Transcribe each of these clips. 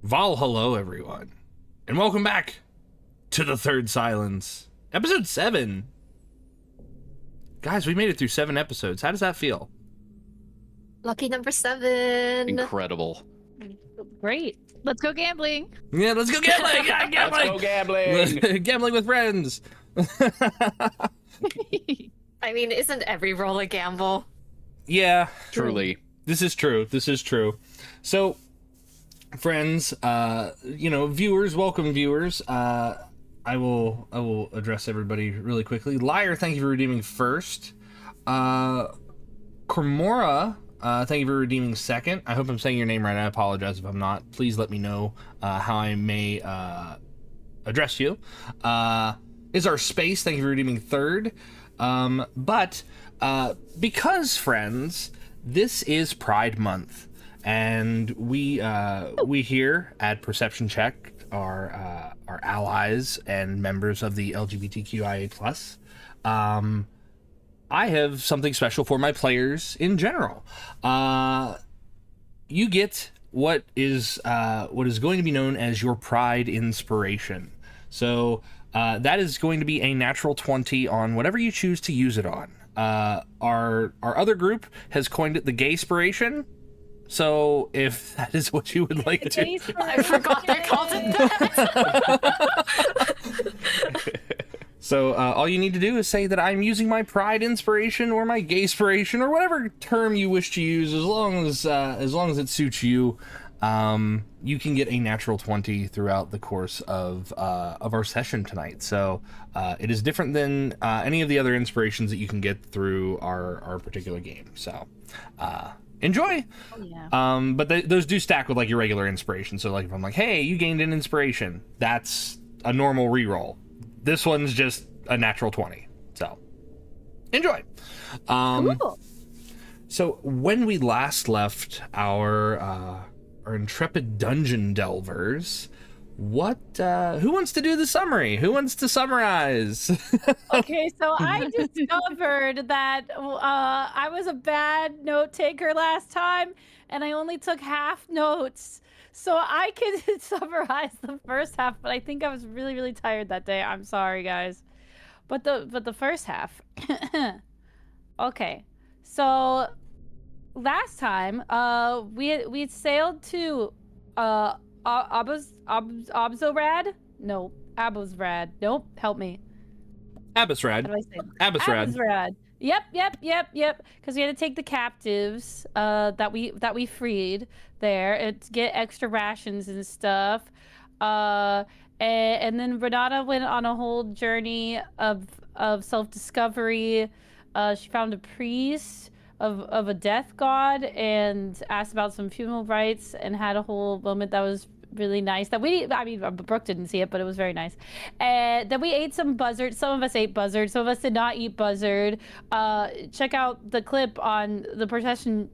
Hello everyone, and welcome back to the Third Silence, episode 7. Guys, we made it through 7 episodes. How does that feel? Lucky number 7. Incredible. Great. Let's go gambling. Yeah, let's go gambling. Yeah, gambling. Let's go gambling. Gambling with friends. I mean, isn't every roll a gamble? Yeah, Truly. this is true. So, friends, viewers, welcome viewers. I will address everybody really quickly. Liar, thank you for redeeming first. Kormora, thank you for redeeming second. I hope I'm saying your name right. I apologize if I'm not. Please let me know how I may address you. Is our space, thank you for redeeming third. But because, friends, this is Pride Month, and we here at Perception Check are allies and members of the LGBTQIA+. I have something special for my players in general. You get what is going to be known as your Pride Inspiration. So that is going to be a natural 20 on whatever you choose to use it on. Our other group has coined it the Gayspiration. So if that is what you would like to... I forgot they called it that. So all you need to do is say that I'm using my Pride Inspiration or my Gayspiration or whatever term you wish to use, as long as it suits you. You can get a natural 20 throughout the course of our session tonight. So it is different than any of the other inspirations that you can get through our particular game. So enjoy. Oh, yeah. But those do stack with like your regular inspiration. So like if I'm like, hey, you gained an inspiration, that's a normal reroll. This one's just a natural 20. So enjoy. Cool. So when we last left our intrepid dungeon delvers, who wants to do the summary? Who wants to summarize? Okay, so I discovered that I was a bad note taker last time, and I only took half notes. So I could summarize the first half, but I think I was really, really tired that day. I'm sorry, guys. But the first half. Okay, so last time we had sailed to Abzorad? No, Abzorad. Nope, help me. Abzorad. How do I say? Abzorad. Yep. Because we had to take the captives that we freed there and to get extra rations and stuff. And then Renata went on a whole journey of self-discovery. She found a priest of a death god and asked about some funeral rites and had a whole moment that was really nice. Brooke didn't see it, but it was very nice. And then we ate some buzzard. Some of us ate buzzard. Some of us did not eat buzzard. Check out the clip on the Perception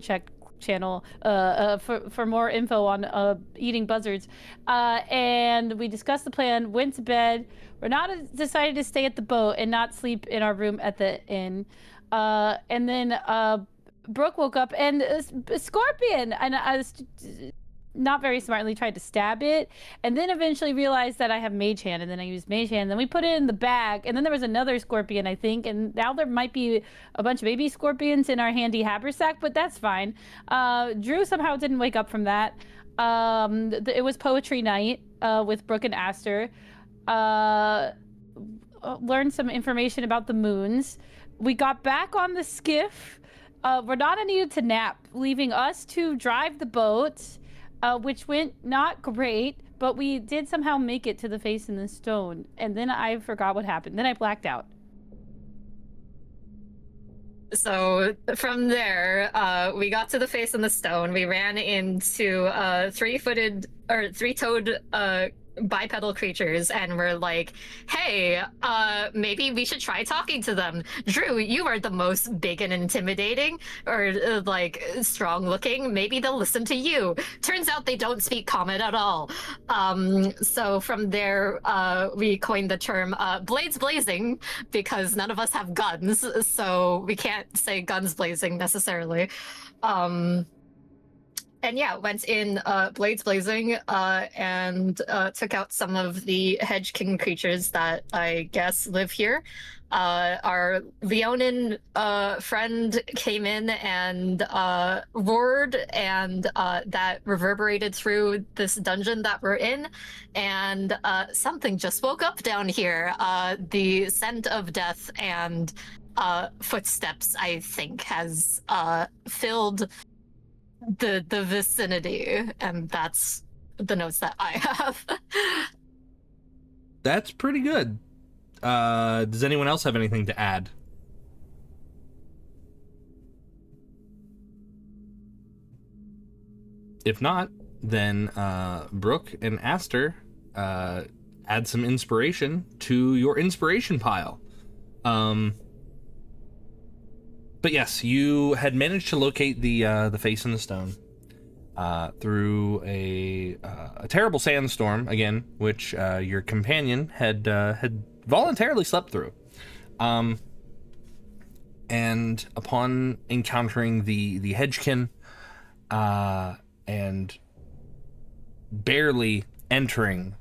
Check channel for more info on eating buzzards. And we discussed the plan, went to bed. Renata decided to stay at the boat and not sleep in our room at the inn. And then Brooke woke up and a scorpion, and I was not very smartly tried to stab it, and then eventually realized that I have mage hand, and then I used mage hand. Then we put it in the bag, and then there was another scorpion, I think, and now there might be a bunch of baby scorpions in our handy haversack, but that's fine. Drew somehow didn't wake up from that. It was poetry night with Brooke and Aster. Learned some information about the moons. We got back on the skiff. Renata needed to nap, leaving us to drive the boat, which went not great, but we did somehow make it to the face in the stone. And then I forgot what happened. Then I blacked out. So from there, we got to the face in the stone. We ran into three-toed bipedal creatures, and we're like, hey, maybe we should try talking to them. Drew, you are the most big and intimidating, or strong looking. Maybe they'll listen to you. Turns out they don't speak common at all. So from there, we coined the term blades blazing, because none of us have guns, so we can't say guns blazing necessarily. yeah, went in blades blazing and took out some of the hedge king creatures that I guess live here. Our Leonin friend came in and roared, and that reverberated through this dungeon that we're in. And something just woke up down here. The scent of death and footsteps, I think, has filled the vicinity, and that's the notes that I have. That's pretty good. Does anyone else have anything to add? If not, then Brooke and Aster add some inspiration to your inspiration pile. But yes, you had managed to locate the face in the stone through a terrible sandstorm again, which your companion had voluntarily slept through. And upon encountering the hedgekin and barely entering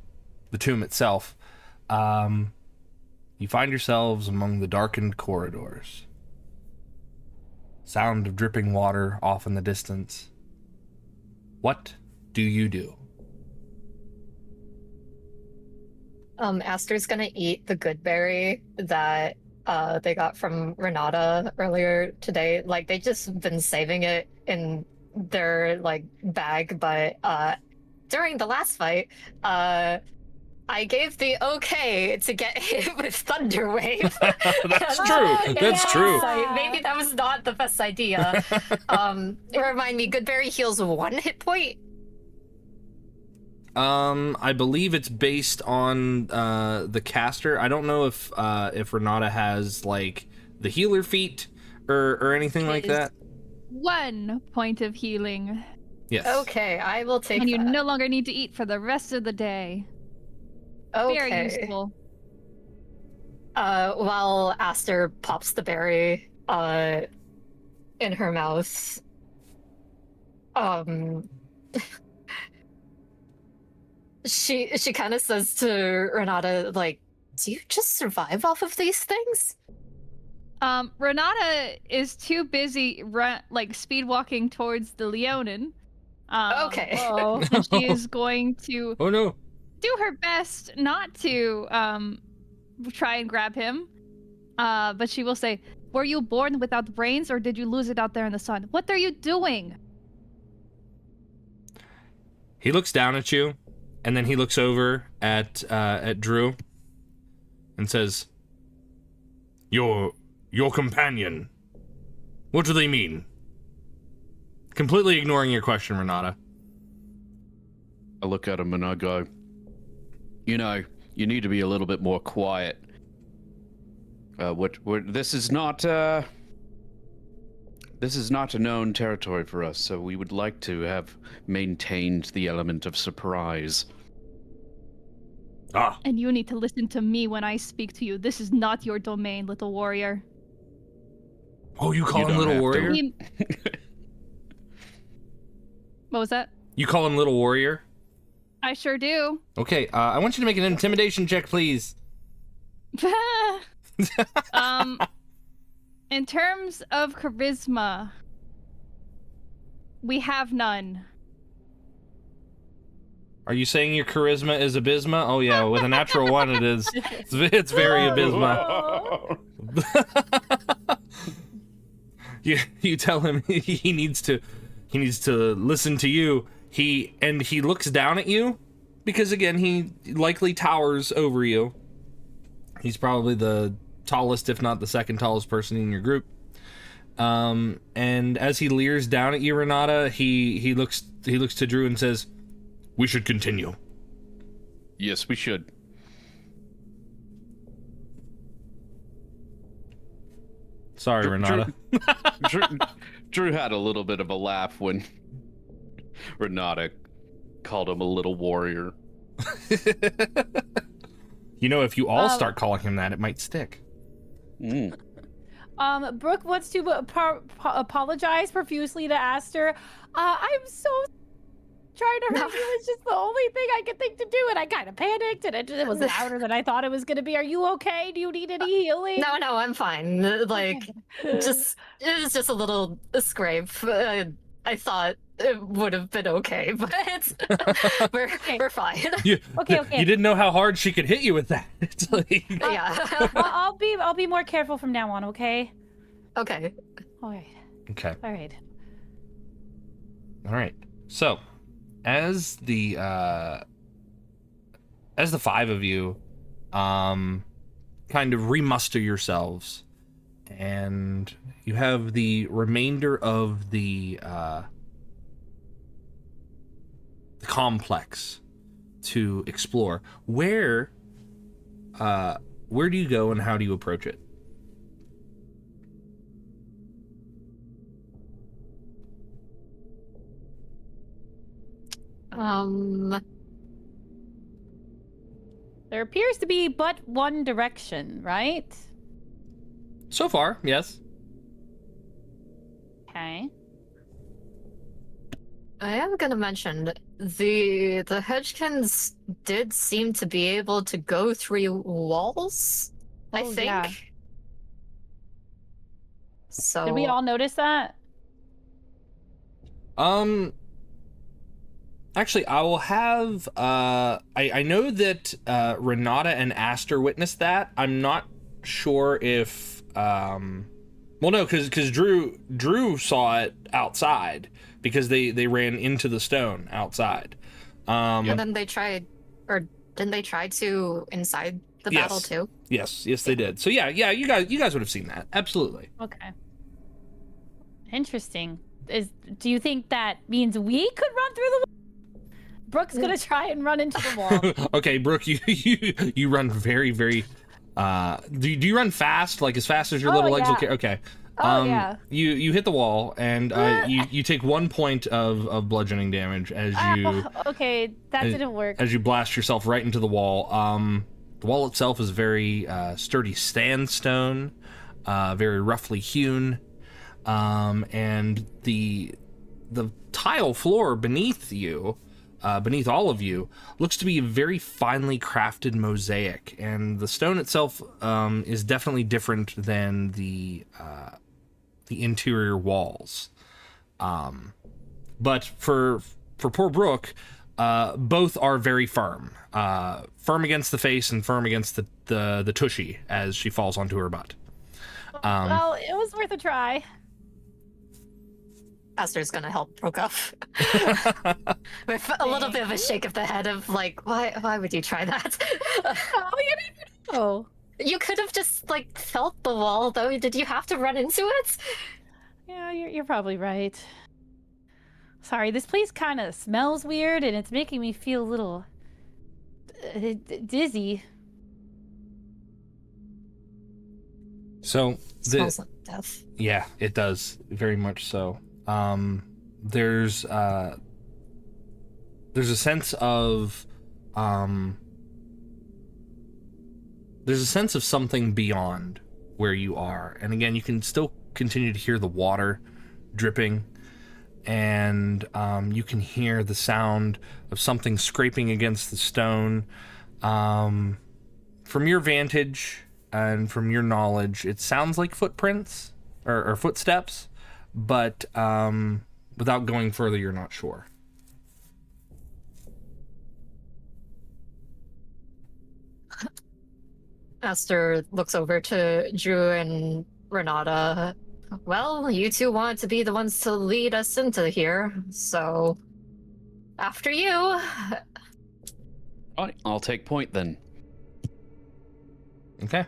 the tomb itself, you find yourselves among the darkened corridors. Sound of dripping water off in the distance. What do you do? Aster's gonna eat the good berry that they got from Renata earlier today. Like, they just been saving it in their like bag, but during the last fight, I gave the okay to get hit with Thunderwave. That's true. That's true. Maybe that was not the best idea. Remind me, Goodberry heals 1 hit point. I believe it's based on the caster. I don't know if Renata has like the healer feat or anything like that. 1 point of healing. Yes. Okay, I will take And you that. no longer need to eat for the rest of the day. Okay. Very useful. While Aster pops the berry in her mouth, she kind of says to Renata, like, "Do you just survive off of these things?" Renata is too busy speed walking towards the Leonin. Okay. And she is going to Oh no. do her best not to try and grab him. But she will say, "Were you born without brains, or did you lose it out there in the sun? What are you doing?" He looks down at you, and then he looks over at Drew and says, Your companion. What do they mean?" Completely ignoring your question, Renata. I look at him and I go, "You know, you need to be a little bit more quiet. This is not a known territory for us, so we would like to have maintained the element of surprise." Ah, And you need to listen to me when I speak to you. This is not your domain, little warrior. oh, you call You him don't Little have to. Warrior? He- What was that? You call him Little Warrior? I sure do. Okay, I want you to make an intimidation check, please. In terms of charisma, we have none. Are you saying your charisma is abysma? Oh yeah, with a natural 1 it is. It's very abysma. You tell him he needs to listen to you. He looks down at you because again he likely towers over you. He's probably the tallest, if not the second tallest person in your group. And as he leers down at you, Renata, he looks to Drew and says, "We should continue." Yes, we should. Sorry, Renata. Drew had a little bit of a laugh when Renata called him a little warrior. You know, if you all start calling him that, it might stick. Mm. Brooke wants to apologize profusely to Aster. I'm so trying to hurt you. It's just the only thing I could think to do, and I kind of panicked, and it was louder than I thought it was going to be. Are you okay? Do you need any healing? No, I'm fine. Like, just it was just a little scrape. I thought it would have been okay, but we're fine. Okay. You didn't know how hard she could hit you with that. It's like... Yeah. I'll be more careful from now on. Okay. Okay. All right. Okay. All right. All right. So, as the five of you kind of remuster yourselves, and you have the remainder of the complex to explore, where do you go and how do you approach it? There appears to be but one direction, right? So far, yes. Okay. I am gonna mention the Hedgekins did seem to be able to go through walls. I Oh, think. yeah. So Did we all notice that? Actually, I will have I know that Renata and Aster witnessed that. I'm not sure if well, no, because Drew saw it outside because they ran into the stone outside. and then they tried, or didn't they try to inside the battle Yes. too? Yes, they did. So yeah, you guys would have seen that. Absolutely. Okay. Interesting. Do you think that means we could run through the wall? Brooke's gonna try and run into the wall. Okay, Brooke, you run very, very do you run fast, like as fast as your little legs will carry? Okay. Yeah. You hit the wall and you take 1 point of bludgeoning damage as you Okay, that didn't work. as you blast yourself right into the wall. The wall itself is very sturdy sandstone, very roughly hewn, and the tile floor beneath you, beneath all of you, looks to be a very finely crafted mosaic, and the stone itself is definitely different than the interior walls. But for poor Brooke, both are very firm. Firm against the face and firm against the tushy as she falls onto her butt. Well, it was worth a try. Aster's gonna help Brooke up with a little bit of a shake of the head of like, why would you try that? Oh, you didn't know. You could have just like felt the wall though. Did you have to run into it? Yeah, you're probably right. Sorry, this place kind of smells weird, and it's making me feel a little dizzy. So Smells like death. yeah, it does very much so. There's a sense of something beyond where you are, and again, you can still continue to hear the water dripping, and you can hear the sound of something scraping against the stone. From your vantage and from your knowledge, it sounds like footprints or footsteps, but without going further, you're not sure. Aster looks over to Drew and Renata. Well, you two wanted to be the ones to lead us into here, so after you. All right, I'll take point then. Okay.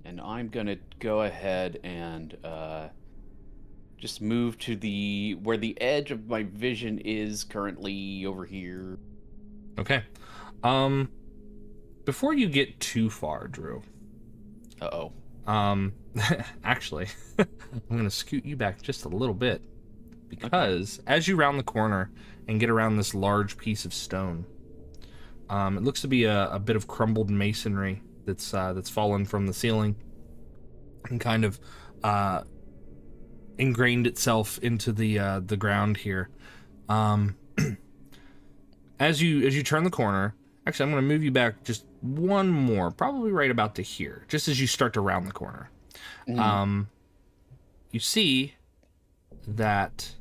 And I'm gonna go ahead and just move to where the edge of my vision is currently over here. Okay. Before you get too far, Drew. Uh-oh. Actually, I'm gonna scoot you back just a little bit, because as you round the corner and get around this large piece of stone, It looks to be a bit of crumbled masonry that's fallen from the ceiling and kind of ingrained itself into the ground here. As you turn the corner, actually, I'm going to move you back just one more, probably right about to here, just as you start to round the corner. You see that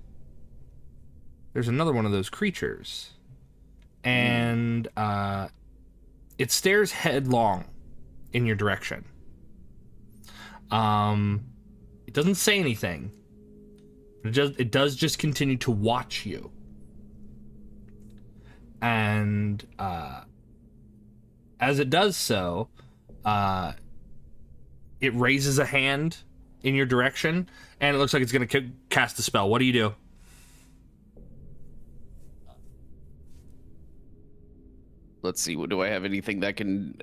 there's another one of those creatures, and it stares headlong in your direction. It doesn't say anything. It does just continue to watch you. And as it does so, it raises a hand in your direction, and it looks like it's going to cast a spell. What do you do? Let's see. Do I have anything that can?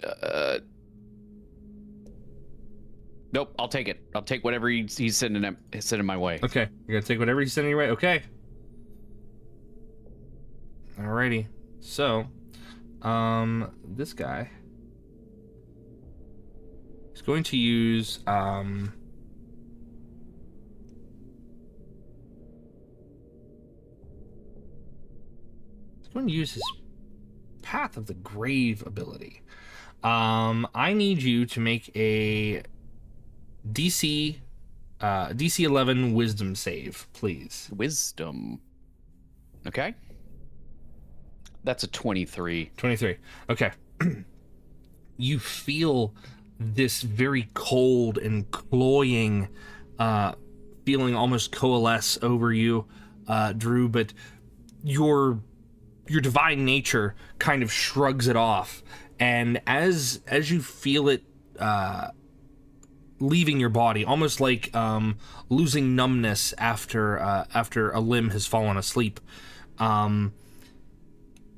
Nope. I'll take it. I'll take whatever he's sending my way. Okay, you're gonna take whatever he's sending your way. Okay. Alrighty. So, this guy is going to use he's going to use his Path of the Grave ability. I need you to make a DC 11 Wisdom save, please. Wisdom. Okay. That's a 23. 23. Okay. You feel this very cold and cloying feeling almost coalesce over you, Drew, but your divine nature kind of shrugs it off, and as you feel it leaving your body, almost like losing numbness after a limb has fallen asleep,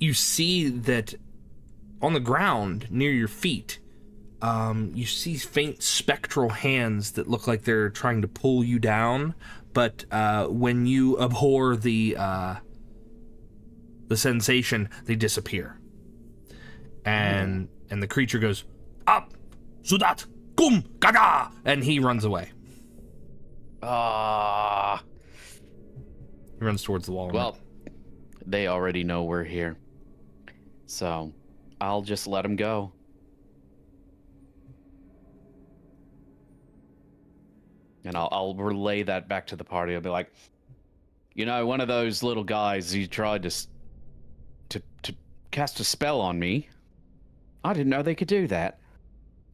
you see that on the ground near your feet, you see faint spectral hands that look like they're trying to pull you down, but when you abhor the sensation, they disappear. And the creature goes, "Up, Sudat, kum, gaga," and he runs away. He runs towards the wall. Well, they already know we're here, so I'll just let him go. And I'll relay that back to the party. I'll be like, one of those little guys, he tried to cast a spell on me. I didn't know they could do that.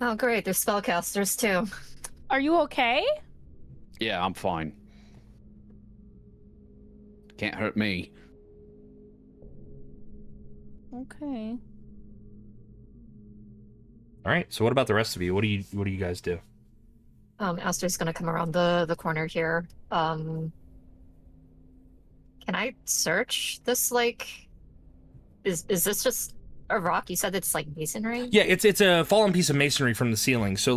Oh, great. There's spellcasters, too. Are you okay? Yeah, I'm fine. Can't hurt me. Okay. All right. So what about the rest of you? What do you guys do? Aster's gonna come around the corner here. Can I search this, is this just a rock? You said it's like masonry? Yeah, it's a fallen piece of masonry from the ceiling. So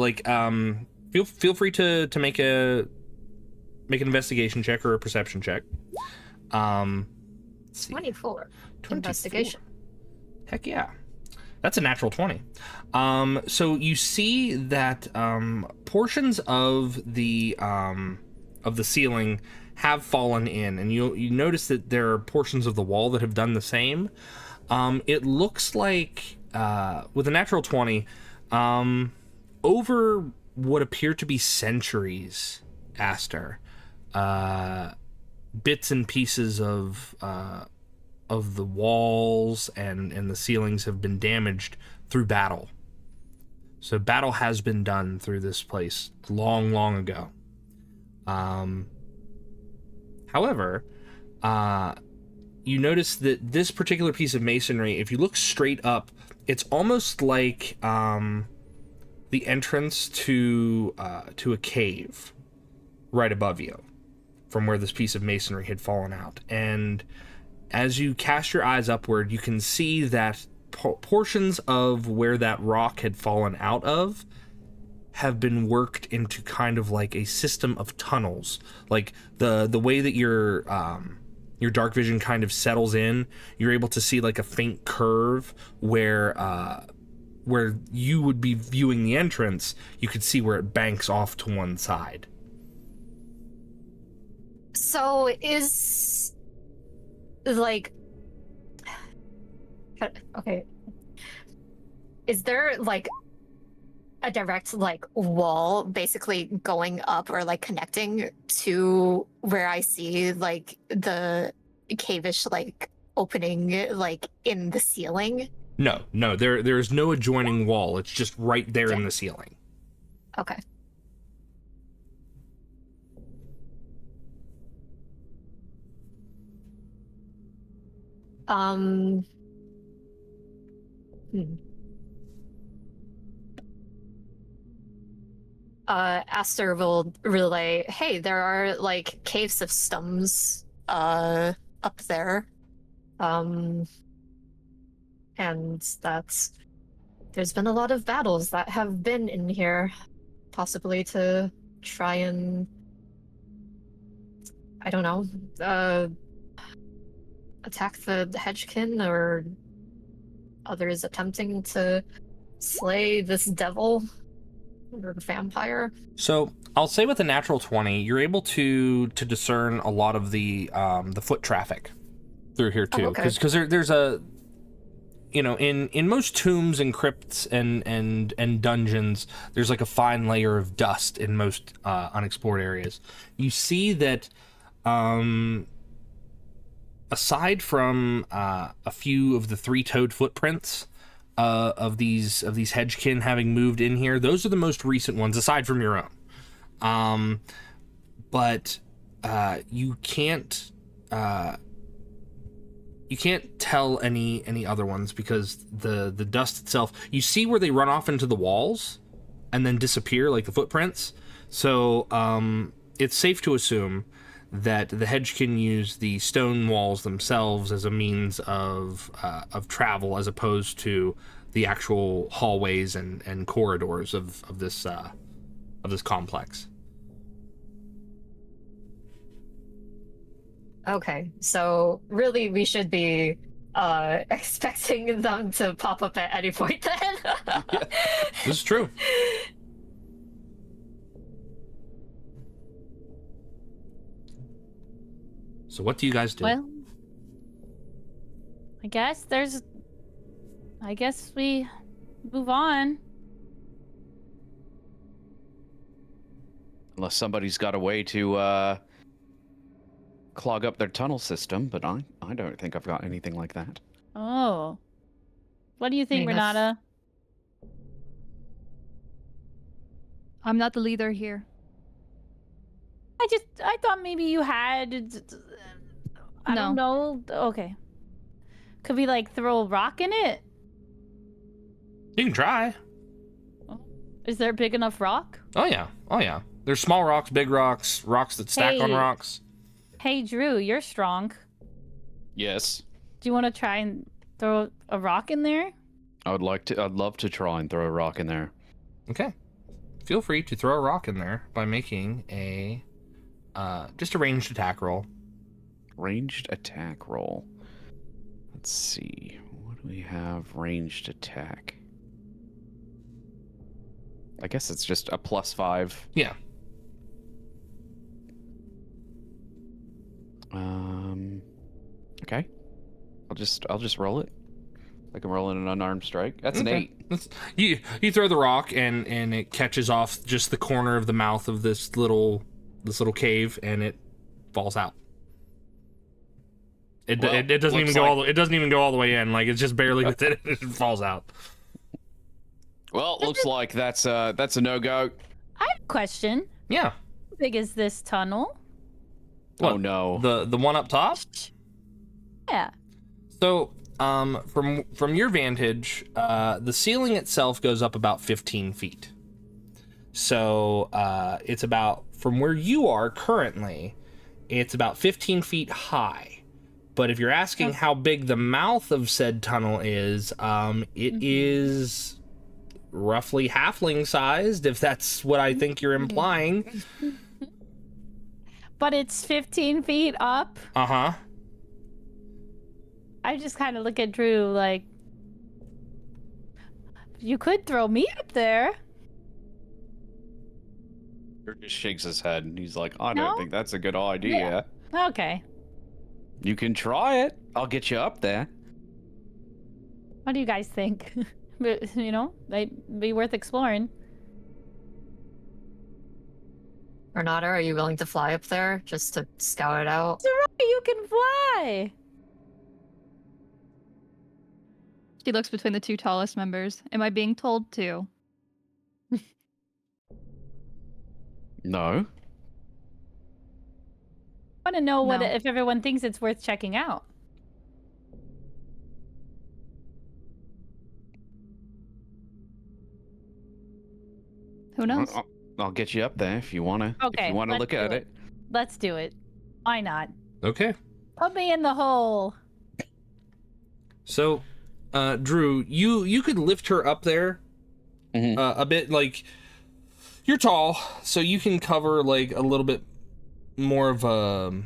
feel free to make an investigation check or a perception check. Let's see. 24. 24. Investigation. Heck yeah. That's a natural 20. So you see that portions of the ceiling have fallen in, and you notice that there are portions of the wall that have done the same. It looks like with a natural 20, over what appear to be centuries, Aster, bits and pieces of the walls and the ceilings have been damaged through battle. So battle has been done through this place long, long ago. However, you notice that this particular piece of masonry, if you look straight up, it's almost like the entrance to a cave right above you from where this piece of masonry had fallen out. And as you cast your eyes upward, you can see that portions of where that rock had fallen out of have been worked into kind of like a system of tunnels. Like the way that your your dark vision kind of settles in. You're able to see like a faint curve where you would be viewing the entrance. You could see where it banks off to one side. So is like, okay, is there like a direct like wall basically going up or like connecting to where I see like the cavish like opening like in the ceiling? No, there's no adjoining wall. It's just right there in the ceiling. Okay. Hmm. Aster will relay, hey, there are like cave systems up there. And there's been a lot of battles that have been in here, possibly to try and, I don't know, attack the Hedgekin or others attempting to slay this devil or vampire. So I'll say with a natural 20, you're able to discern a lot of the foot traffic through here too, because there's a, you know, in most tombs and crypts and dungeons, there's like a fine layer of dust in most unexplored areas. You see that aside from a few of the three-toed footprints of these hedgekin having moved in here, those are the most recent ones aside from your own. But you can't tell any other ones because the dust itself, you see where they run off into the walls and then disappear like the footprints. So it's safe to assume that the hedgekin use the stone walls themselves as a means of travel, as opposed to the actual hallways and corridors of this complex. Okay, so really we should be expecting them to pop up at any point then. Yeah, this is true. So what do you guys do? Well, I guess we move on. Unless somebody's got a way to clog up their tunnel system, but I don't think I've got anything like that. Oh. What do you think, I mean, that's- Renata? I'm not the leader here. I thought maybe you had. I don't know. Okay. Could we like throw a rock in it? You can try. Is there a big enough rock? Oh yeah. There's small rocks, big rocks, rocks that stack on Hey. rocks. Hey, Drew, you're strong. Yes, Do you want to try and throw a rock in there? I'd love to try and throw a rock in there. Okay. Feel free to throw a rock in there by making a just a ranged attack roll. Ranged attack roll. Let's see. What do we have? Ranged attack. I guess it's just a +5. Yeah. Okay. I'll just roll it. I can roll in an unarmed strike. That's an 8. You throw the rock and it catches off just the corner of the mouth of this little cave and it falls out. It doesn't even go it doesn't even go all the way in. Like it's just barely within it. It falls out. Well, looks like that's a no-go. I have a question. Yeah. How big is this tunnel? Oh What, no. The one up top? Yeah. So, from your vantage, the ceiling itself goes up about 15 feet. So, it's about, from where you are currently, it's about 15 feet high. But if you're asking how big the mouth of said tunnel is, it is roughly halfling sized, if that's what I think you're implying. But it's 15 feet up. Uh-huh. I just kind of look at Drew like, you could throw me up there. Drew just shakes his head and he's like, I No? don't think that's a good idea. Okay. You can try it. I'll get you up there. What do you guys think? But, you know, might be worth exploring. Renata, are you willing to fly up there just to scout it out? You can fly. She looks between the two tallest members. Am I being told to? No. I want to know No. if everyone thinks it's worth checking out. Who knows? I'll get you up there if you wanna. Okay, If you wanna let's look do at it. it. Let's do it. Why not? Okay. Put me in the hole. So, Drew, you could lift her up there Mhm. a bit. Like, you're tall, so you can cover like a little bit more of a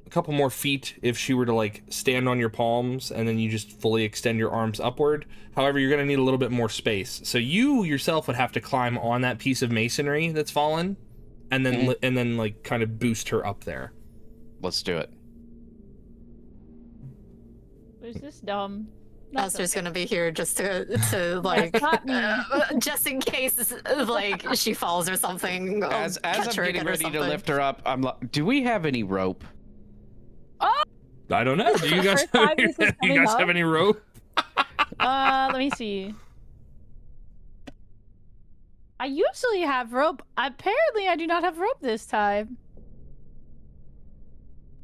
couple more feet if she were to like stand on your palms and then you just fully extend your arms upward. However, you're gonna need a little bit more space. So you yourself would have to climb on that piece of masonry that's fallen, and then and then like kind of boost her up there. Let's do it. Is this dumb? Esther's gonna be here just to like, not me. just in case like she falls or something. As I'm catch her getting again or ready to something. lift her up, I'm like, do we have any rope? I don't know. Do you The guys first time this is you coming guys up? have any rope? Let me see. I usually have rope. Apparently, I do not have rope this time.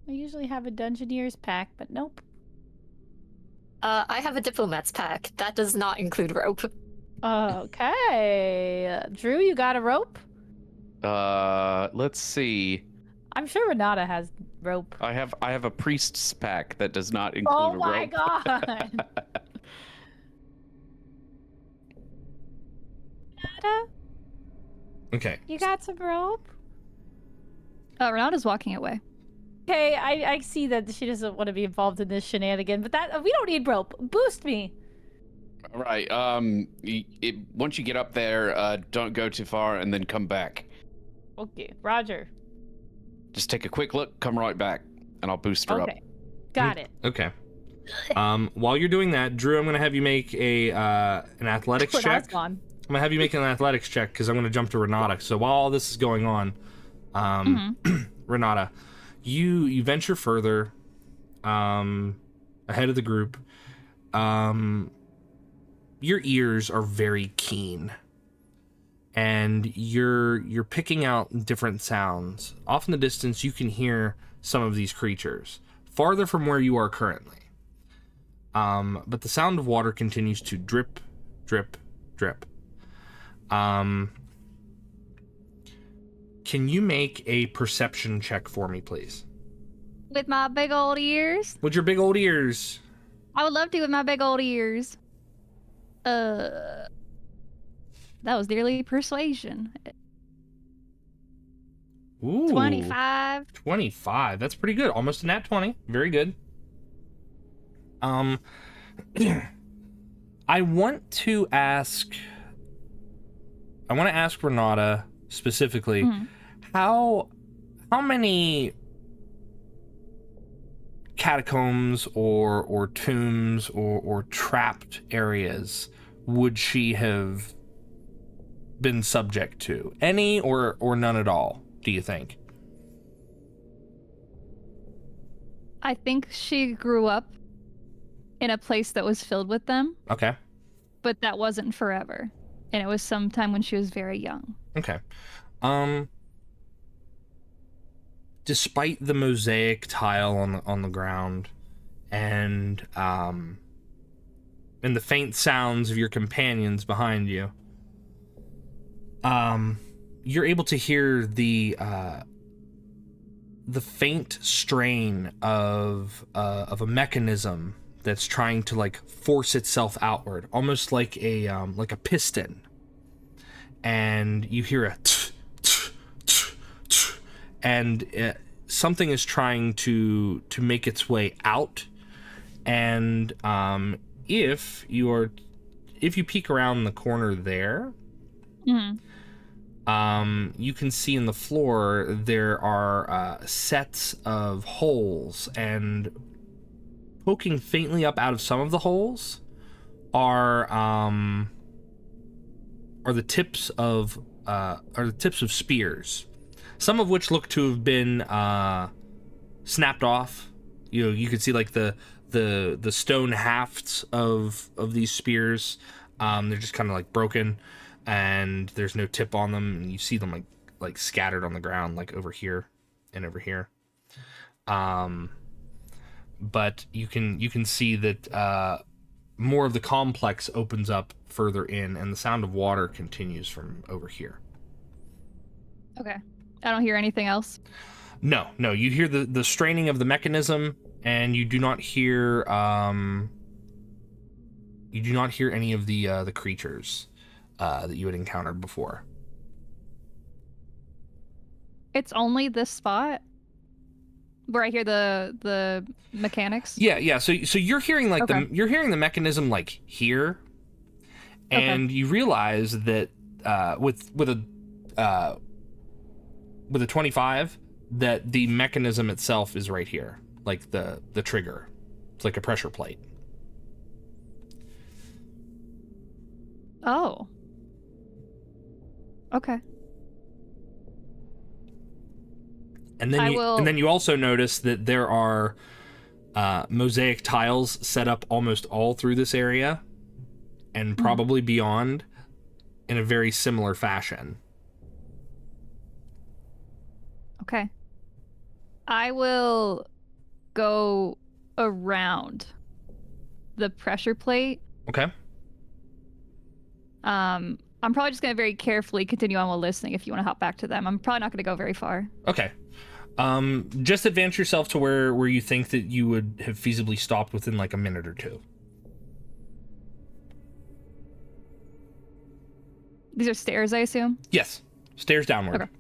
I usually have a Dungeoneer's pack, but nope. I have a diplomat's pack. That does not include rope. Okay. Drew, you got a rope? Let's see. I'm sure Renata has rope. I have a priest's pack that does not include Oh a my rope. god. Renata, Okay. you got some rope? Renata's walking away. Okay, I see that she doesn't want to be involved in this shenanigan, but that we don't need rope. Boost me. All right. Once you get up there, don't go too far, and then come back. Okay, Roger. Just take a quick look, come right back, and I'll boost her up. Okay, got it. Okay. While you're doing that, Drew, I'm gonna have you make a an athletics Renata's check. gone. I'm gonna have you make an athletics check because I'm gonna jump to Renata. So while all this is going on, Renata, you venture further ahead of the group. Your ears are very keen, and you're picking out different sounds. Off in the distance, you can hear some of these creatures farther from where you are currently. But the sound of water continues to drip, drip, drip. Can you make a perception check for me, please? With my big old ears? With your big old ears. I would love to with my big old ears. That was nearly persuasion. Ooh. 25. 25. That's pretty good. Almost a nat 20. Very good. I want to ask Renata specifically, how many catacombs or tombs or trapped areas would she have been subject to? Any or none at all, do you think? I think she grew up in a place that was filled with them, Okay. but that wasn't forever. And it was sometime when she was very young. Okay. Despite the mosaic tile on the ground and the faint sounds of your companions behind you, you're able to hear the faint strain of a mechanism that's trying to like force itself outward, almost like a piston. And you hear a and something is trying to make its way out, And if you peek around the corner there, you can see in the floor there are sets of holes, and poking faintly up out of some of the holes are the tips of spears, some of which look to have been snapped off. You can see like the stone hafts of these spears. They're just kind of like broken, and there's no tip on them, and you see them like scattered on the ground, like over here and over here. But you can see that more of the complex opens up further in, and the sound of water continues from over here. Okay. I don't hear anything else. No, you hear the straining of the mechanism, and you do not hear any of the creatures that you had encountered before. It's only this spot where I hear the mechanics. Yeah. So you're hearing like you're hearing the mechanism like here, and you realize that with a 25 that the mechanism itself is right here, like the trigger. It's like a pressure plate. Oh. Okay. And then you also notice that there are mosaic tiles set up almost all through this area, and probably beyond, in a very similar fashion. Okay. I will go around the pressure plate. Okay. I'm probably just going to very carefully continue on while listening if you want to hop back to them. I'm probably not going to go very far. Okay. Just advance yourself to where you think that you would have feasibly stopped within like a minute or two. These are stairs, I assume? Yes. Stairs downward. Okay.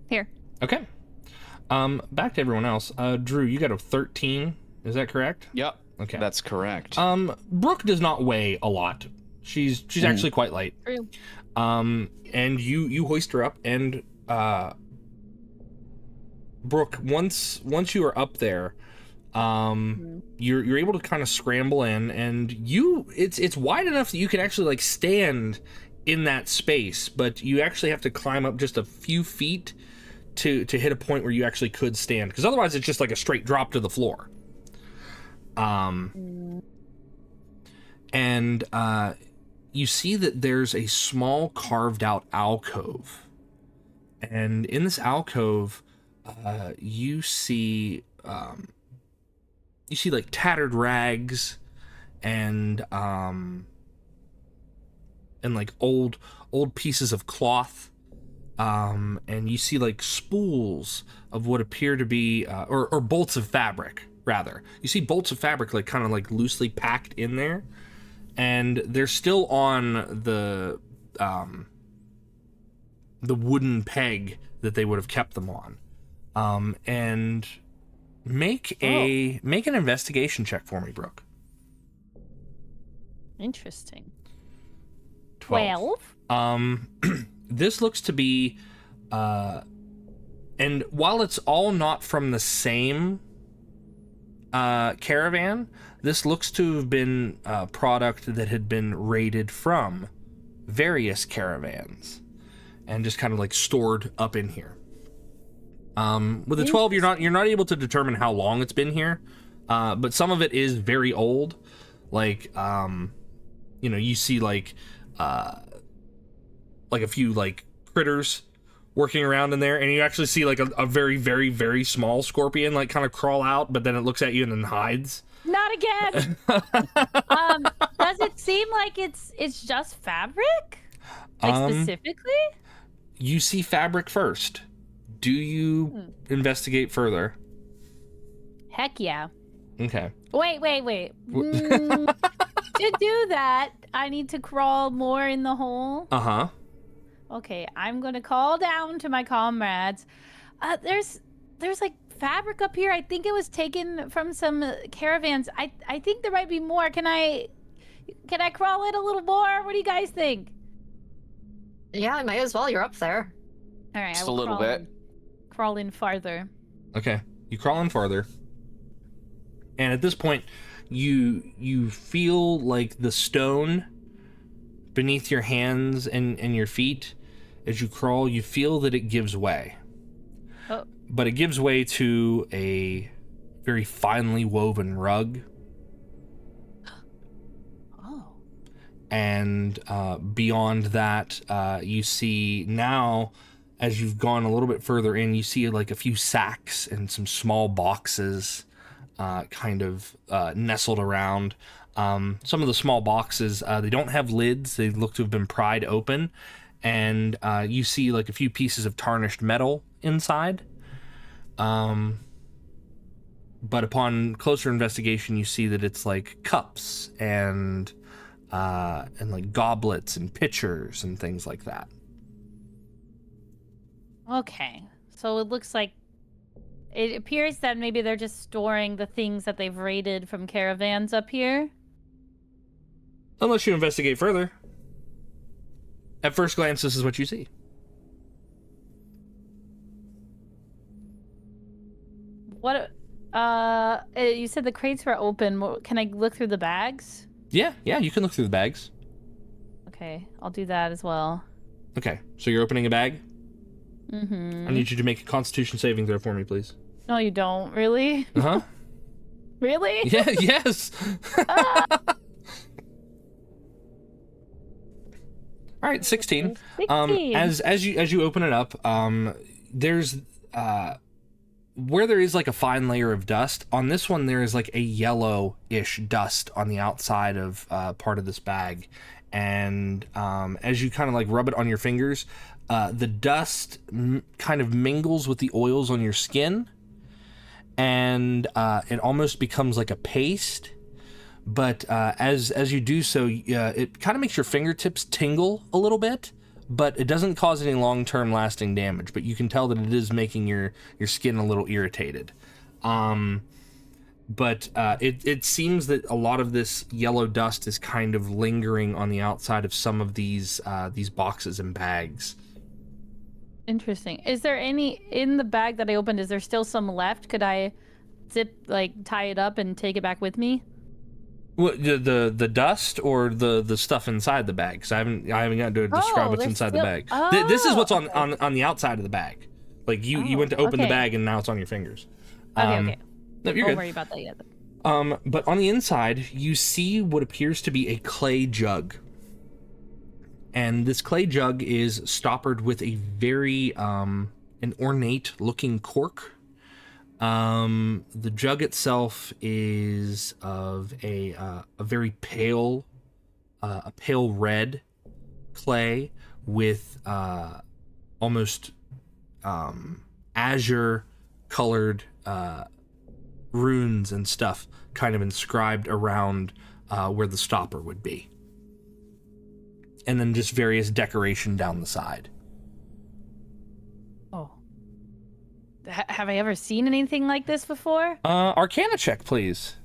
Here. Okay. Back to everyone else. Drew, you got a 13. Is that correct? Yep. Okay. That's correct. Brooke does not weigh a lot. She's actually quite light. True. And you hoist her up, and Brooke, once you are up there, you're able to kind of scramble in, and it's wide enough that you can actually like stand in that space, but you actually have to climb up just a few feet to hit a point where you actually could stand, because otherwise it's just like a straight drop to the floor. And you see that there's a small carved out alcove, and in this alcove you see like tattered rags and like old pieces of cloth, and you see like spools of what appear to be or bolts of fabric, rather. You see bolts of fabric like kind of like loosely packed in there, and they're still on the wooden peg that they would have kept them on. And make an investigation check for me, Brooke. Interesting. 12. This looks to be and while it's all not from the same caravan, this looks to have been a product that had been raided from various caravans and just kind of like stored up in here. With a 12, you're not able to determine how long it's been here, but some of it is very old. Like you see like a few like critters working around in there, and you actually see like a very, very, very small scorpion like kind of crawl out, but then it looks at you and then hides. Not again. Does it seem like it's just fabric? Like specifically? You see fabric first. Do you investigate further? Heck yeah. Okay. Wait. To do that, I need to crawl more in the hole. Uh-huh. Okay, I'm gonna call down to my comrades. There's like fabric up here. I think it was taken from some caravans. I think there might be more. Can I crawl in a little more? What do you guys think? Yeah, might as well. You're up there. All right, Just I a will little bit. crawl in farther. Okay, you crawl in farther, and at this point, you feel like the stone beneath your hands and your feet. As you crawl, you feel that it gives way. Oh. But it gives way to a very finely woven rug. Oh. And beyond that, you see now, as you've gone a little bit further in, you see like a few sacks and some small boxes kind of nestled around. Some of the small boxes, they don't have lids. They look to have been pried open. And you see like a few pieces of tarnished metal inside. But upon closer investigation, you see that it's like cups and like goblets and pitchers and things like that. Okay. So it looks like it appears that maybe they're just storing the things that they've raided from caravans up here. Unless you investigate further. At first glance, this is what you see. What? You said the crates were open. Can I look through the bags? Yeah, you can look through the bags. Okay, I'll do that as well. Okay, so you're opening a bag? Mm-hmm. I need you to make a Constitution saving throw for me, please. No, you don't. Really? Uh-huh. Really? Yeah, yes! All right, 16. 16. As you open it up, there's where there is like a fine layer of dust. On this one, there is like a yellow-ish dust on the outside of part of this bag, and as you kind of like rub it on your fingers, the dust kind of mingles with the oils on your skin, and it almost becomes like a paste. But as you do so, it kind of makes your fingertips tingle a little bit, but it doesn't cause any long-term lasting damage. But you can tell that it is making your skin a little irritated. But it seems that a lot of this yellow dust is kind of lingering on the outside of some of these boxes and bags. Interesting. Is there any in the bag that I opened? Is there still some left? Could I tie it up and take it back with me? What, the dust or the stuff inside the bag? Because I haven't gotten to describe what's inside the bag. This is what's on the outside of the bag. Like you went to open the bag and now it's on your fingers. Okay. No, you're Don't good. worry about that yet. But on the inside, you see what appears to be a clay jug. And this clay jug is stoppered with a very an ornate-looking cork. The jug itself is of a very pale red clay with almost azure-colored runes and stuff kind of inscribed around where the stopper would be. And then just various decoration down the side. Oh. Have I ever seen anything like this before? Arcana check, please.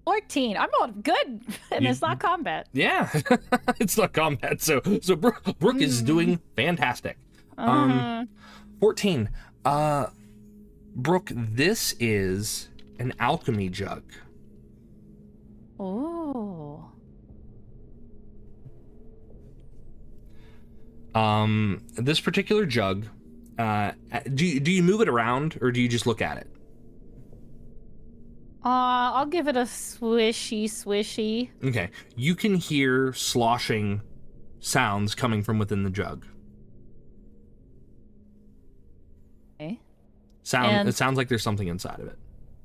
14. I'm on good, and it's not combat. Yeah, it's not combat, so Brooke is doing fantastic. 14. Brooke, this is an alchemy jug. Oh. This particular jug, do you move it around or do you just look at it? I'll give it a swishy. Okay. You can hear sloshing sounds coming from within the jug. Okay. It sounds like there's something inside of it.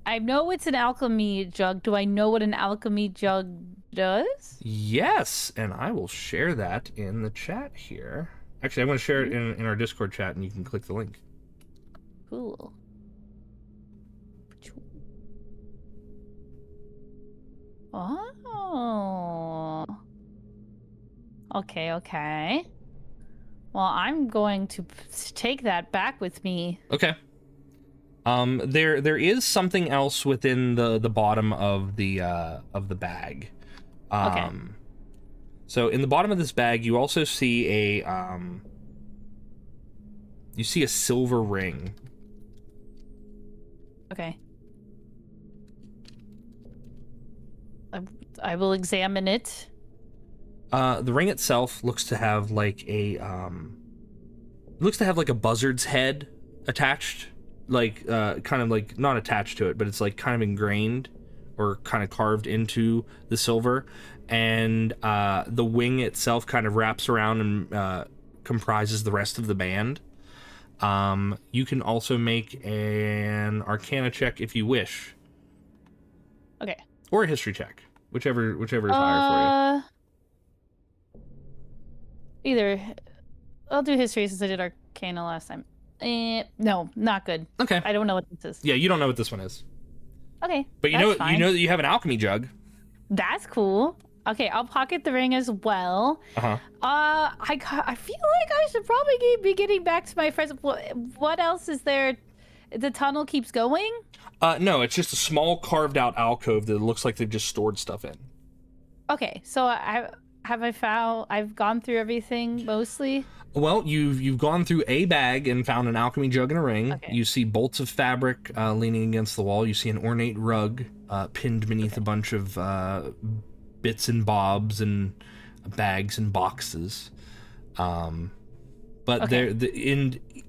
I know it's an alchemy jug. Do I know what an alchemy jug does? Yes, and I will share that in the chat here. Actually, I'm going to share it in our Discord chat, and you can click the link. Cool. Oh. Okay. Well, I'm going to take that back with me. Okay. There is something else within the bottom of the bag. Okay. So in the bottom of this bag, you also see a silver ring. Okay. I will examine it. The ring itself looks to have like a buzzard's head attached, like kind of like not attached to it, but it's like kind of ingrained or kind of carved into the silver, and the wing itself kind of wraps around and comprises the rest of the band. You can also make an Arcana check if you wish. Okay. Or a history check, whichever is higher for you. Either. I'll do history since I did Arcana last time. No, not good. Okay. I don't know what this is. Yeah, you don't know what this one is. Okay. But you know that you have an alchemy jug. That's cool. Okay, I'll pocket the ring as well. Uh-huh. I feel like I should probably be getting back to my friends. What else is there? The tunnel keeps going? No, it's just a small carved out alcove that looks like they've just stored stuff in. Okay, so I've gone through everything mostly. Well, you've gone through a bag and found an alchemy jug and a ring. Okay. You see bolts of fabric leaning against the wall. You see an ornate rug pinned beneath a bunch of bits and bobs and bags and boxes. But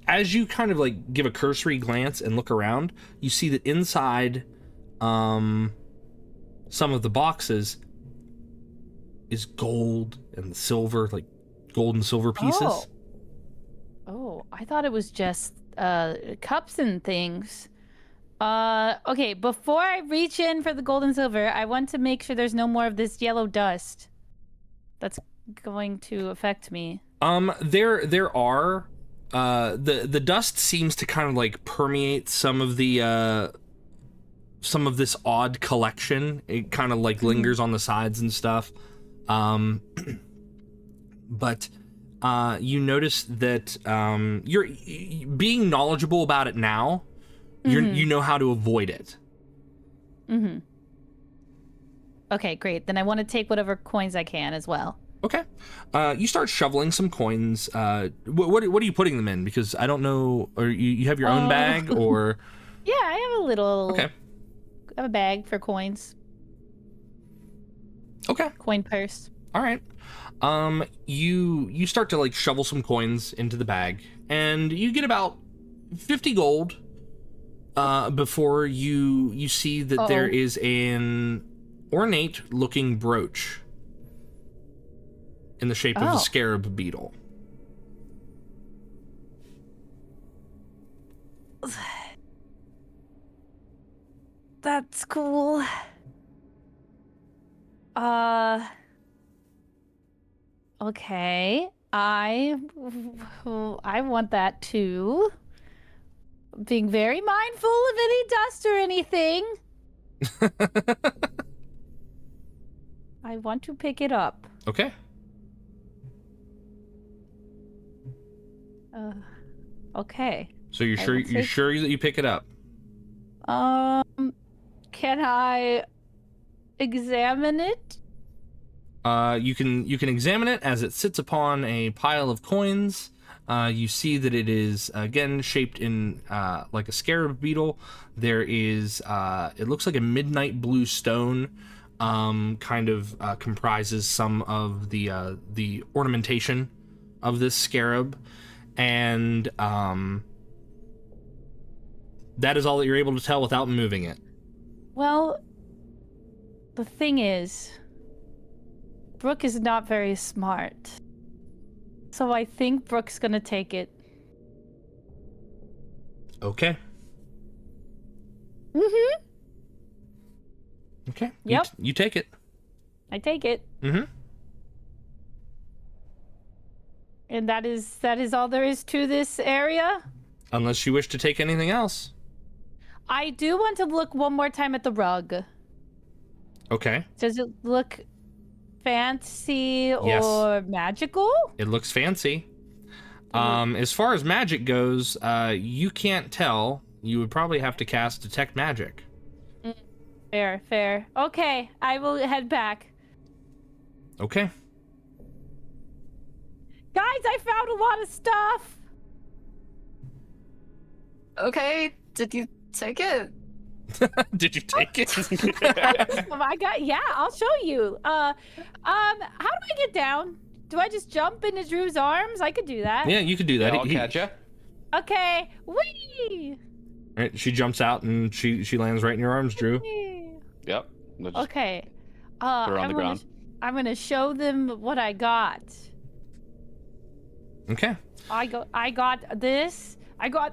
as you kind of like give a cursory glance and look around, you see that inside some of the boxes is gold and silver, like gold and silver pieces. Oh, I thought it was just cups and things. Okay, before I reach in for the gold and silver, I want to make sure there's no more of this yellow dust that's going to affect me. There are the dust seems to kind of like permeate some of this odd collection. It kind of like lingers on the sides and stuff. But you notice that you're being knowledgeable about it now. You know how to avoid it. Mm-hmm. Okay, great. Then I want to take whatever coins I can as well. Okay. You start shoveling some coins. What are you putting them in? Because I don't know. Or you have your own bag, or? Yeah, I have a little. Okay. I have a bag for coins. Okay. Coin purse. All right. You start to like shovel some coins into the bag, and you get about 50 gold. Before you see that there is an ornate looking brooch in the shape of a scarab beetle. That's cool. Okay. I want that too. Being very mindful of any dust or anything. I want to pick it up. Okay. Okay. So you're sure that you pick it up? Can I examine it? You can examine it as it sits upon a pile of coins. You see that it is again shaped in like a scarab beetle. There is it looks like a midnight blue stone. Kind of comprises some of the ornamentation of this scarab, and that is all that you're able to tell without moving it. Well, the thing is, Brooke is not very smart. So I think Brooke's gonna take it. Okay. Mm-hmm. Okay. Yep. You take it. I take it. Mm-hmm. And that is all there is to this area? Unless you wish to take anything else. I do want to look one more time at the rug. Okay. Does it look fancy Yes. or magical? It looks fancy. As far as magic goes, you can't tell. You would probably have to cast Detect Magic. Fair. Okay, I will head back. Okay. Guys, I found a lot of stuff. Okay, did you take it? Did you take it? I'll show you. How do I get down? Do I just jump into Drew's arms? I could do that. Yeah, you could do that. I'll catch ya. Okay. Whee! Right, she jumps out and she lands right in your arms, Drew. Yep. We'll just Okay. put her on the ground. I'm gonna show them what I got. Okay. I got this.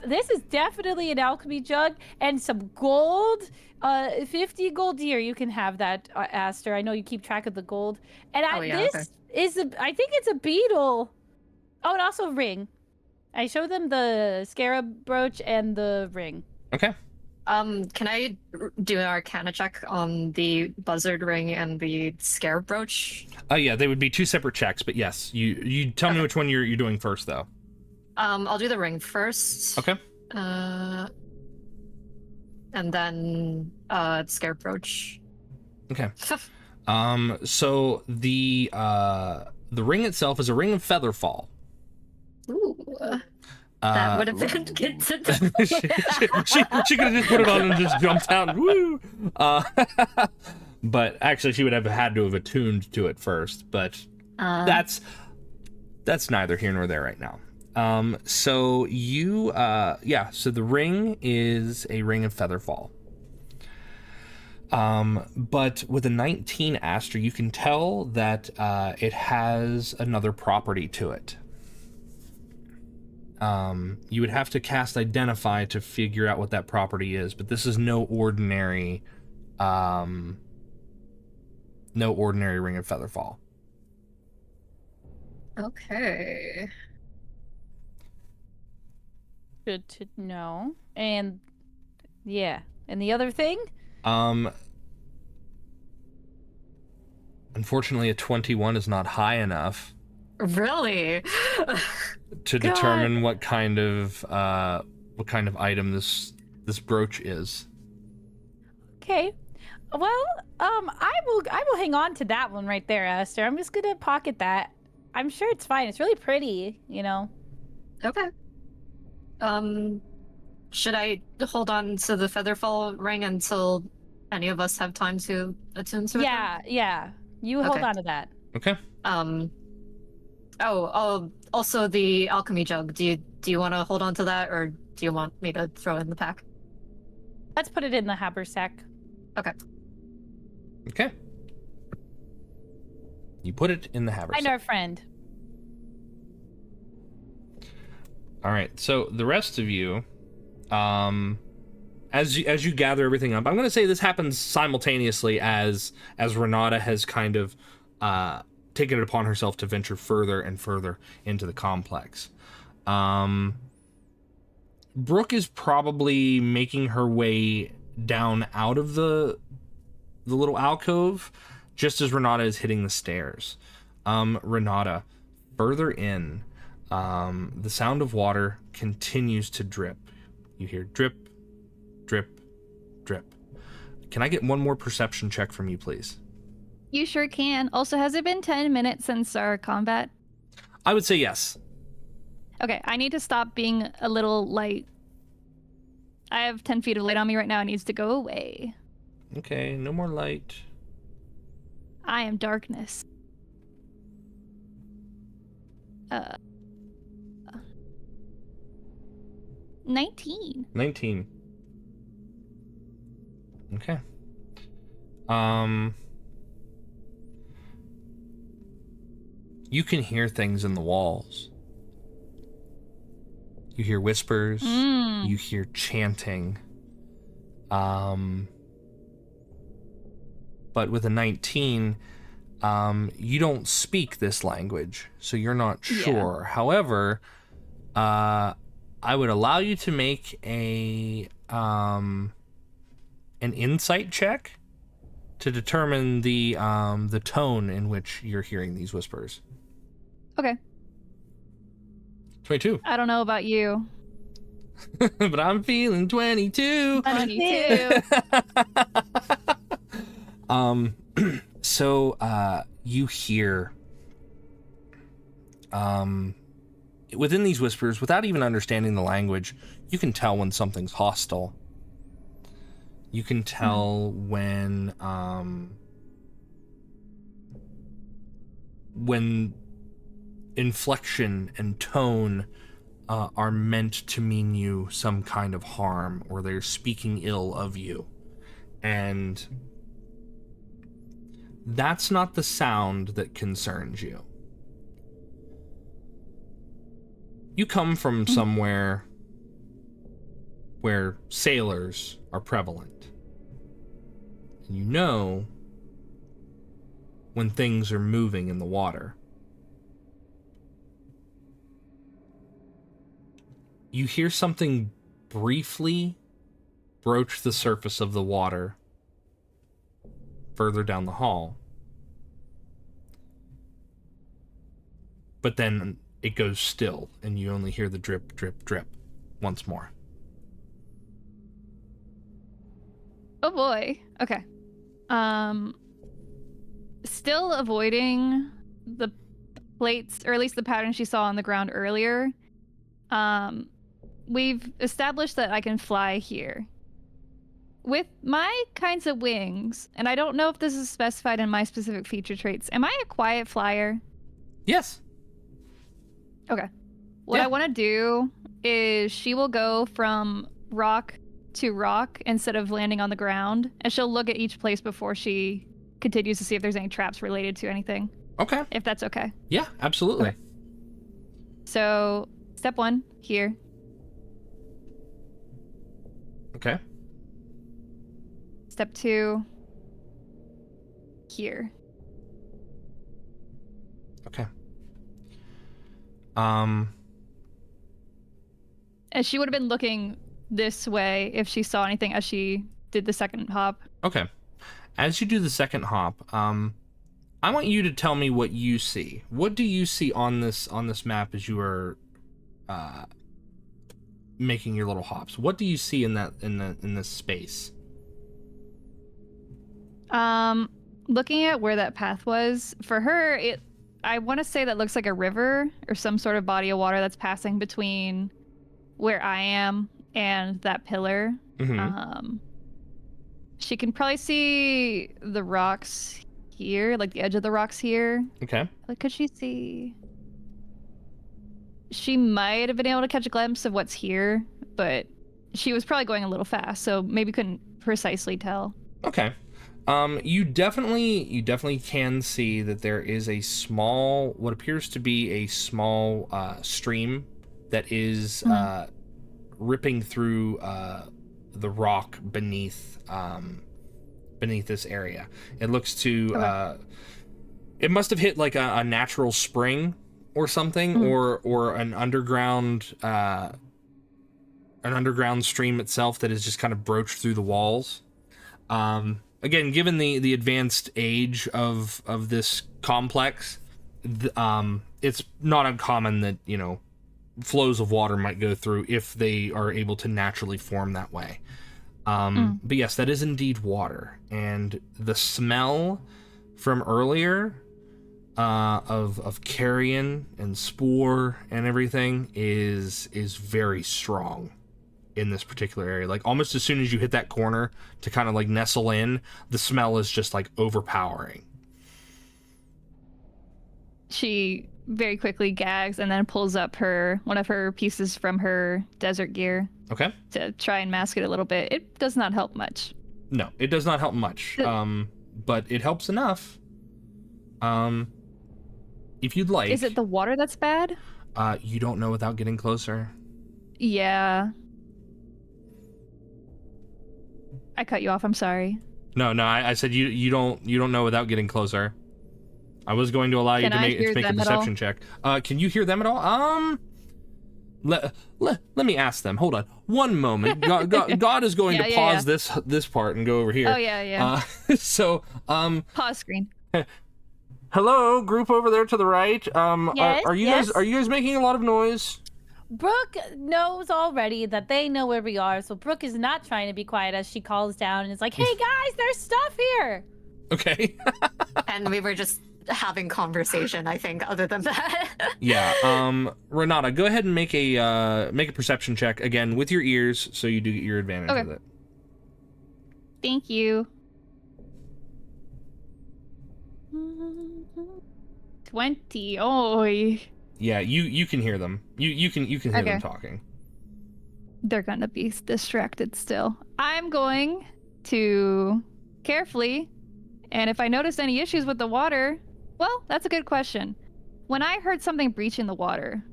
This is definitely an alchemy jug and some gold. 50 gold here. You can have that, Aster. I know you keep track of the gold. And this is I think it's a beetle. Oh, and also a ring. I show them the scarab brooch and the ring. Okay. Can I do an Arcana check on the buzzard ring and the scarab brooch? Oh yeah, they would be two separate checks, but yes, you tell me which one you're doing first though. I'll do the ring first. Okay. And then scarab brooch. Okay. So the ring itself is a ring of featherfall. Ooh. That would have been good to do. she could have just put it on and just jumped out. Woo! But actually, she would have had to have attuned to it first. But that's neither here nor there right now. So you, so the ring is a ring of featherfall. But with a 19 Aster, you can tell that it has another property to it. You would have to cast Identify to figure out what that property is, but this is no ordinary ring of featherfall. Okay. Good to know. And yeah, and the other thing? Unfortunately, a 21 is not high enough. Really? To determine what kind of item this brooch is. Okay. Well, I will hang on to that one right there, Aster. I'm just gonna pocket that. I'm sure it's fine. It's really pretty, you know. Okay. Should I hold on to the featherfall ring until any of us have time to attune to it? Yeah. You hold on to that. Okay. Also the alchemy jug. Do you want to hold on to that, or do you want me to throw it in the pack? Let's put it in the haversack. Okay. Okay. You put it in the haversack. Find our friend. All right. So the rest of you, as you gather everything up, I'm going to say this happens simultaneously as Renata has kind of taken it upon herself to venture further and further into the complex. Brooke is probably making her way down out of the little alcove just as Renata is hitting the stairs. Renata, further in, the sound of water continues to drip. You hear drip, drip, drip. Can I get one more perception check from you, please? You sure can. Also, has it been 10 minutes since our combat? I would say yes. Okay, I need to stop being a little light. I have 10 feet of light on me right now. It needs to go away. Okay, no more light. I am darkness. 19. 19. Okay. You can hear things in the walls. You hear whispers. You hear chanting. But with a 19, you don't speak this language, so you're not sure. Yeah. However, I would allow you to make an insight check to determine the tone in which you're hearing these whispers. Okay. 22. I don't know about you. But I'm feeling 22. 22. So you hear within these whispers, without even understanding the language, you can tell when something's hostile. You can tell when inflection and tone are meant to mean you some kind of harm, or they're speaking ill of you. And that's not the sound that concerns you. You come from somewhere where sailors are prevalent. And you know when things are moving in the water. You hear something briefly broach the surface of the water further down the hall. But then it goes still, and you only hear the drip, drip, drip once more. Oh boy. Okay. Still avoiding the plates, or at least the pattern she saw on the ground earlier. We've established that I can fly here. With my kinds of wings, and I don't know if this is specified in my specific feature traits, am I a quiet flyer? Yes. Okay. What I want to do is she will go from rock to rock instead of landing on the ground, and she'll look at each place before she continues to see if there's any traps related to anything. Okay. If that's okay. Yeah, absolutely. Okay. So, step 1, here. Okay. Step 2, here. Okay. And she would have been looking this way if she saw anything as she did the second hop. Okay. As you do the second hop, I want you to tell me what you see. What do you see on this map as you are making your little hops? What do you see in this space? Looking at where that path was, for her, I want to say that looks like a river or some sort of body of water that's passing between where I am and that pillar. Mm-hmm. She can probably see the rocks here, like the edge of the rocks here. Okay. Like, could she see? She might have been able to catch a glimpse of what's here, but she was probably going a little fast, so maybe couldn't precisely tell. Okay. You definitely can see that there is a small, what appears to be a small stream that is ripping through the rock beneath this area. It looks to it must have hit like a natural spring or something, or an underground stream itself that is just kind of broached through the walls. Again, given the advanced age of this complex, it's not uncommon that, you know, flows of water might go through if they are able to naturally form that way. But yes, that is indeed water, and the smell from earlier of carrion and spore and everything is very strong in this particular area. Like, almost as soon as you hit that corner to kind of like nestle in, the smell is just like overpowering. She very quickly gags and then pulls up one of her pieces from her desert gear. Okay. To try and mask it a little bit. It does not help much. No, it does not help much. But it helps enough. If you'd like. Is it the water that's bad? You don't know without getting closer. Yeah. I cut you off. I'm sorry. No, I said you don't know without getting closer. I was going to allow you to make a perception check. Can you hear them at all? Let me ask them. Hold on one moment. God is going to pause this part and go over here. Oh yeah. So pause screen. Hello, group over there to the right. Yes, are you guys making a lot of noise? Brooke knows already that they know where we are, so Brooke is not trying to be quiet as she calls down and is like, "Hey guys, there's stuff here." Okay. And we were just having conversation, I think, other than that. Yeah. Renata, go ahead and make a perception check again with your ears, so you do get your advantage Okay. with it. Thank you. 20. Oh, Yeah, you can hear them. You can hear them Okay. talking. they're gonna be distracted still. I'm going to carefully, and if I notice any issues with the water, well, that's a good question. When I heard something breaching the water,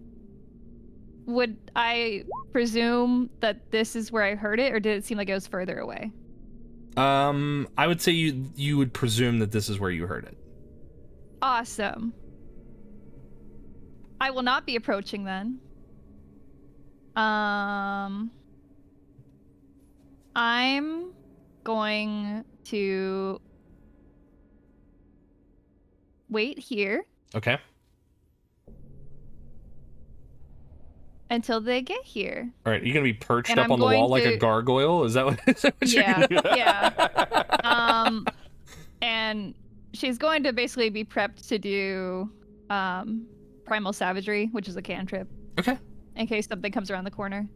would I presume that this is where I heard it, or did it seem like it was further away? I would say you would presume that this is where you heard it. Awesome. I will not be approaching then. I'm going to wait here Okay. until they get here. All right. You're gonna be perched And up I'm on the wall going like a to- gargoyle. Is that what you're Yeah, gonna do? yeah. And she's going to basically be prepped to do primal savagery, which is a cantrip, Okay. in case something comes around the corner.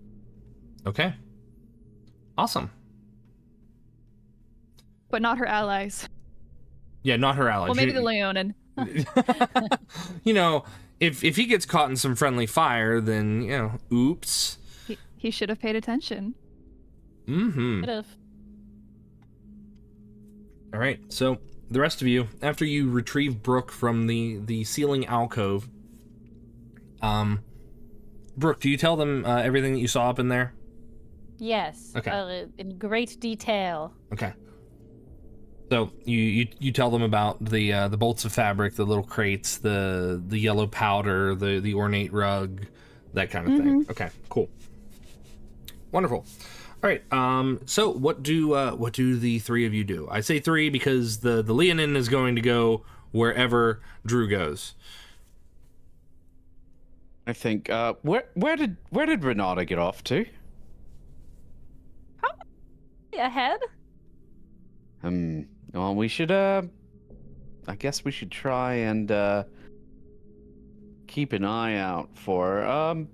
Okay. Awesome. But not her allies. Yeah, not her allies. Well, maybe You- the Leonin. You know, if he gets caught in some friendly fire, then, you know, oops. He should have paid attention. Mm-hmm. Could've. All right. So the rest of you, after you retrieve Brooke from the ceiling alcove, Brooke, do you tell them everything that you saw up in there? Yes. Okay. In great detail. Okay. So you tell them about the bolts of fabric, the little crates, the yellow powder, the ornate rug, that kind of thing. Okay, cool. Wonderful. All right. So what do the three of you do? I say three because the Leonin is going to go wherever Drew goes. I think. Where did Renata get off to? Ahead? Well, we should. I guess we should try and keep an eye out for.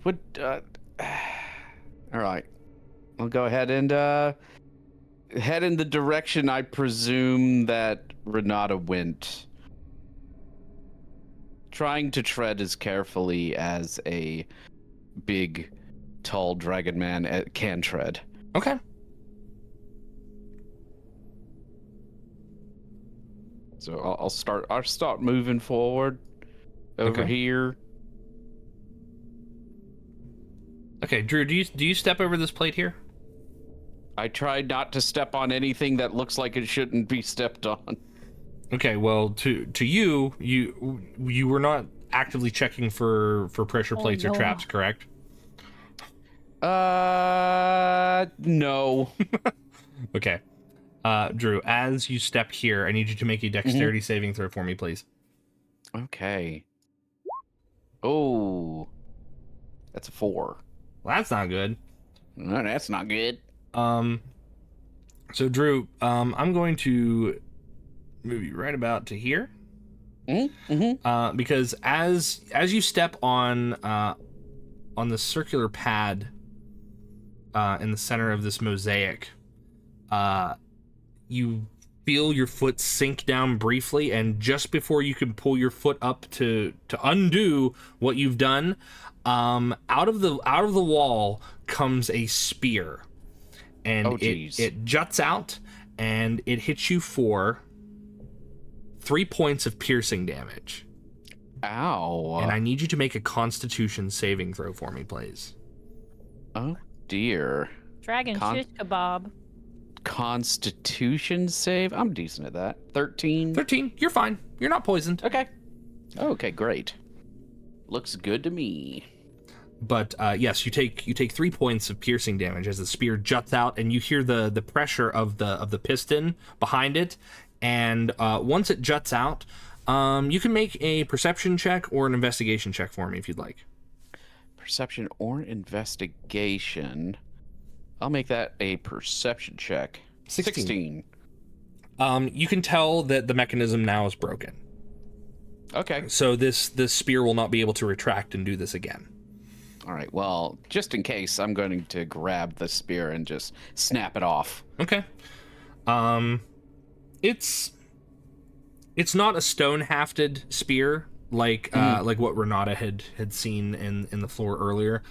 Would. All right. I'll go ahead and head in the direction I presume that Renata went. Trying to tread as carefully as a big, tall dragon man can tread. Okay. So I'll start moving forward over Okay. here. Okay, Drew, do you step over this plate here? I tried not to step on anything that looks like it shouldn't be stepped on. Okay, well, to you were not actively checking for pressure plates or no. traps, correct? No. Okay. Drew, as you step here, I need you to make a dexterity saving throw for me, please. Okay. Oh. That's a 4. Well, that's not good. No, that's not good. So Drew, I'm going to move you right about to here. Mm-hmm. Because as you step on the circular pad in the center of this mosaic, you feel your foot sink down briefly, and just before you can pull your foot up to undo what you've done, out of the wall comes a spear, and Oh, geez. it juts out and it hits you for 3 points of piercing damage. Ow. And I need you to make a Constitution saving throw for me, please. Oh, dear. Dragon shish kebab. Constitution save? I'm decent at that. 13. 13. You're fine. You're not poisoned. Okay. Okay, great. Looks good to me. But yes, you take 3 points of piercing damage as the spear juts out, and you hear the pressure of the piston behind it. And once it juts out, You can make a perception check or an investigation check for me if you'd like. Perception or investigation. I'll make that a perception check. 16. You can tell that the mechanism now is broken. Okay. So this spear will not be able to retract and do this again. All right. Well, just in case, I'm going to grab the spear and just snap it off. Okay. It's not a stone-hafted spear like what Renata had seen in the floor earlier.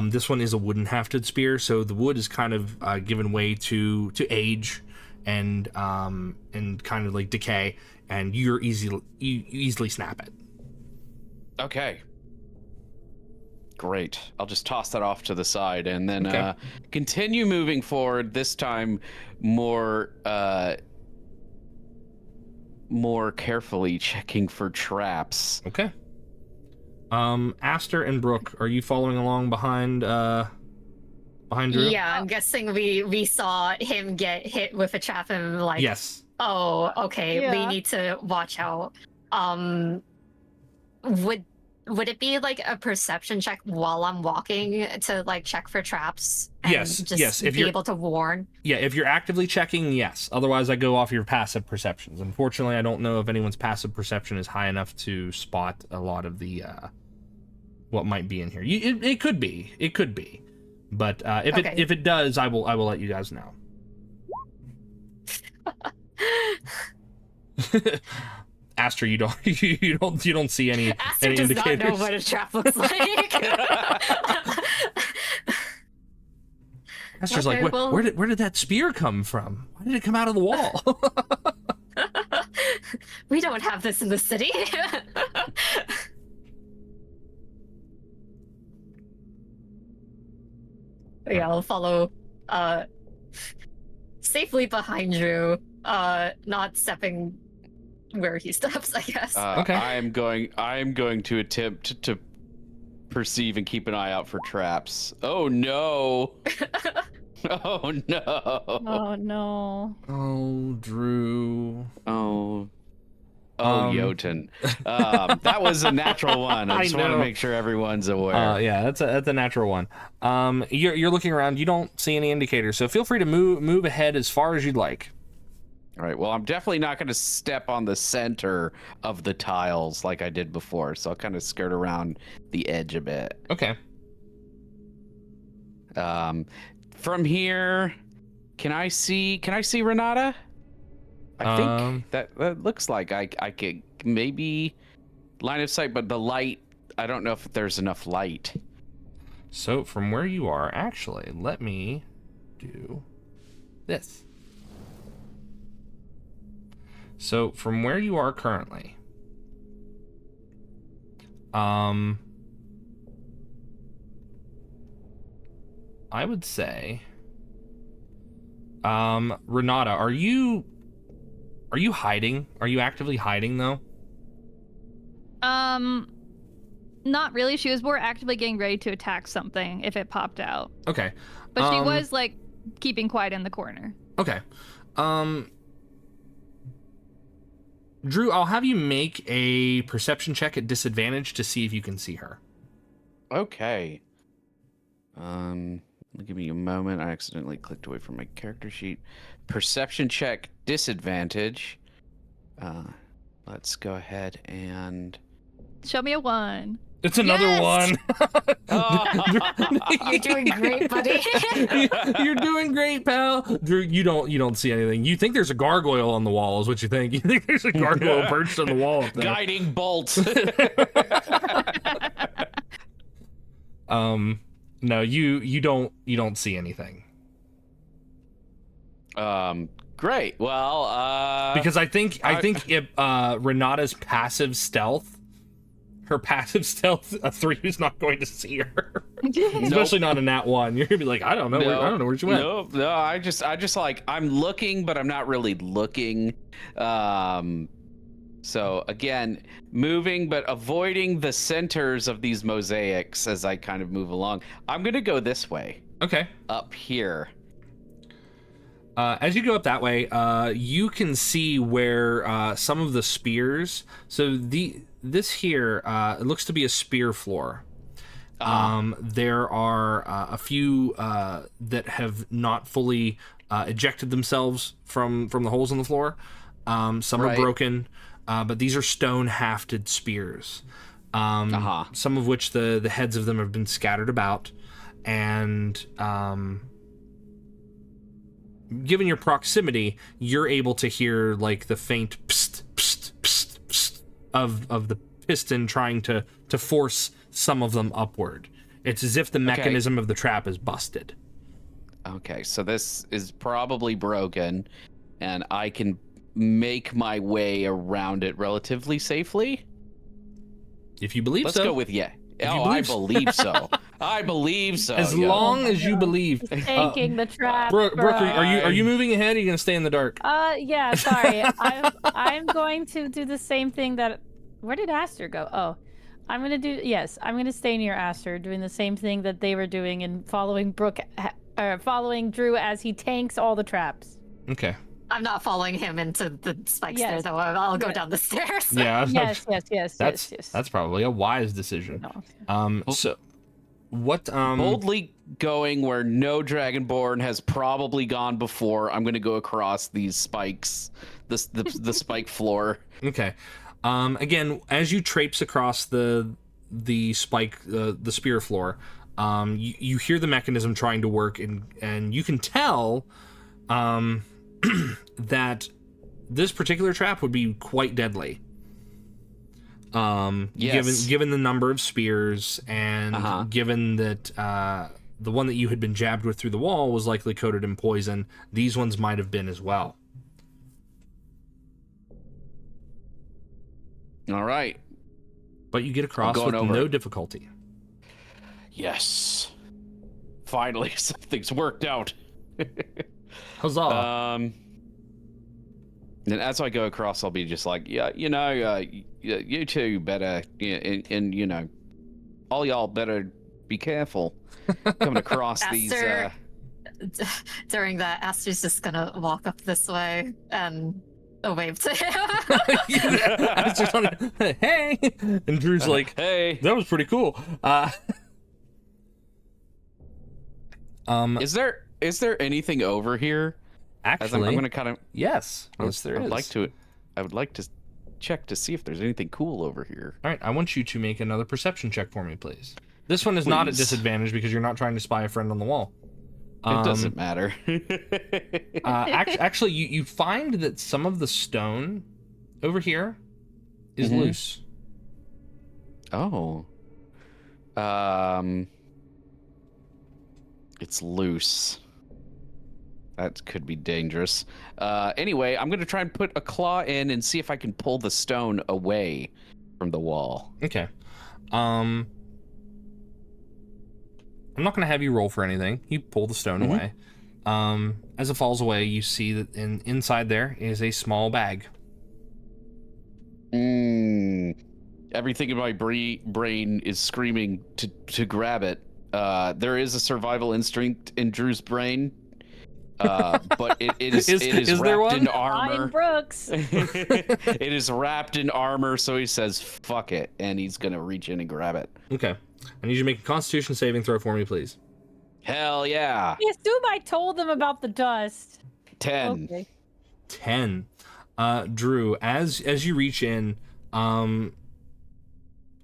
This one is a wooden hafted spear, so the wood is kind of given way to age and kind of like decay, and you easily snap it. Okay. Great. I'll just toss that off to the side and then continue moving forward. This time, more carefully checking for traps. Okay. Aster and Brooke, are you following along behind Drew? Yeah, I'm guessing we saw him get hit with a trap and like, Yes. oh, okay, Yeah. we need to watch out. Would it be like a perception check while I'm walking to like check for traps? And Yes, just yes, if be you're- able to warn. Yeah, if you're actively checking, yes. Otherwise, I go off your passive perceptions. Unfortunately, I don't know if anyone's passive perception is high enough to spot a lot of the what might be in here. It could be, but if it does, I will let you guys know. Aster, you don't see any Aster any does indicators. not know what a trap looks like. Aster's Okay, like, well- where did that spear come from? Why did it come out of the wall? We don't have this in the city. Yeah, I'll follow safely behind Drew, not stepping where he steps, I guess. Okay. I am going to attempt to perceive and keep an eye out for traps. Oh no. Oh no. Oh no. Oh, Drew. Oh, Um, Jotun. That was a natural one. I I just want to know. make sure everyone's aware. Yeah, that's a natural one. You're looking around. You don't see any indicators, so feel free to move ahead as far as you'd like. All right. Well, I'm definitely not going to step on the center of the tiles like I did before, so I'll kind of skirt around the edge a bit. Okay. From here, can I see Renata? I think that looks like I could maybe line of sight, but the light, I don't know if there's enough light. So from where you are, actually, let me do this. So from where you are currently, I would say, Renata, are you hiding? Are you actively hiding though? Not really. She was more actively getting ready to attack something if it popped out. Okay. But she was like keeping quiet in the corner. Okay. Drew, I'll have you make a perception check at disadvantage to see if you can see her. Okay. Give me a moment. I accidentally clicked away from my character sheet. Perception check, disadvantage. Let's go ahead and... Show me a 1. It's another Yes! one. You're doing great, buddy. You're doing great, pal. Drew, you don't see anything. You think there's a gargoyle on the wall, is what you think. You think there's a gargoyle perched on the wall up there. Guiding bolt. No, you don't see anything. Great. Well, Because I think if Renata's passive stealth, her passive stealth, a 3 is not going to see her. Especially not a nat 1. You're gonna be like, I don't know where she went. No, I just like, I'm looking, but I'm not really looking. So again, moving but avoiding the centers of these mosaics as I kind of move along. I'm gonna go this way. Okay. Up here. As you go up that way, you can see where some of the spears. So this here, it looks to be a spear floor. There are a few that have not fully ejected themselves from the holes in the floor. Some are broken, but these are stone hafted spears. Some of which the heads of them have been scattered about, and given your proximity, you're able to hear like the faint psst, psst, psst, psst of the piston trying to force some of them upward. It's as if the mechanism of the trap is busted. Okay, so this is probably broken, and I can make my way around it relatively safely. If you believe Let's so. go with yeah. I believe so. I believe so. As long as you believe. Taking the trap. Brooke, are you moving ahead? Or are you gonna stay in the dark? Yeah. Sorry, I'm going to do the same thing that. Where did Aster go? Oh, I'm gonna do. Yes, I'm gonna stay near Aster, doing the same thing that they were doing and following following Drew as he tanks all the traps. Okay. I'm not following him into the spikes there, though. I'll go down the stairs. Yeah. Yes. That's probably a wise decision. No. So, what? Boldly going where no Dragonborn has probably gone before. I'm gonna go across these spikes, the spike floor. Okay. Again, as you traipse across the spike, the spear floor, you hear the mechanism trying to work, and you can tell, that this particular trap would be quite deadly. Yes. Given the number of spears, and given that the one that you had been jabbed with through the wall was likely coated in poison, these ones might have been as well. All right. But you get across with no difficulty. Yes. Finally, something's worked out. Huzzah. And as I go across, I'll be just like, yeah, you two better, and you know, all y'all better be careful coming across these. During that, Aster's just gonna walk up this way and wave to him. Hey, and Drew's like, hey, that was pretty cool. Is there anything over here? Actually, I'm gonna kind of yes, there is. I would like to check to see if there's anything cool over here. All right, I want you to make another perception check for me, please. This one is not at disadvantage because you're not trying to spy a friend on the wall. It doesn't matter. Actually, you find that some of the stone over here is loose. Oh. It's loose. That could be dangerous. Anyway, I'm going to try and put a claw in and see if I can pull the stone away from the wall. Okay. I'm not going to have you roll for anything. You pull the stone away. As it falls away, you see that inside there is a small bag. Everything in my brain is screaming to grab it. There is a survival instinct in Drew's brain, but it is wrapped in armor. Brooks. It is wrapped in armor, so he says, fuck it, and he's going to reach in and grab it. Okay. I need you to make a Constitution saving throw for me, please. Hell yeah. I assume I told them about the dust. 10. Okay. 10. Drew, as you reach in, I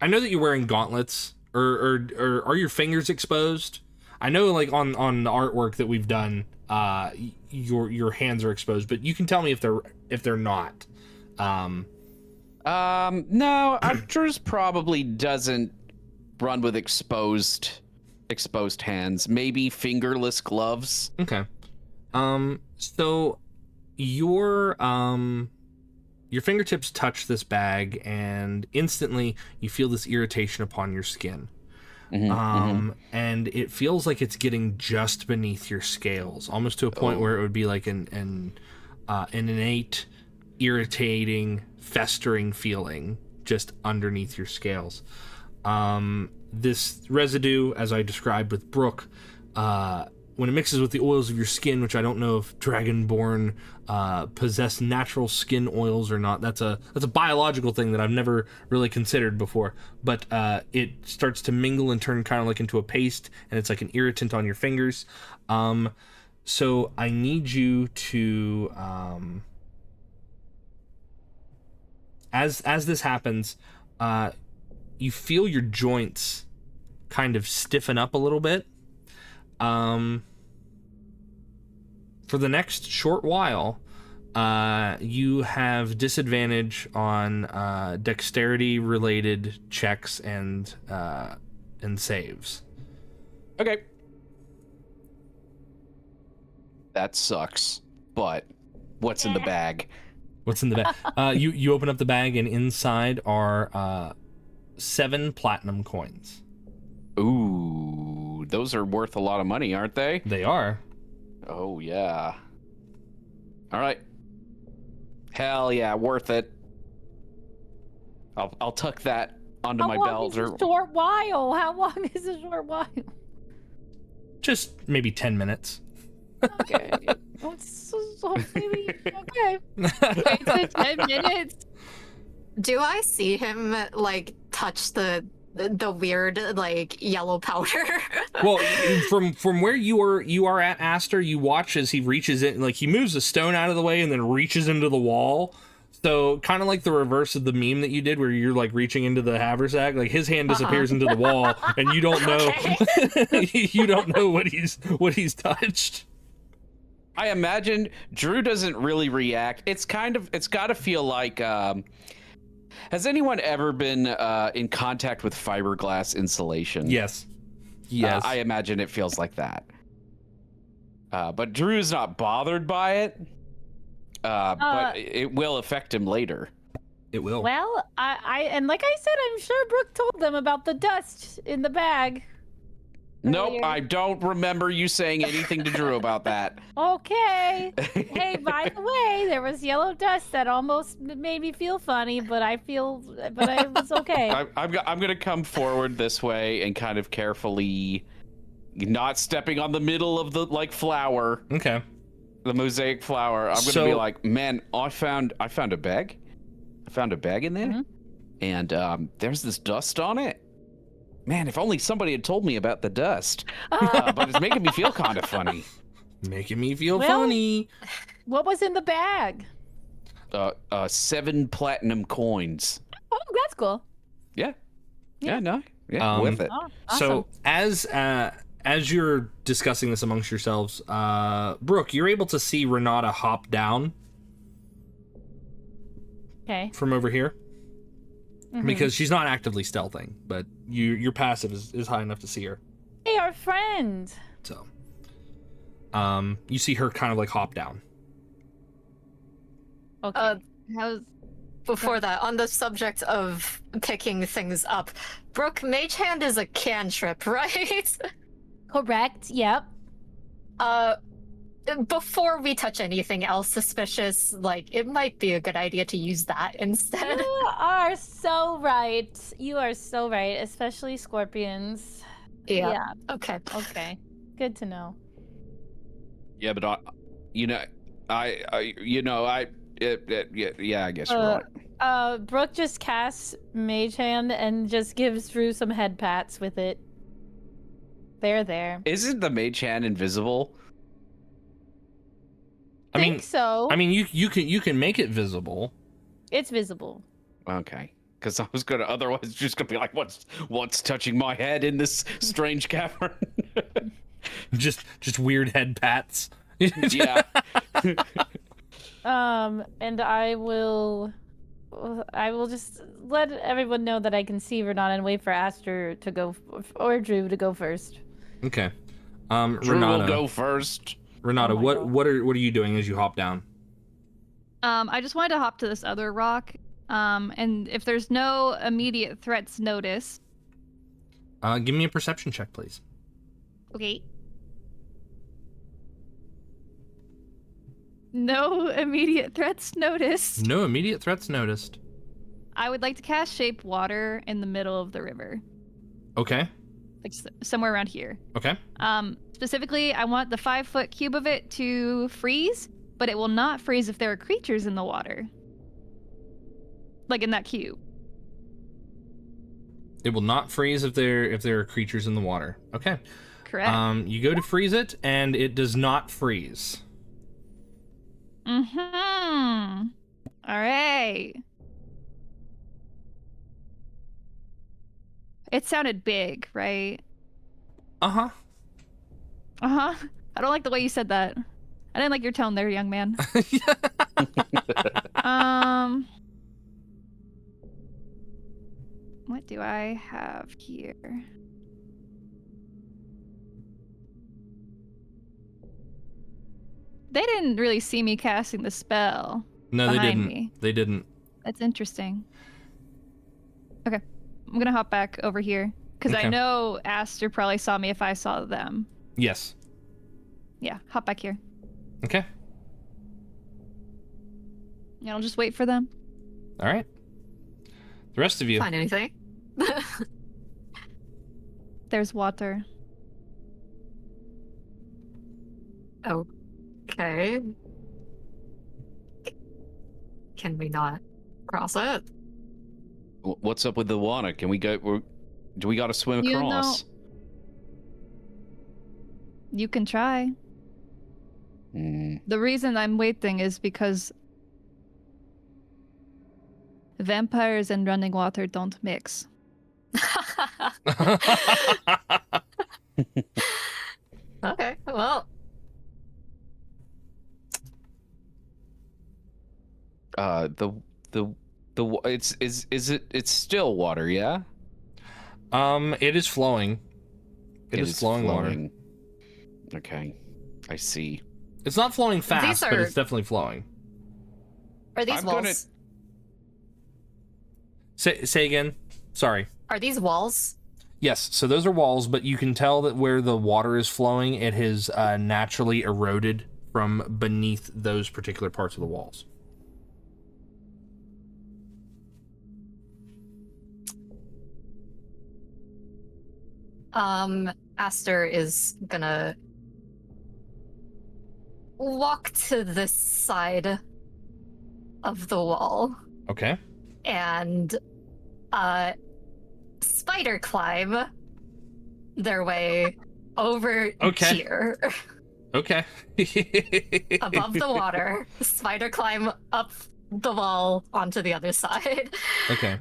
know that you're wearing gauntlets, or are your fingers exposed? I know, like on the artwork that we've done, your hands are exposed, but you can tell me if they're not. No, Drew's probably doesn't run with exposed hands. Maybe fingerless gloves. Okay. So your fingertips touch this bag, and instantly you feel this irritation upon your skin. And it feels like it's getting just beneath your scales, almost to a point where it would be like an innate, irritating, festering feeling just underneath your scales. This residue, as I described with Brooke, when it mixes with the oils of your skin, which I don't know if Dragonborn possess natural skin oils or not. That's a biological thing that I've never really considered before. But it starts to mingle and turn kind of like into a paste, and it's like an irritant on your fingers. So I need you to, as this happens, you feel your joints kind of stiffen up a little bit. For the next short while, you have disadvantage on dexterity-related checks and saves. Okay. That sucks. But what's in the bag? What's in the bag? You open up the bag, and inside are 7 platinum coins. Ooh, those are worth a lot of money, aren't they? They are. Oh, yeah. All right. Hell yeah, worth it. I'll tuck that onto my belt. How long is a short while? How long is a short while? Just maybe 10 minutes. Okay. Maybe, okay. Okay, so 10 minutes. Do I see him like touch the weird like yellow powder? Well, from where you are at, Aster, you watch as he reaches in, like he moves a stone out of the way and then reaches into the wall. So kind of like the reverse of the meme that you did, where you're like reaching into the haversack. Like his hand disappears into the wall, and you don't know you don't know what he's touched. I imagine Drew doesn't really react. It's got to feel like. Has anyone ever been in contact with fiberglass insulation? Yes. Yes. I imagine it feels like that. But Drew's not bothered by it. But it will affect him later. It will. Well, and like I said, I'm sure Brooke told them about the dust in the bag. Nope, earlier. I don't remember you saying anything to Drew about that. Okay. Hey, by the way, there was yellow dust that almost made me feel funny, but I was okay. I'm gonna come forward this way and kind of carefully, not stepping on the middle of the flower. Okay. The mosaic flower. I'm gonna be like, man, I found a bag. I found a bag in there, and there's this dust on it. Man, if only somebody had told me about the dust. But it's making me feel kind of funny. Making me feel funny. What was in the bag? 7 platinum coins. Oh, that's cool. Yeah. Yeah. With it. Oh, awesome. So as you're discussing this amongst yourselves, Brooke, you're able to see Renata hop down. Okay. From over here. Because she's not actively stealthing, but your passive is high enough to see her. Hey, our friend. So, you see her kind of like hop down. Okay. Before that, on the subject of picking things up, Brooke, Mage Hand is a cantrip, right? Correct. Yep. Before we touch anything else suspicious, like, it might be a good idea to use that instead. You are so right. You are so right, especially scorpions. Yeah. Okay. Okay. Good to know. Yeah, but I guess you're right. Brooke just casts Mage Hand and just gives Drew some head pats with it. There. Isn't the Mage Hand invisible? I mean, so. I mean, you can make it visible. It's visible. Okay, because I was otherwise just gonna be like, what's touching my head in this strange cavern? just weird head pats. Yeah. And I will just let everyone know that I can see Renata and wait for Aster to go, or Drew to go first. Okay. Drew Renata will go first. Renata, Oh what are you doing as you hop down? I just wanted to hop to this other rock. And if there's no immediate threats noticed. Give me a perception check, please. Okay. No immediate threats noticed. No immediate threats noticed. I would like to cast Shape Water in the middle of the river. Okay. like somewhere around here. Okay. Specifically, I want the 5-foot cube of it to freeze, but it will not freeze if there are creatures in the water. Like in that cube. It will not freeze if there are creatures in the water. Okay. Correct. You go to freeze it, and it does not freeze. Mm-hmm. All right. It sounded big, right? Uh-huh. Uh-huh. I don't like the way you said that. I didn't like your tone there, young man. What do I have here? They didn't really see me casting the spell. No, they behind didn't. me. They didn't. That's interesting. Okay. I'm gonna hop back over here. Because Okay. I know Aster probably saw me if I saw them. Yes. Yeah, hop back here. Okay. And I'll just wait for them. All right. The rest of you. Find anything? There's water. Okay. Can we not cross it? What's up with the water? Can we go? Do we got to swim You across? You can try. Hmm. The reason I'm waiting is because vampires and running water don't mix. Okay, well, It's still water, yeah? It is flowing. It is flowing water. Okay, I see. It's not flowing fast, but are- it's definitely flowing. are these I'm walls? Say again. Sorry. Are these walls? Yes, so those are walls, but you can tell that where the water is flowing, it has naturally eroded from beneath those particular parts of the walls. Aster is gonna walk to this side of the wall Okay. and spider climb their way over Okay. here Okay. above the water, spider climb up the wall onto the other side. Okay.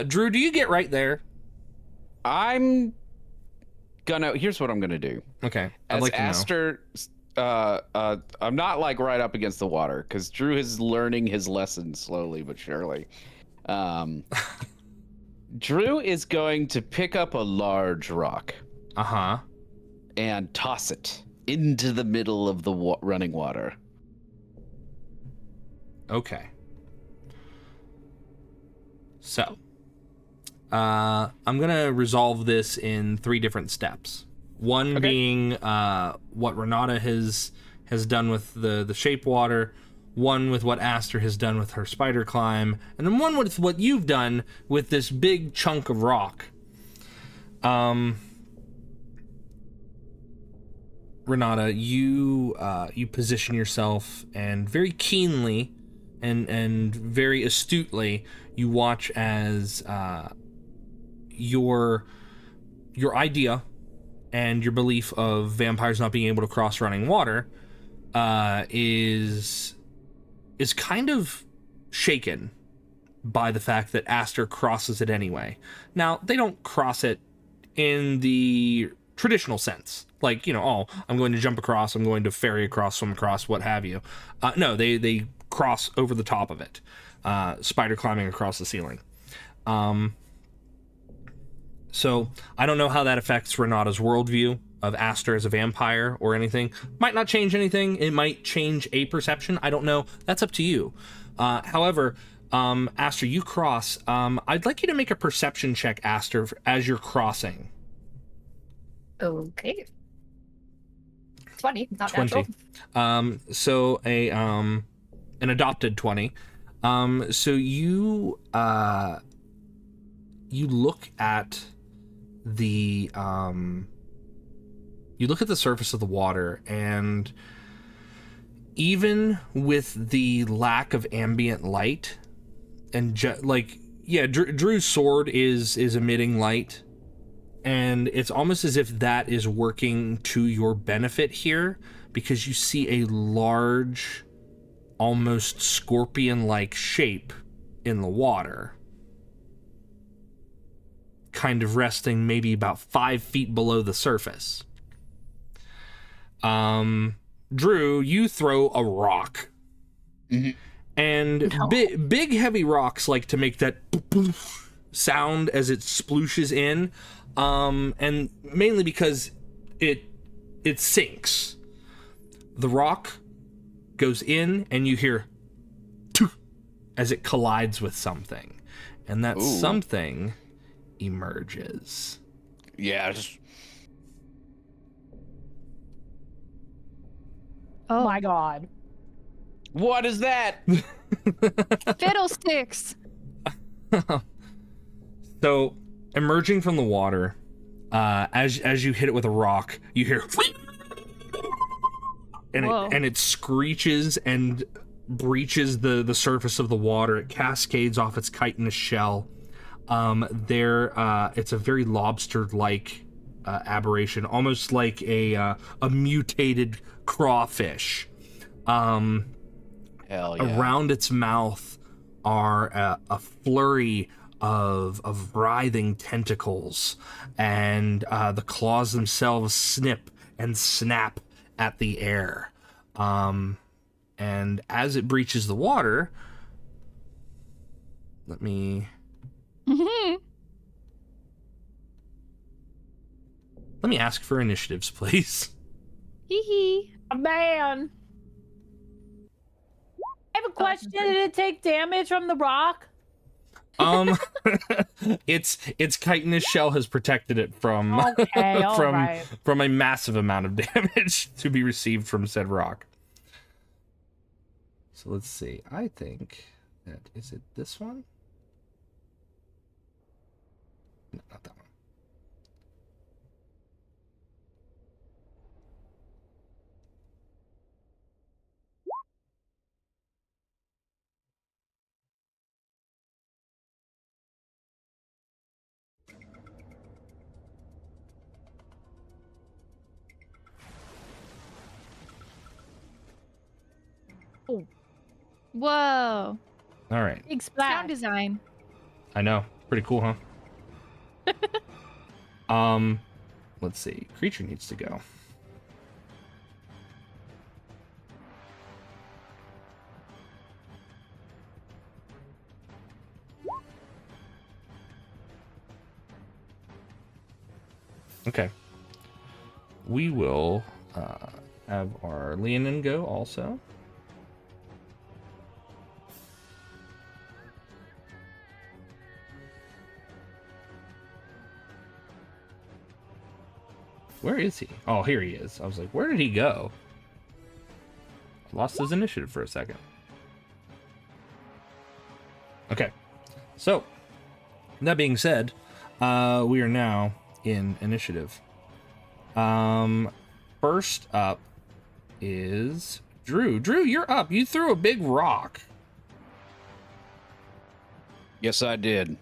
Drew, do you get right there? Here's what I'm gonna do. Okay. I'd As like to know. Aster, I'm not like right up against the water because Drew is learning his lesson slowly but surely. Drew is going to pick up a large rock Uh-huh. and toss it into the middle of the running water. Okay. So, I'm gonna resolve this in 3 different steps. One Okay. being what Renata has done with the shape water, one with what Aster has done with her spider climb, and then one with what you've done with this big chunk of rock. Renata, you position yourself and very keenly and very astutely you watch as your idea and your belief of vampires not being able to cross running water is kind of shaken by the fact that Aster crosses it anyway. Now, they don't cross it in the traditional sense. Like, oh, I'm going to jump across, I'm going to ferry across, swim across, what have you. No, they cross over the top of it. Spider climbing across the ceiling. So I don't know how that affects Renata's worldview of Aster as a vampire or anything. Might not change anything. It might change a perception. I don't know. That's up to you. However, Aster, you cross. I'd like you to make a perception check, Aster, as you're crossing. Okay. 20, not 20. natural. So an adopted 20. So you look at the you look at the surface of the water, and even with the lack of ambient light, and Drew's sword is emitting light, and it's almost as if that is working to your benefit here, because you see a large, almost scorpion-like shape in the water, kind of resting maybe about 5 feet below the surface. Drew, you throw a rock. Mm-hmm. And big heavy rocks like to make that sound as it splooshes in, and mainly because it sinks. The rock goes in, and you hear as it collides with something, and that something emerges. Yeah. Oh my god. What is that? Fiddlesticks. So, emerging from the water, as you hit it with a rock, you hear, and it screeches and breaches the surface of the water. It cascades off its chitinous shell. It's a very lobster-like aberration, almost like a mutated crawfish. Hell yeah. Around its mouth are a flurry of writhing tentacles, and the claws themselves snip and snap at the air. And as it breaches the water, let me ask for initiatives, please. Hee hee. Man. I have a question. Did it take damage from the rock? Its chitinous shell has protected it from from a massive amount of damage to be received from said rock. So let's see. I think that is it. This one? No, not that one. Whoa. All right. Big splash. Sound design. I know. Pretty cool, huh? Let's see. Creature needs to go. Okay. We will have our Leonin go also. Where is he? Oh, here he is. I was like, where did he go? Lost his initiative for a second. Okay. So, that being said, we are now in initiative. First up is Drew. Drew, you're up. You threw a big rock. Yes, I did.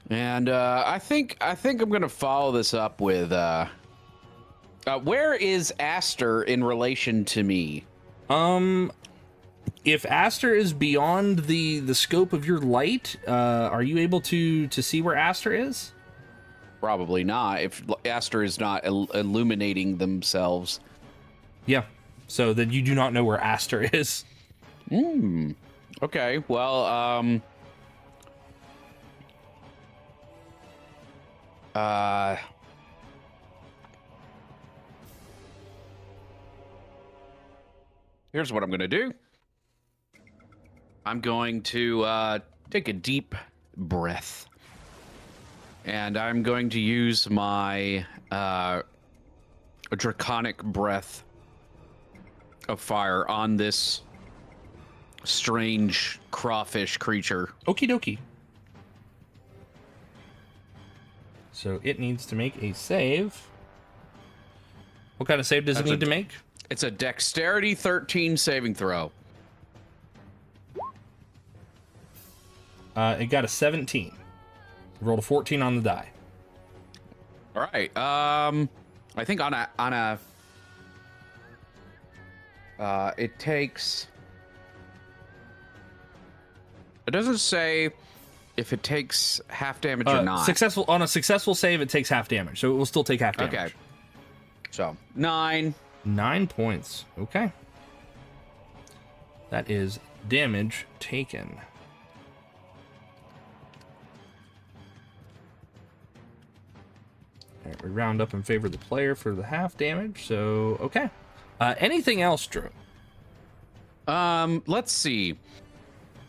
And I think I'm gonna follow this up with where is Aster in relation to me? If Aster is beyond the scope of your light, are you able to see where Aster is? Probably not. If Aster is not illuminating themselves. Yeah. So then you do not know where Aster is. Okay. Well, here's what I'm gonna do. I'm going to take a deep breath, and I'm going to use my draconic breath of fire on this strange crawfish creature. Okie dokie. So it needs to make a save. What kind of save does it need to make? It's a dexterity 13 saving throw. It got a 17. Rolled a 14 on the die. All right. I think on a it takes. It doesn't say if it takes half damage or not. On a successful save, it takes half damage, so it will still take half damage. Okay. So 9. 9 points. Okay. That is damage taken. All right, we round up in favor of the player for the half damage. So okay. Anything else, Drew? Let's see.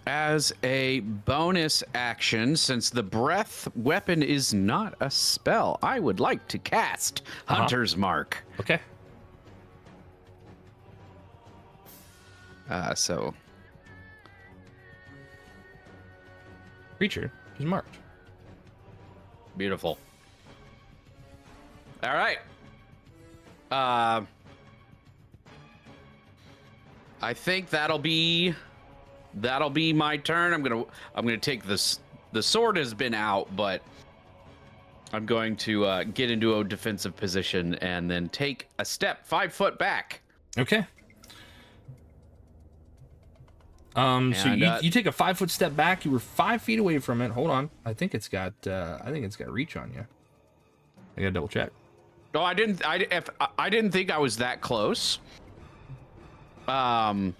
As a bonus action, since the breath weapon is not a spell, I would like to cast Hunter's Mark. Okay. So Creature is marked. beautiful. All right. I think that'll be my turn. I'm gonna take this. The sword has been out, but I'm going to get into a defensive position and then take a step 5 foot back. Okay. So you take a 5 foot step back. You were 5 feet away from it. Hold on. I think it's got reach on you. I gotta double check. No, I didn't think I was that close. Well,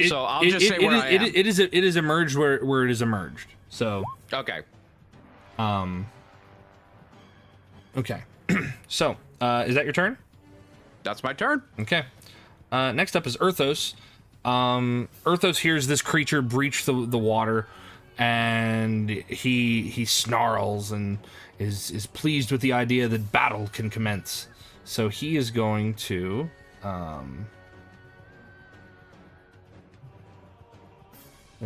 so I'll just say where I am. It is emerged where it is emerged. So okay. Okay. So is that your turn? That's my turn. Okay. Next up is Erthos. Erthos hears this creature breach the water, and he snarls and is pleased with the idea that battle can commence. So he is going to gonna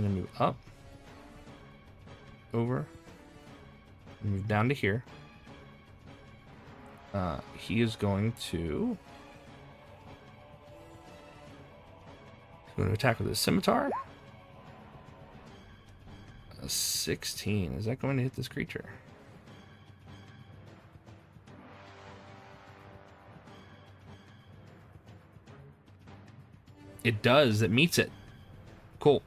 move up, over, move down to here. He is going to attack with his scimitar. A 16. Is that going to hit this creature? It does. It meets it. Cool.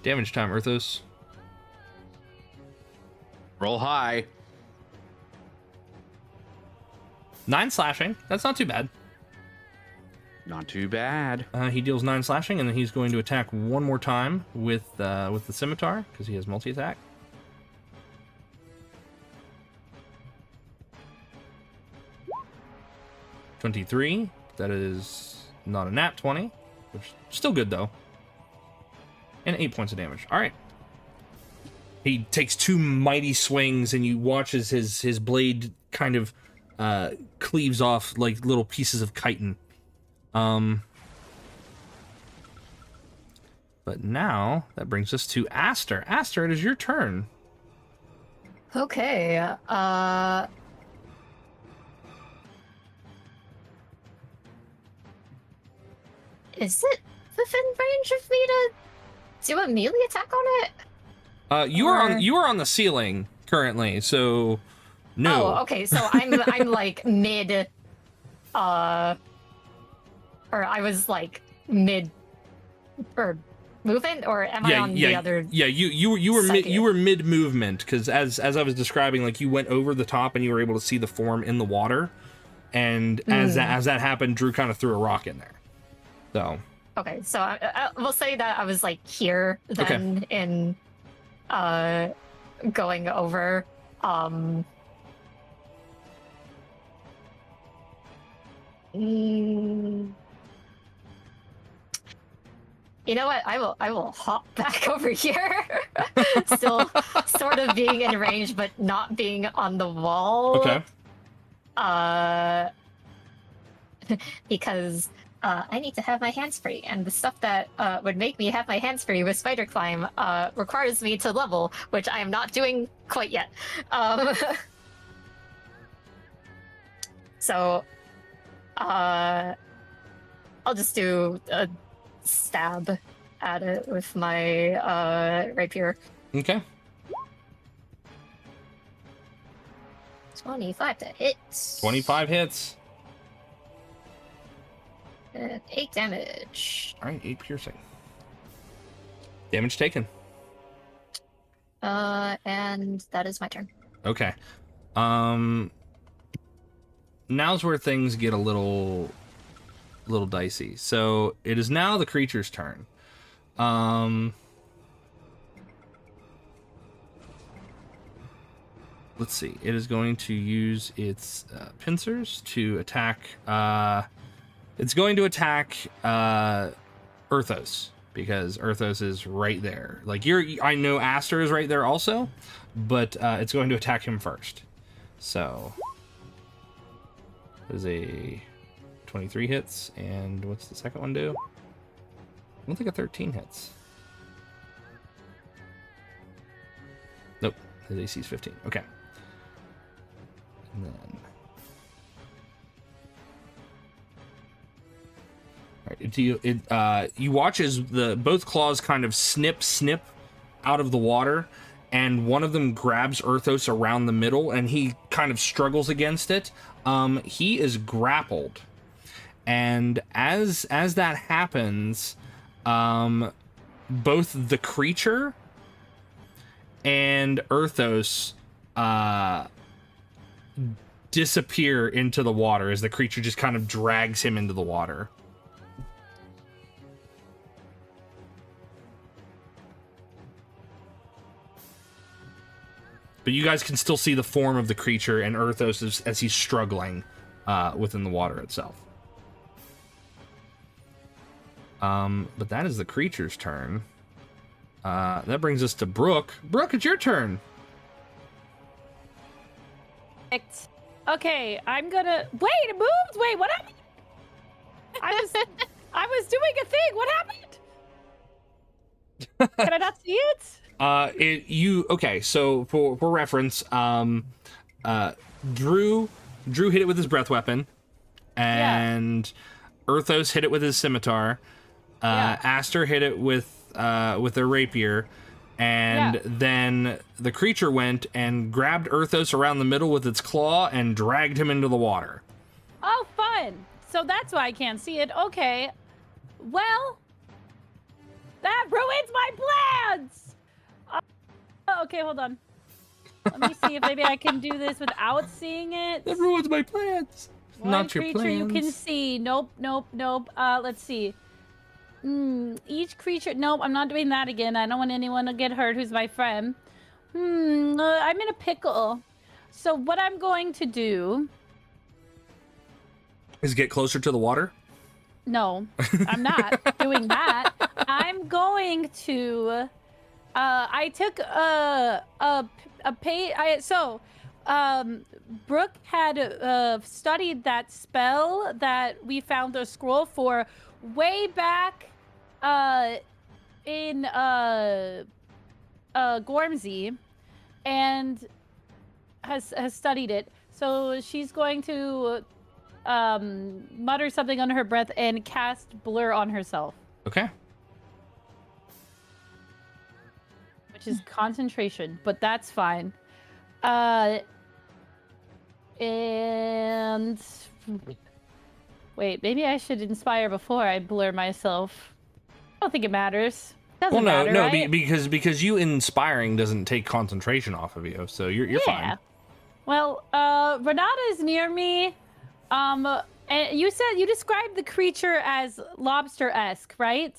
Damage time, Erthos. Roll high. 9 slashing. That's not too bad. Not too bad. He deals 9 slashing, and then he's going to attack one more time with the scimitar because he has multi-attack. $23. That is not a nat 20, which is still good though. And 8 points of damage. All right. He takes 2 mighty swings, and you watch as his blade kind of cleaves off like little pieces of chitin. But now that brings us to Aster. Aster, it is your turn. Okay. Is it within range of me to do a melee attack on it? You are on the ceiling currently, so no. Oh, okay. So I'm like mid, or I was like mid, or movement, or am I on the other? Yeah, you were mid movement because as I was describing, like you went over the top and you were able to see the form in the water, and as that happened, Drew kind of threw a rock in there. So. Okay, so I will say that I was like here then in going over. You know what? I will hop back over here. Still sort of being in range, but not being on the wall. Okay. Because I need to have my hands free, and the stuff that would make me have my hands free with spider climb requires me to level, which I am not doing quite yet. So, I'll just do a stab at it with my rapier. Okay. 25 to hit. 25 hits. And 8 damage. All right, 8 piercing. Damage taken. And that is my turn. Okay. Now's where things get a little dicey. So it is now the creature's turn. Let's see. It is going to use its pincers to attack. It's going to attack Erthos, because Erthos is right there. Like, I know Aster is right there also, but it's going to attack him first. So that is a 23 hits, and what's the second one do? I don't think a 13 hits. Nope, his AC is 15. Okay. And then, all right, you watch as both claws kind of snip out of the water, and one of them grabs Erthos around the middle, and he kind of struggles against it. He is grappled, and as that happens, both the creature and Erthos disappear into the water as the creature just kind of drags him into the water. But you guys can still see the form of the creature and Erthos as he's struggling within the water itself. But that is the creature's turn. That brings us to Brooke. Brooke, it's your turn. Okay, I'm gonna wait. It moved. Wait, what happened? I was doing a thing. What happened? Can I not see it? Okay, so for reference, Drew hit it with his breath weapon, and Erthos hit it with his scimitar. Aster hit it with their rapier, and then the creature went and grabbed Erthos around the middle with its claw and dragged him into the water. Oh, fun! So that's why I can't see it. Okay, well, that ruins my plans. Okay, hold on. Let me see if maybe I can do this without seeing it. That ruins my plans. One Not your creature plans. you can see. Nope. Let's see. Each creature. Nope, I'm not doing that again. I don't want anyone to get hurt who's my friend. I'm in a pickle. So what I'm going to do is get closer to the water. No, I'm not doing that. I'm going to. I took Brooke had studied that spell that we found the scroll for way back in Gormsey, and has studied it. So she's going to mutter something under her breath and cast Blur on herself. Okay. Which is concentration, but that's fine. And wait, maybe I should inspire before I blur myself. I don't think it matters. Doesn't matter, right? because you inspiring doesn't take concentration off of you, so you're fine. Well, Renata is near me. And you said you described the creature as lobster-esque, right?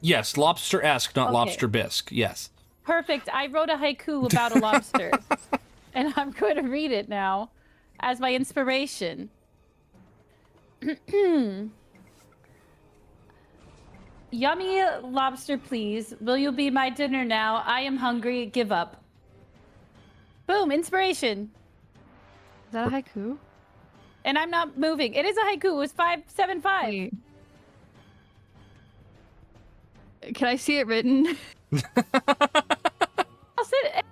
Yes, lobster-esque, not Okay. lobster bisque. Yes. Perfect. I wrote a haiku about a lobster, and I'm going to read it now as my inspiration. Yummy lobster, please. Will you be my dinner now? I am hungry. Give up. Boom. Inspiration. Is that a haiku? And I'm not moving. It is a haiku. It was 575. Wait, Can I see it written? I'll send it.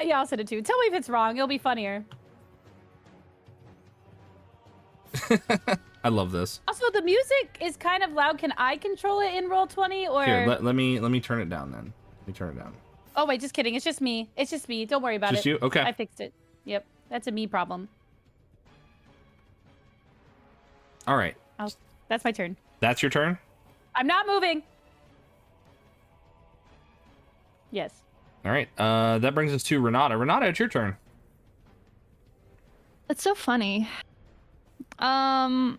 Yeah, I'll send it to you. Tell me if it's wrong. It'll be funnier. I love this. Also, the music is kind of loud. Can I control it in Roll20 or? Here, let me turn it down then. Let me turn it down. Oh wait, just kidding. It's just me. It's just me. Don't worry about Just it. you? Okay. I fixed it. Yep, that's a me problem. All right. That's my turn. That's your turn? I'm not moving. Yes. All right. That brings us to Renata. Renata, it's your turn. That's so funny. I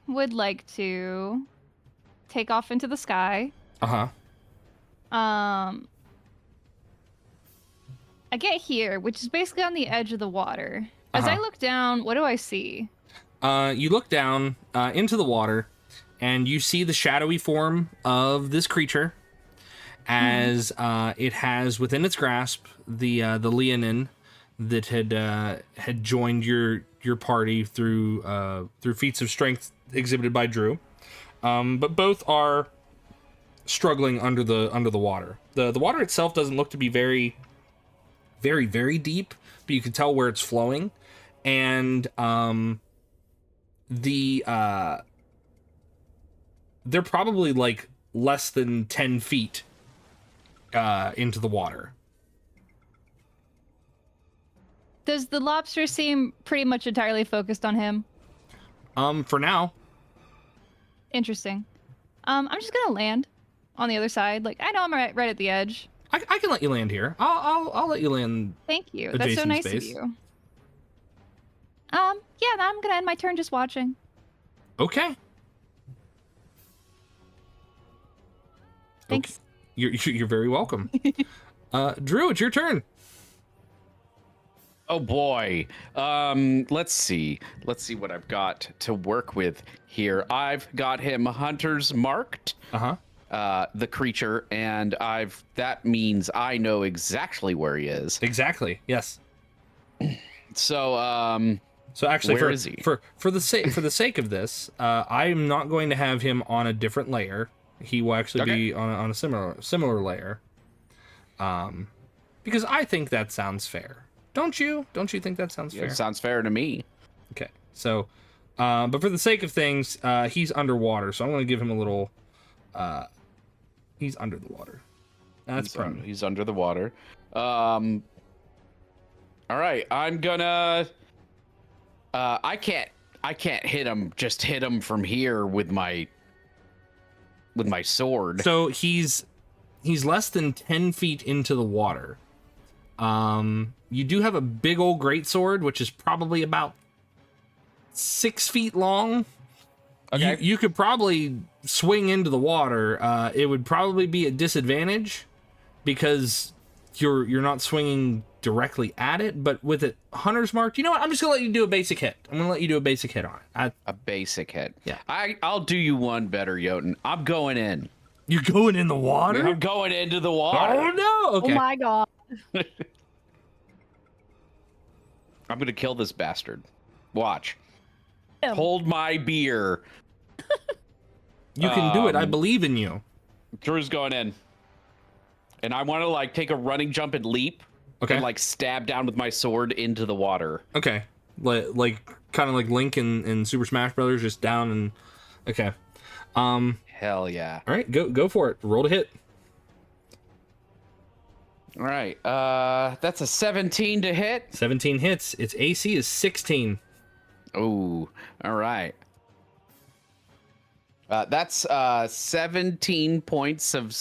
would like to take off into the sky. Uh-huh. I get here, which is basically on the edge of the water. As I look down, what do I see? You look down into the water, and you see the shadowy form of this creature, as it has within its grasp the Leonin that had joined your party through feats of strength exhibited by Drew, but both are struggling under the water. The water itself doesn't look to be very, very, very deep, but you can tell where it's flowing, and they're probably like less than 10 feet into the water. Does the lobster seem pretty much entirely focused on him? For now. Interesting. I'm just gonna land on the other side. Like, I know I'm right at the edge. I can let you land here. I'll let you land. Thank you. That's so adjacent nice space. of you. Yeah, I'm gonna end my turn just watching. Okay. Thanks. Okay. You're very welcome. Drew, it's your turn. Oh boy. Let's see what I've got to work with here. I've got him hunters marked. The creature, and that means I know exactly where he is. Exactly. Yes. So So actually, where is he? for the sake of this, I am not going to have him on a different layer. He will actually be on a similar layer. Because I think that sounds fair. Don't you? Don't you think that sounds fair? It sounds fair to me. Okay. So, but for the sake of things, he's underwater, so I'm going to give him a little. He's under the water. That's prone. He's under the water. All right, I'm gonna. I can't hit him. Just hit him from here with my sword. So he's less than 10 feet into the water. You do have a big old greatsword, which is probably about 6 feet long. Okay. You could probably swing into the water. It would probably be a disadvantage because you're not swinging directly at it, but with it hunter's marked, you know what? I'm just gonna let you do a basic hit. I'm gonna let you do a basic hit on it. A basic hit. Yeah. I'll do you one better, Jotun. I'm going in. You're going in the water? I'm going into the water. Oh no! Okay. Oh my god. I'm gonna kill this bastard. Watch. Him. Hold my beer. You can do it. I believe in you. Drew's going in. And I want to like take a running jump and leap. Okay. And like stab down with my sword into the water. Okay. Like kind of like Link in Super Smash Brothers, just down and okay. Hell yeah. All right, go for it. Roll to hit. All right. That's a 17 to hit. 17 hits. Its AC is 16. Oh, all right. That's 17 points of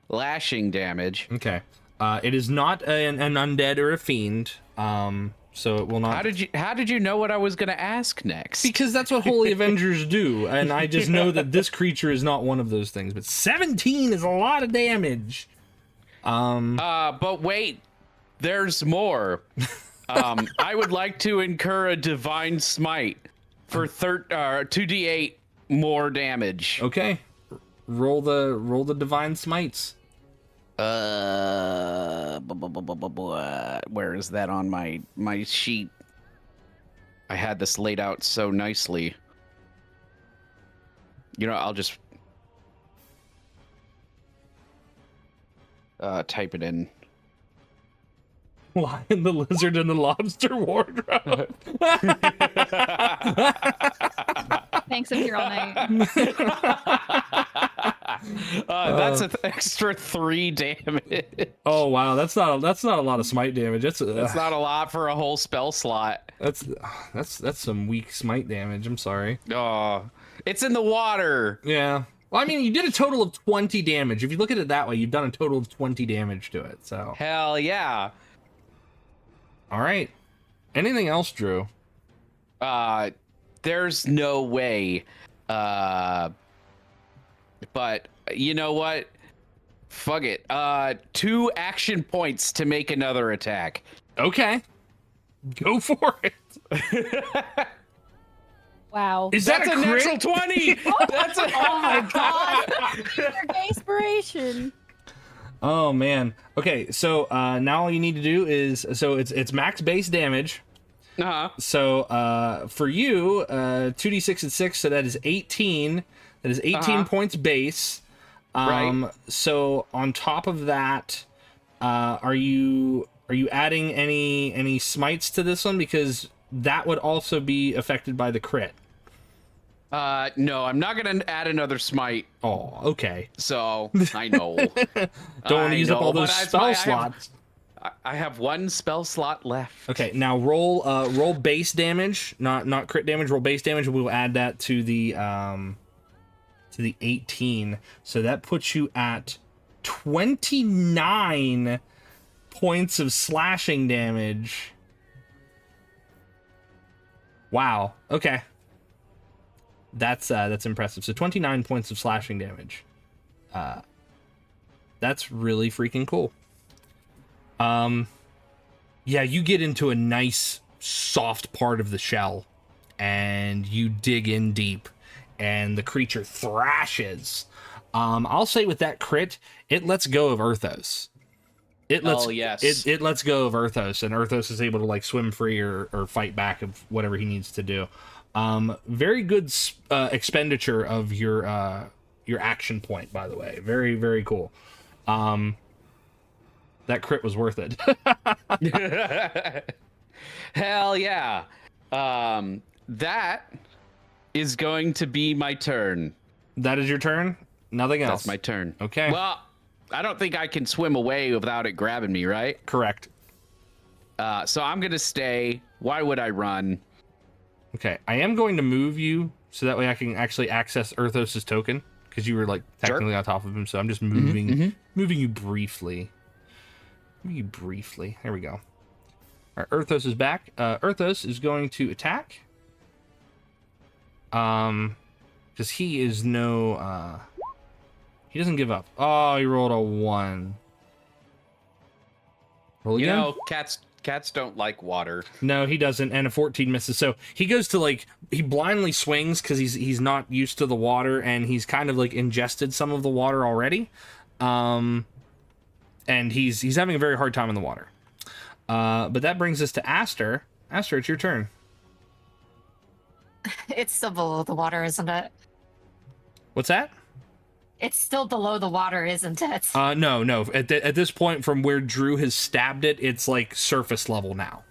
lashing damage. Okay. It is not an undead or a fiend. So it will not. How did you know what I was gonna ask next? Because that's what Holy Avengers do, and I just know that this creature is not one of those things. But 17 is a lot of damage. But wait, there's more. I would like to incur a divine smite for 2d8 more damage. Okay. Roll the divine smites. Where is that on my sheet? I had this laid out so nicely. You know, I'll just type it in. Lion, the lizard, and the lobster wardrobe. Thanks if you're all night. That's an extra 3 damage. Oh wow, that's not a lot of smite damage. That's not a lot for a whole spell slot. That's some weak smite damage. I'm sorry. Oh, it's in the water. Yeah. Well, I mean, you did a total of 20 damage. If you look at it that way, you've done a total of 20 damage to it. So. Hell yeah. All right. Anything else, Drew? There's no way. But you know what? Fuck it. 2 action points to make another attack. Okay. Go for it. Wow. Is that That's a a crit? natural 20. That's a Oh my god. Inspiration. Oh man. Okay, so now all you need to do is it's max base damage. Uh-huh. So for you, 2d6 and 6, so that is 18. That is 18 points base. Right. So on top of that, are you adding any smites to this one, because that would also be affected by the crit? No, I'm not gonna add another smite. Oh, okay. So I know. Don't want to use up all those spell slots. I have 1 spell slot left. Okay, now roll base damage, not crit damage. Roll base damage, and we'll add that to the 18. So that puts you at 29 points of slashing damage. Wow. Okay. That's impressive. So 29 points of slashing damage. That's really freaking cool. Yeah, you get into a nice soft part of the shell and you dig in deep and the creature thrashes. I'll say with that crit, it lets go of Earthos. It lets it lets go of Earthos, and Earthos is able to like swim free or fight back of whatever he needs to do. Very good expenditure of your action point, by the way. Very, very cool. That crit was worth it. Hell yeah. That is going to be my turn. That is your turn? Nothing else? That's my turn. Okay. Well, I don't think I can swim away without it grabbing me, right? Correct. So I'm going to stay. Why would I run? Okay. I am going to move you so that way I can actually access Earthos' token, because you were like technically on top of him. So I'm just moving you briefly. There we go. All right, Earthos is back. Earthos is going to attack. Because he is no, he doesn't give up. Oh, he rolled a 1. Roll again? You know, cats don't like water. No, he doesn't, and a 14 misses. So he goes to like, he blindly swings because he's not used to the water, and he's kind of like ingested some of the water already. And he's having a very hard time in the water. But that brings us to Aster. Aster, it's your turn. It's still below the water, isn't it? What's that? It's still below the water, isn't it? No. At this point, from where Drew has stabbed it, it's like surface level now.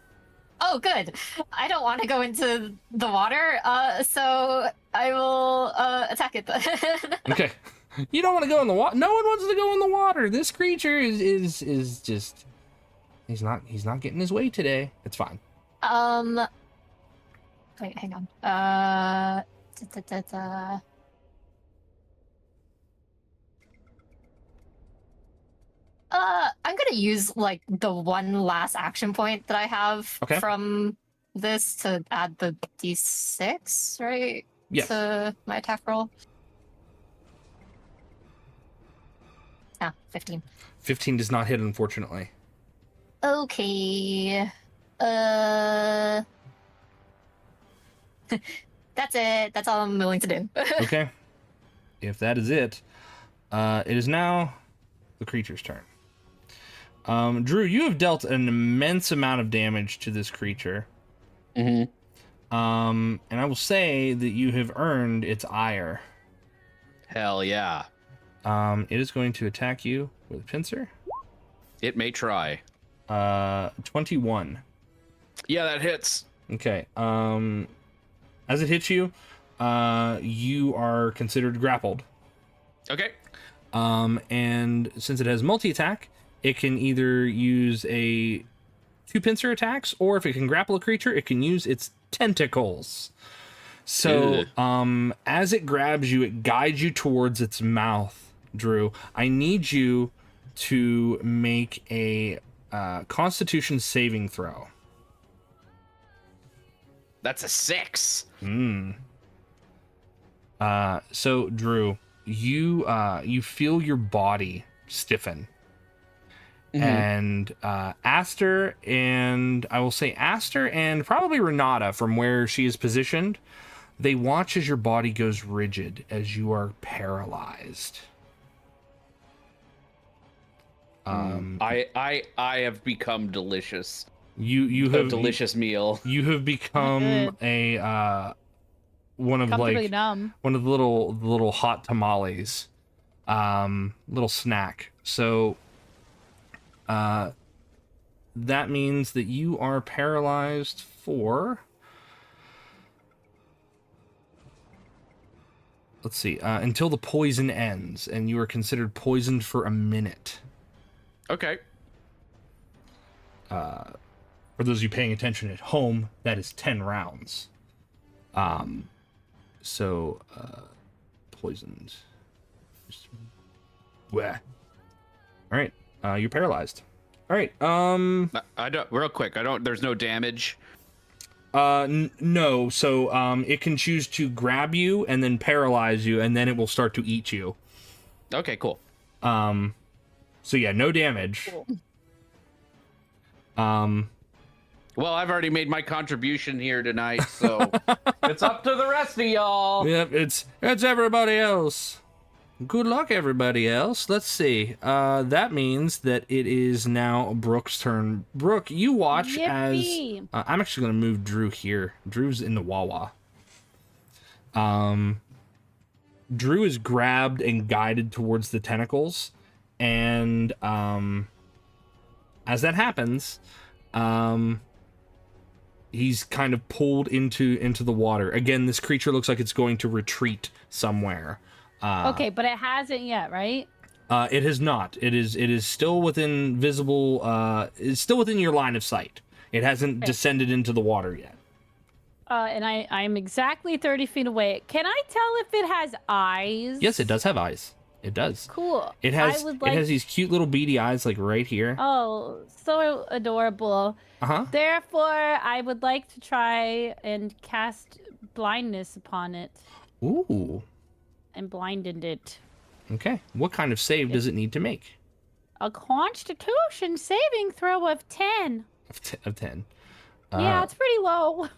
Oh, good. I don't want to go into the water, so I will attack it then. Okay. You don't want to go in the water. No one wants to go in the water. This creature is just he's not getting his way today. It's fine. Wait, hang on. I'm gonna use like the one last action point that I have from this to add the d6, right? Yes. To my attack roll. 15. 15 does not hit, unfortunately. Okay. That's it. That's all I'm willing to do. Okay. If that is it, it is now the creature's turn. Drew, you have dealt an immense amount of damage to this creature. Mm-hmm. And I will say that you have earned its ire. Hell yeah. It is going to attack you with a pincer. It may try. 21. Yeah, that hits. Okay. As it hits you, you are considered grappled. Okay. And since it has multi-attack, it can either use a 2 pincer attacks, or if it can grapple a creature, it can use its tentacles. So, as it grabs you, it guides you towards its mouth, Drew. I need you to make a Constitution saving throw. That's a 6. So Drew, you feel your body stiffen. And Aster and probably Renata, from where she is positioned, they watch as your body goes rigid as you are paralyzed. I have become delicious. You have a delicious meal. You have become a one of Comfortably numb. one of the little hot tamales, little snack. So that means that you are paralyzed for, let's see, until the poison ends, and you are considered poisoned for a minute. Okay. For those of you paying attention at home, that is 10 rounds. So poisoned. Wah. All right. You're paralyzed. All right. I don't. Real quick. I don't. There's no damage. No. So it can choose to grab you and then paralyze you, and then it will start to eat you. Okay. Cool. So yeah, no damage. Cool. Well, I've already made my contribution here tonight, so it's up to the rest of y'all. Yep. It's everybody else. Good luck, everybody else. Let's see. That means that it is now Brooke's turn. Brooke, you watch Yippee. as... I'm actually going to move Drew here. Drew's in the Wawa. Drew is grabbed and guided towards the tentacles. And as that happens, he's kind of pulled into the water. Again, this creature looks like it's going to retreat somewhere. Okay, but it hasn't yet, right? It has not. It is still within visible. It's still within your line of sight. It hasn't descended into the water yet. And I'm exactly 30 feet away. Can I tell if it has eyes? Yes, it does have eyes. It does. Cool. It has. It has these cute little beady eyes, like right here. Oh, so adorable. Therefore, I would like to try and cast blindness upon it. Ooh. And blinded it. Okay. What kind of save does it need to make? A Constitution saving throw of 10. Of 10. Yeah, it's pretty low.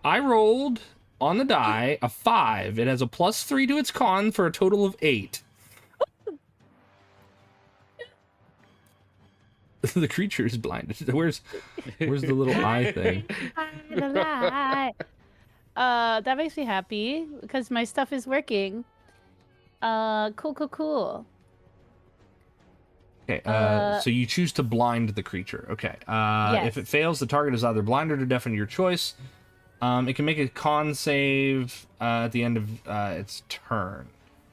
I rolled on the die a 5. It has a +3 to its con for a total of 8. The creature is blinded. Where's the little eye thing? That makes me happy because my stuff is working. Cool. Okay, so you choose to blind the creature. Okay. Yes. If it fails, the target is either blinded or deafened, your choice. It can make a con save at the end of its turn.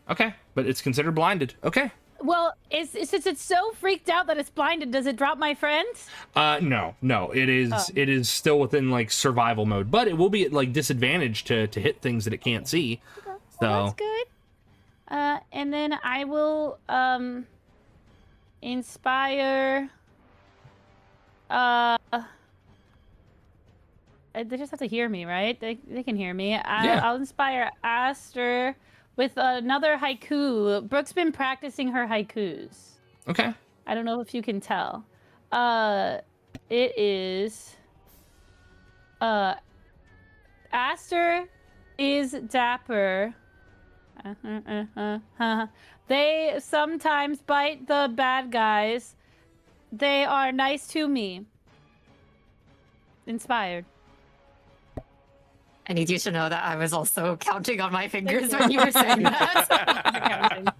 Okay, but it's considered blinded. Okay. Well, since it's so freaked out that it's blinded, does it drop my friends? No. It is It is still within like survival mode, but it will be at like disadvantage to hit things that it can't see. Okay. So Well, that's good. And then I will inspire. They just have to hear me, right? They can hear me. Yeah. I'll inspire Aster with another haiku. Brooke's been practicing her haikus. Okay. I don't know if you can tell. It is. Aster is dapper. They sometimes bite the bad guys. They are nice to me. Inspired. I need you to know that I was also counting on my fingers when you were saying that.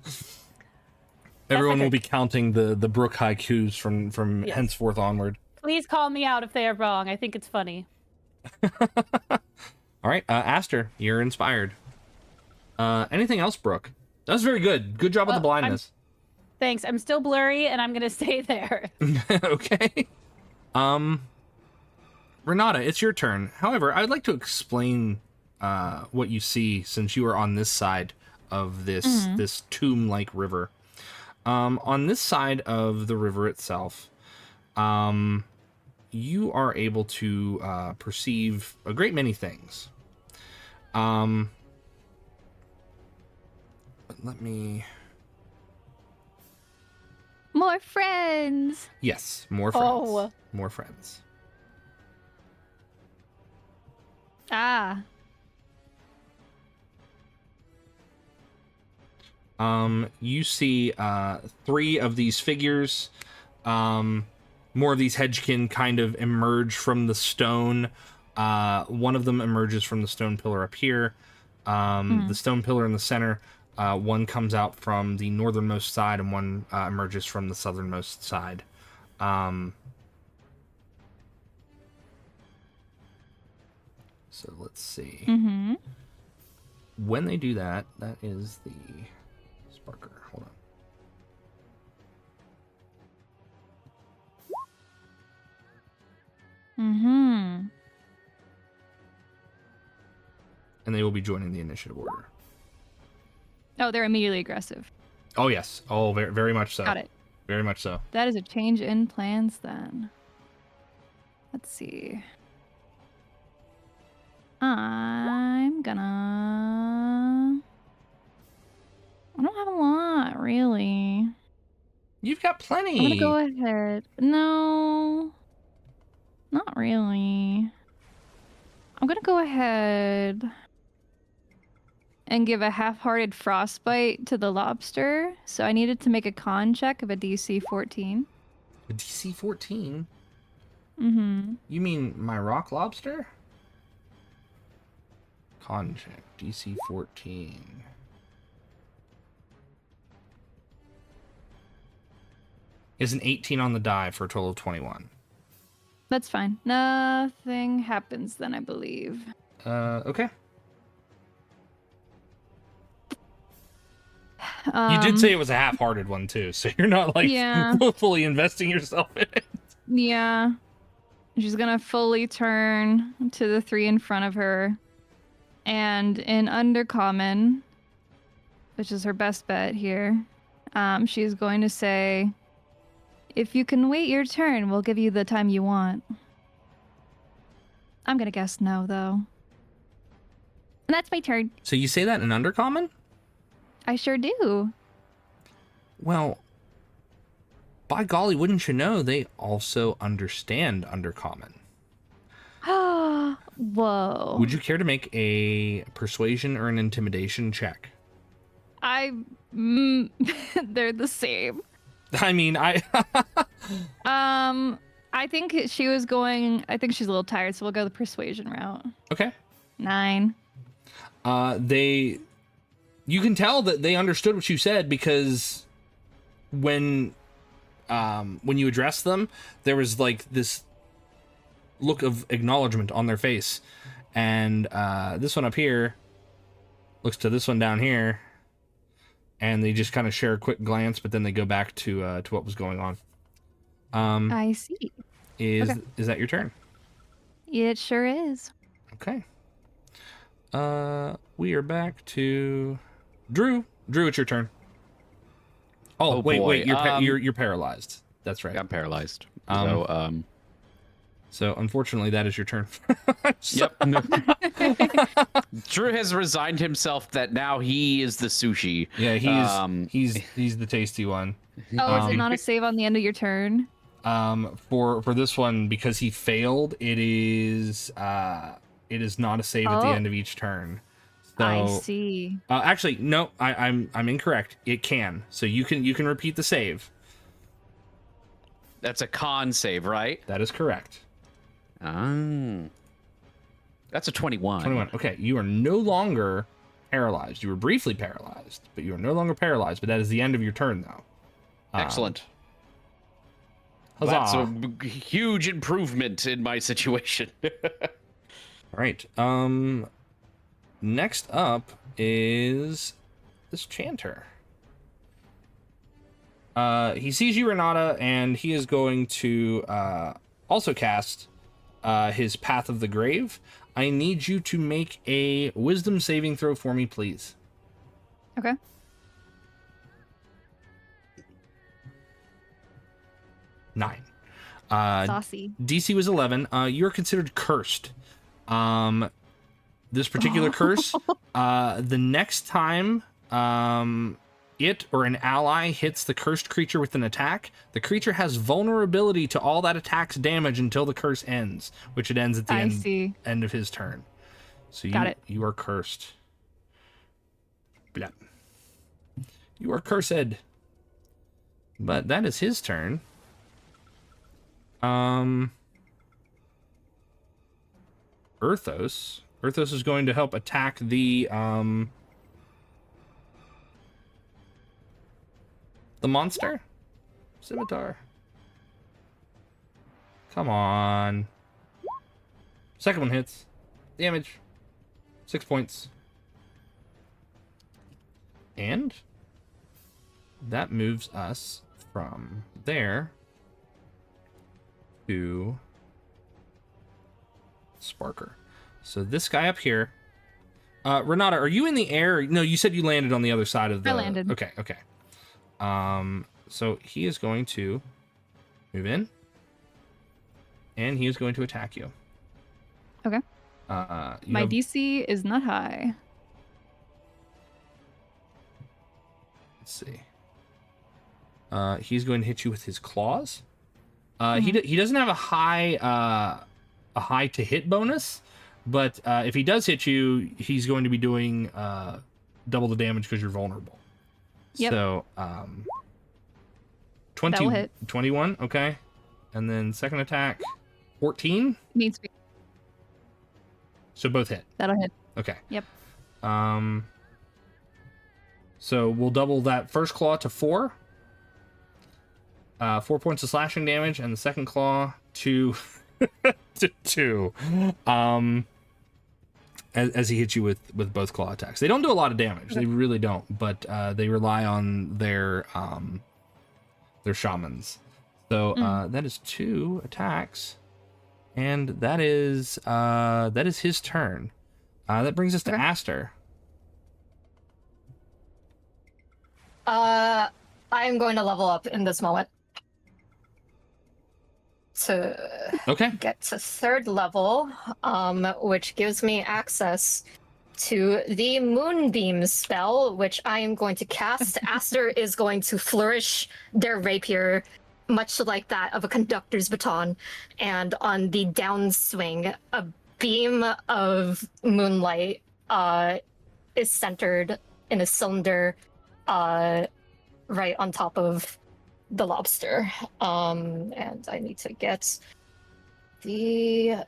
Everyone will be counting the Brook haikus from Yes. henceforth onward. Please call me out if they are wrong. I think it's funny. All right, Aster, you're inspired. Anything else, Brooke? That was very good. Good job with the blindness. Thanks. I'm still blurry, and I'm gonna stay there. Okay. Renata, it's your turn. However, I'd like to explain what you see since you are on this side of this tomb-like river. On this side of the river itself, you are able to perceive a great many things. But let me... More friends. Yes, more friends. Oh. More friends. Ah. You see 3 of these figures. More of these hedgekin kind of emerge from the stone. One of them emerges from the stone pillar up here. The stone pillar in the center. One comes out from the northernmost side, and one emerges from the southernmost side. So let's see. Mm-hmm. When they do that, that is the Sparker. Hold on. Mm-hmm. And they will be joining the initiative order. Oh, they're immediately aggressive. Oh, yes. Oh, very, very much so. Got it. Very much so. That is a change in plans then. Let's see. I'm gonna... I don't have a lot, really. You've got plenty. I'm gonna go ahead. No. Not really. I'm gonna go ahead and give a half-hearted frostbite to the lobster. So I needed to make a con check of a DC 14. A DC 14? Mm-hmm. You mean my rock lobster? Con check. DC 14. Is an 18 on the die for a total of 21. That's fine. Nothing happens then, I believe. Okay. You did say it was a half-hearted one too, so you're not like fully investing yourself in it. Yeah. She's gonna fully turn to the 3 in front of her. And in Undercommon, which is her best bet here, she's going to say, if you can wait your turn, we'll give you the time you want. I'm gonna guess no, though. And that's my turn. So you say that in Undercommon? I sure do. Well, by golly, wouldn't you know, they also understand Undercommon. Whoa. Would you care to make a persuasion or an intimidation check? They're the same. I mean, I think she was going... I think she's a little tired, so we'll go the persuasion route. Okay. 9. You can tell that they understood what you said because when you addressed them, there was like this look of acknowledgement on their face, and this one up here looks to this one down here, and they just kind of share a quick glance, but then they go back to what was going on. I see. Is that your turn? It sure is. Okay. We are back to Drew. Drew, it's your turn. Oh, wait, boy. you're paralyzed. That's right. I'm paralyzed. So unfortunately, that is your turn. Yep. Drew has resigned himself that now he is the sushi. Yeah, he's the tasty one. Oh, is it not a save on the end of your turn? For this one, because he failed, it is not a save at the end of each turn. So, I see. Actually, no, I'm incorrect. It can. So you can repeat the save. That's a con save, right? That is correct. That's a 21. 21. Okay, you are no longer paralyzed. You were briefly paralyzed, but you are no longer paralyzed. But that is the end of your turn, though. Excellent. Huzzah. That's a huge improvement in my situation. All right. Next up is this chanter. He sees you, Renata, and he is going to also cast his Path of the Grave. I need you to make a wisdom saving throw for me, please. Okay. Nine. Saucy. DC was 11. You're considered cursed. This particular curse, the next time it or an ally hits the cursed creature with an attack, the creature has vulnerability to all that attack's damage until the curse ends, which it ends at the end of his turn. So you are cursed. Blah. You are cursed. But that is his turn. Earthos is going to help attack the monster. Scimitar. Come on. Second one hits. Damage. 6 points. And that moves us from there to Sparker. So this guy up here. Renata, are you in the air? No, you said you landed on the other side of the... I landed. Okay. So he is going to move in. And he is going to attack you. Okay. My DC is not high. Let's see. He's going to hit you with his claws. He doesn't have a high to hit bonus, but if he does hit you, he's going to be doing double the damage because you're vulnerable. Yep. So 21, okay. And then second attack, 14. Needs to be. So both hit. That'll hit. Okay. Yep. So we'll double that first claw to 4. 4 points of slashing damage, and the second claw to 2. As he hits you with both claw attacks. They don't do a lot of damage. They really don't, but they rely on their shamans. So that is 2 attacks, and that is his turn. That brings us to Aster. I'm going to level up in this moment to get to 3rd level, which gives me access to the Moonbeam spell, which I am going to cast. Aster is going to flourish their rapier, much like that of a conductor's baton, and on the downswing, a beam of moonlight is centered in a cylinder right on top of the lobster. And I need to get the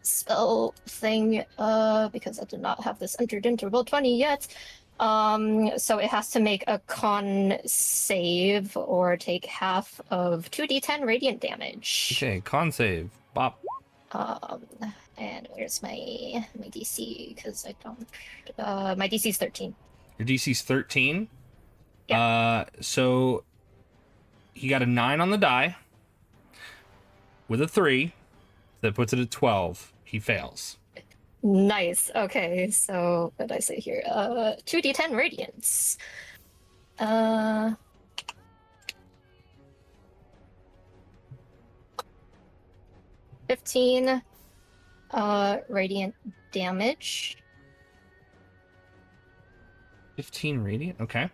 spell thing because I did not have this entered into Roll20 yet. So it has to make a con save or take half of 2d10 radiant damage. Okay, con save. Bop. And where's my DC? Because I don't. My DC is 13. Your DC's 13. Yeah. So he got a 9 on the die with a 3. That puts it at 12. He fails. Nice. Okay, so what did I say here? 2d10 radiance. 15 radiant damage. 15 radiant. Okay.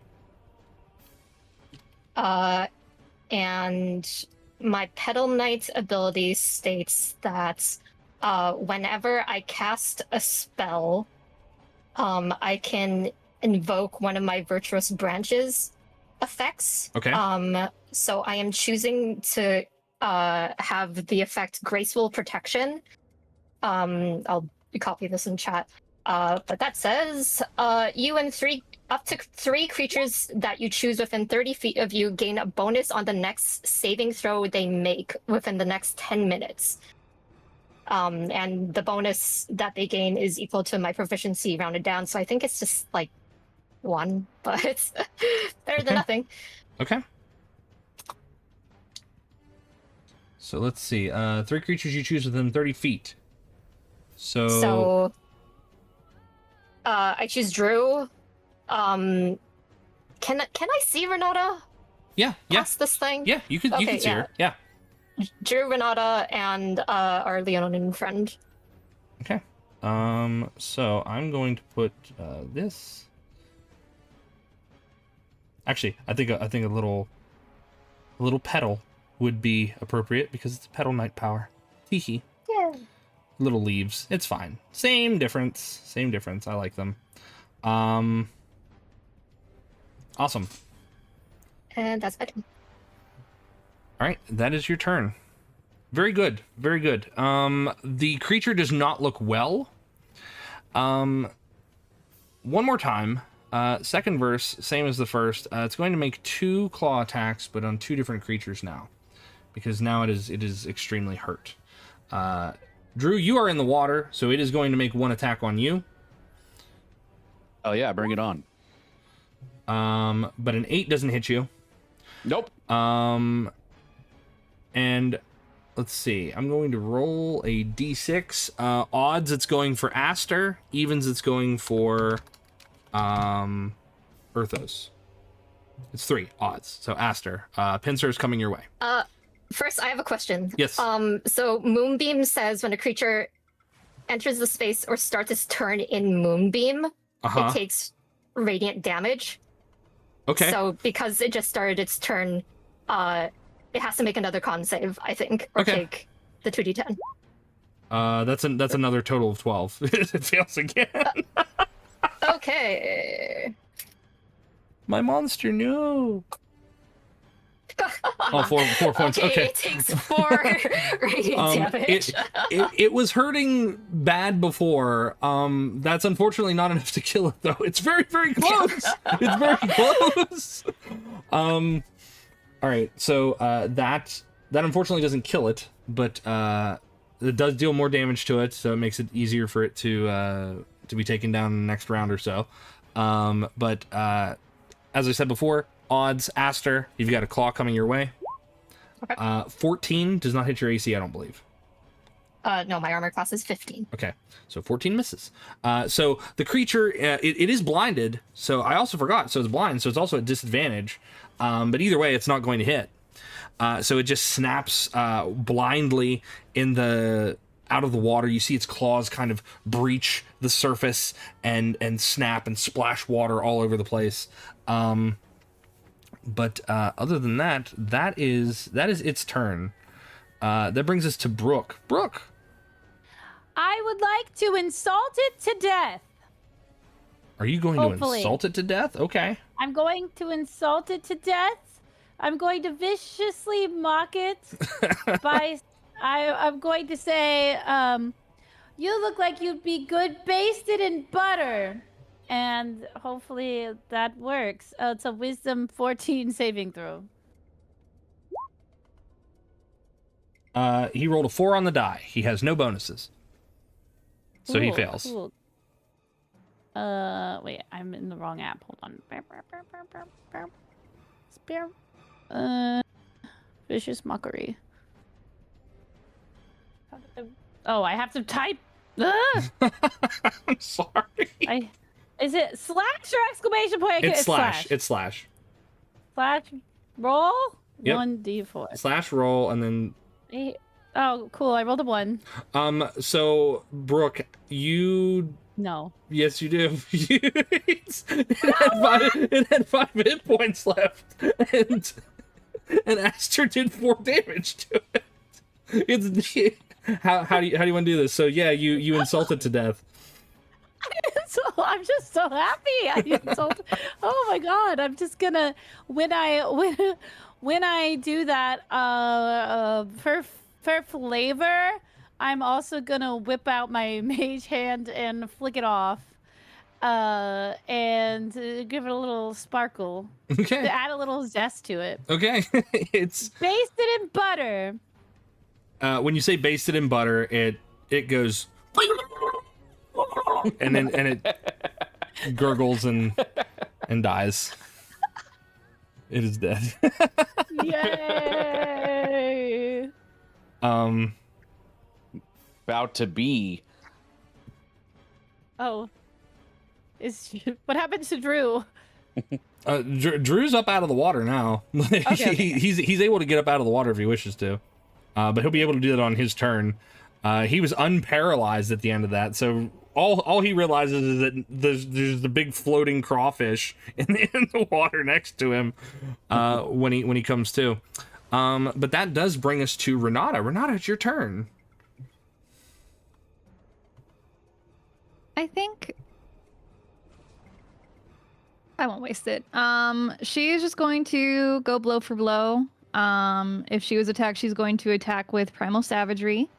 And my Petal Knight ability states that whenever I cast a spell, I can invoke one of my Virtuous Branches effects. Okay. So I am choosing to have the effect Graceful Protection. I'll copy this in chat. But that says, you and up to three creatures that you choose within 30 feet of you gain a bonus on the next saving throw they make within the next 10 minutes. And the bonus that they gain is equal to my proficiency rounded down. So I think it's just like 1, but it's better than nothing. Okay. So let's see. 3 creatures you choose within 30 feet. So I choose Drew. Can I see Renata? Yeah. Past this thing? Yeah, you can see her. Yeah. Drew, Renata, and our Leonin friend. Okay. So I'm going to put this. Actually, I think a little petal would be appropriate because it's petal night power. Teehee. Yeah. Little leaves. It's fine. Same difference. I like them. Awesome. And that's my turn. All right, that is your turn. Very good. The creature does not look well. One more time. Second verse, same as the first. It's going to make 2 claw attacks, but on 2 different creatures now, because now it is extremely hurt. Drew, you are in the water, so it is going to make 1 attack on you. Oh yeah, bring it on. But an 8 doesn't hit you. Nope. And let's see. I'm going to roll a d6. Odds, it's going for Aster. Evens, it's going for Earthos. It's 3 odds. So Aster, Pincer is coming your way. First, I have a question. Yes. So Moonbeam says when a creature enters the space or starts its turn in Moonbeam, it takes radiant damage. Okay. So because it just started its turn, it has to make another con save, I think, or take the 2d10. That's another total of 12. It fails again. Okay. My monster, no. Oh, 4 points. Okay. It takes 4 radiant damage. It was hurting bad before. That's unfortunately not enough to kill it, though. It's very, very close. It's very close. All right. So that unfortunately doesn't kill it, but it does deal more damage to it, so it makes it easier for it to be taken down in the next round or so. But as I said before, odds, Aster, you've got a claw coming your way. Okay. 14 does not hit your AC, I don't believe. No, my armor class is 15. Okay, so 14 misses. So the creature, it is blinded, so I also forgot, so it's blind, so it's also at disadvantage. But either way, it's not going to hit. So it just snaps blindly out of the water. You see its claws kind of breach the surface and snap and splash water all over the place. But other than that, that is its turn. That brings us to Brooke. Brooke. I would like to insult it to death. Are you going to insult it to death? Okay. I'm going to insult it to death. I'm going to viciously mock it I'm going to say, you look like you'd be good basted in butter. And hopefully that works. It's a wisdom 14 saving throw. He rolled a 4 on the die. He has no bonuses. So he fails. Cool. Wait, I'm in the wrong app. Hold on. Vicious mockery. Oh, I have to type. I'm sorry. Is it slash or exclamation point? It's slash. It's slash. Slash roll? Yep. 1d4. Slash roll and then... Oh, cool. I rolled a 1. So, Brooke, you... No. Yes, you do. It had 5 hit points left. And Aster did 4 damage to it. How do you want to do this? So, yeah, you insult it to death. So I'm just so happy. Oh my god! I'm just gonna when I do that for flavor, I'm also gonna whip out my mage hand and flick it off, and give it a little sparkle Okay. to add a little zest to it. Okay. It's Basted in butter. when you say basted in butter, it goes and it gurgles and dies. It is dead. Yay! About to be. Oh, what happened to Drew? Drew's up out of the water now. Okay. He's able to get up out of the water if he wishes to, but he'll be able to do that on his turn. He was unparalyzed at the end of that, so all he realizes is that there's the big floating crawfish in the water next to him when he comes to. But that does bring us to Renata. Renata, it's your turn. I think I won't waste it. She is just going to go blow for blow. If she was attacked, she's going to attack with primal savagery,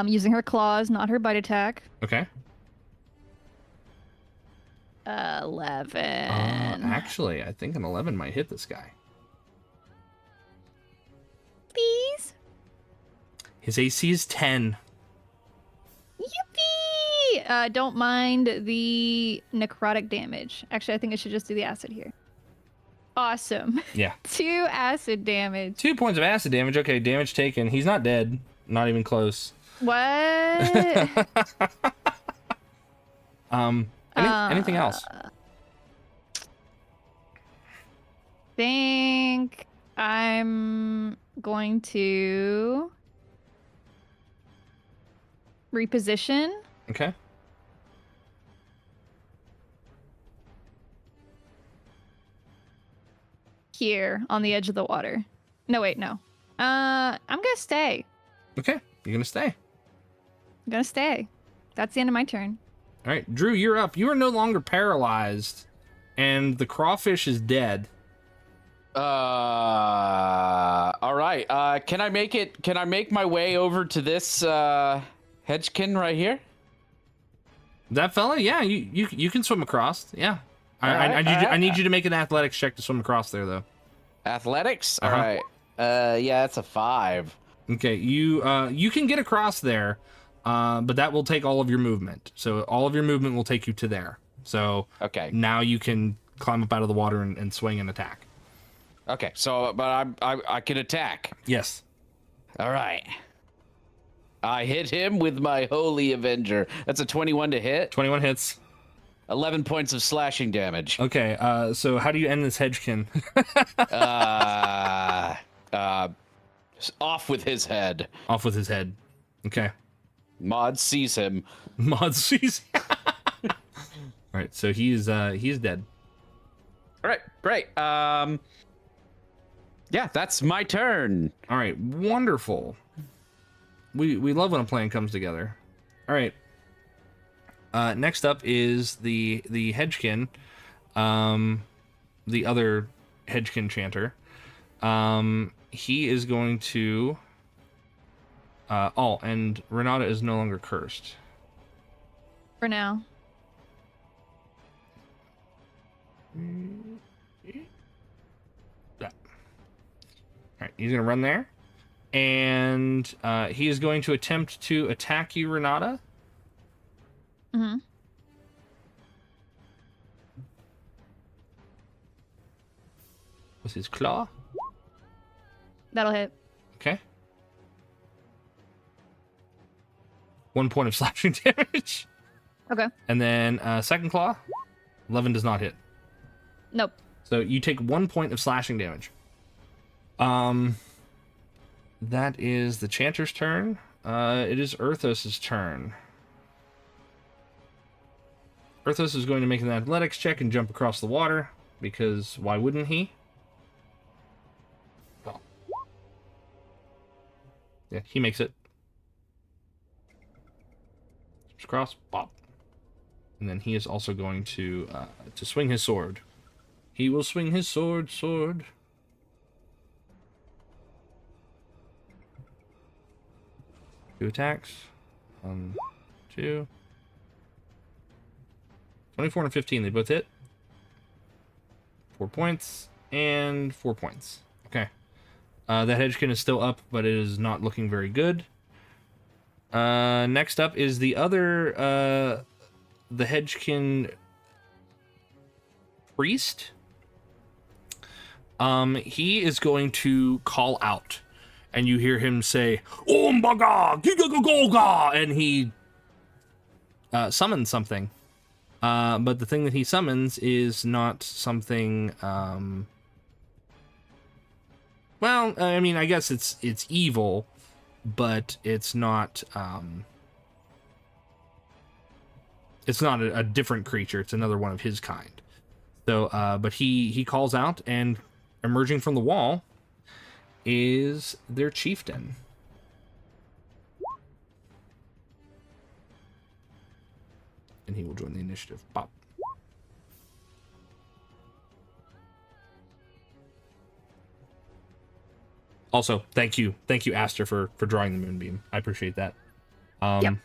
using her claws, not her bite attack. Okay. 11. Actually, I think an 11 might hit this guy. Please. His AC is 10. Yippee! Don't mind the necrotic damage. Actually, I think I should just do the acid here. Awesome. Yeah. 2 acid damage. 2 points of acid damage. Okay, damage taken. He's not dead. Not even close. What? Anything else? Think I'm going to reposition. Okay. Here on the edge of the water. No, wait, no. I'm gonna stay. Okay, you're gonna stay. I'm gonna stay. That's the end of my turn. All right, Drew, you're up. You are no longer paralyzed, and the crawfish is dead. All right. Can I make my way over to this hedgekin right here? That fella, yeah, you can swim across. Yeah, I need you to make an athletics check to swim across there, though. Athletics. Uh-huh. All right. Yeah, that's a 5. Okay, you can get across there, but that will take all of your movement. So all of your movement will take you to there. So Okay. now you can climb up out of the water and swing and attack. Okay. So, but I can attack. Yes. All right. I hit him with my Holy Avenger. That's a 21 to hit. 21 hits. 11 points of slashing damage. Okay, so how do you end this hedgekin? Off with his head. Off with his head. Okay. Mod sees him. Mod sees. All right, so he's dead. All right, great. Yeah, that's my turn. All right, wonderful. We love when a plan comes together. All right. Next up is the hedgekin, the other hedgekin chanter. He is going to. And Renata is no longer cursed. For now. That. All right, he's gonna run there, and he is going to attempt to attack you, Renata. Mm-hmm. With his claw. That'll hit. Okay. 1 point of slashing damage. Okay. And then second claw. 11 does not hit. Nope. So you take 1 point of slashing damage. That is the chanter's turn. It is Erthos' turn. Erthos is going to make an athletics check and jump across the water, because why wouldn't he? Oh. Yeah, he makes it. Jumps across, bop. And then he is also going to swing his sword. He will swing his sword. 2 attacks. 1, 2. 24 and 15, they both hit. 4 points and 4 points. Okay. The Hedgekin is still up, but it is not looking very good. Next up is the other, the Hedgekin priest. He is going to call out, and you hear him say, "Ombaga, gigagoga," and he summons something. But the thing that he summons is not something. Well, I mean, I guess it's evil, but it's not. It's not a different creature. It's another one of his kind. So, but he calls out, and emerging from the wall is their chieftain. And he will join the initiative. Pop. Also, thank you, Aster, for drawing the moonbeam. I appreciate that. Yep.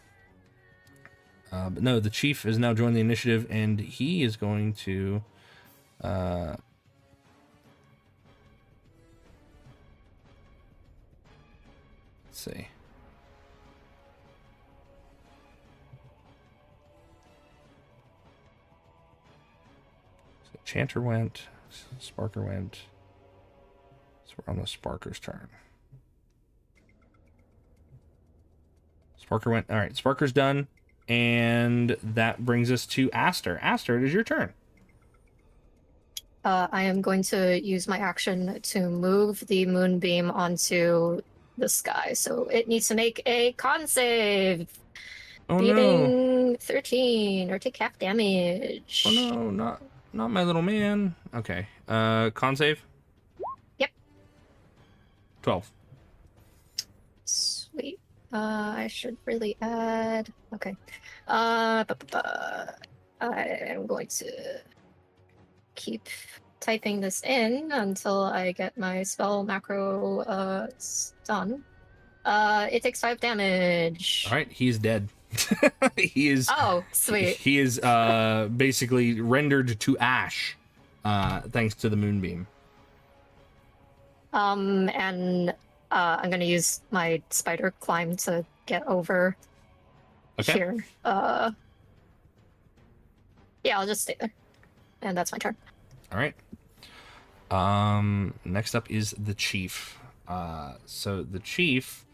But no, the chief is now joined the initiative, and he is going to. Let's see. So Chanter went, Sparker went. So we're on the Sparker's turn. Sparker went. All right, Sparker's done. And that brings us to Aster. Aster, it is your turn. I am going to use my action to move the moonbeam onto the sky. So it needs to make a con save. Oh Beating 13 or take half damage. Oh no, not my little man. Okay. Con save? Yep. 12. Sweet. I should really add. Okay. I am going to keep typing this in until I get my spell macro done. It takes 5 damage. All right, he's dead. He is. Oh, sweet. He is basically rendered to ash, thanks to the moonbeam. And I'm gonna use my spider climb to get over here. Yeah, I'll just stay there. And that's my turn. All right. Next up is the chief. So the chief,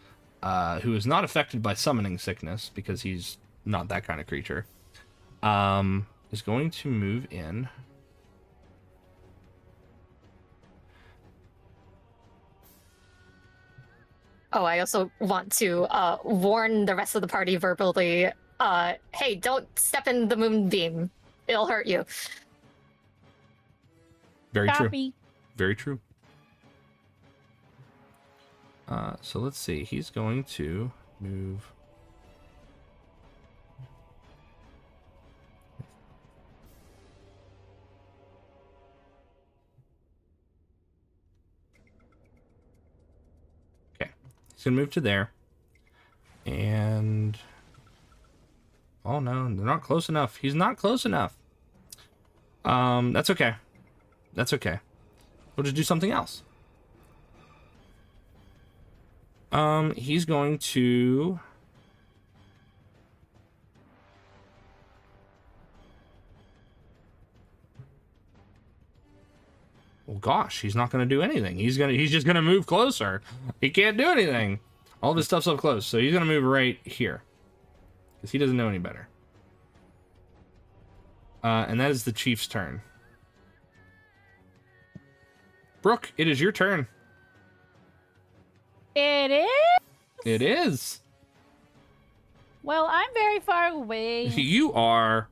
who is not affected by summoning sickness because he's not that kind of creature, is going to move in. Oh, I also want to warn the rest of the party verbally. Hey, don't step in the moonbeam. It'll hurt you. Very true. Copy. Very true. So let's see. He's going to move. Okay. He's going to move to there. And... oh no, they're not close enough. He's not close enough. That's okay. That's okay. We'll just do something else. He's going to... well, gosh, he's not going to do anything. He's just going to move closer. He can't do anything. All this stuff's up close, so he's going to move right here. Because he doesn't know any better. And that is the chief's turn. Brooke, it is your turn. It is? It is. Well, I'm very far away. You are.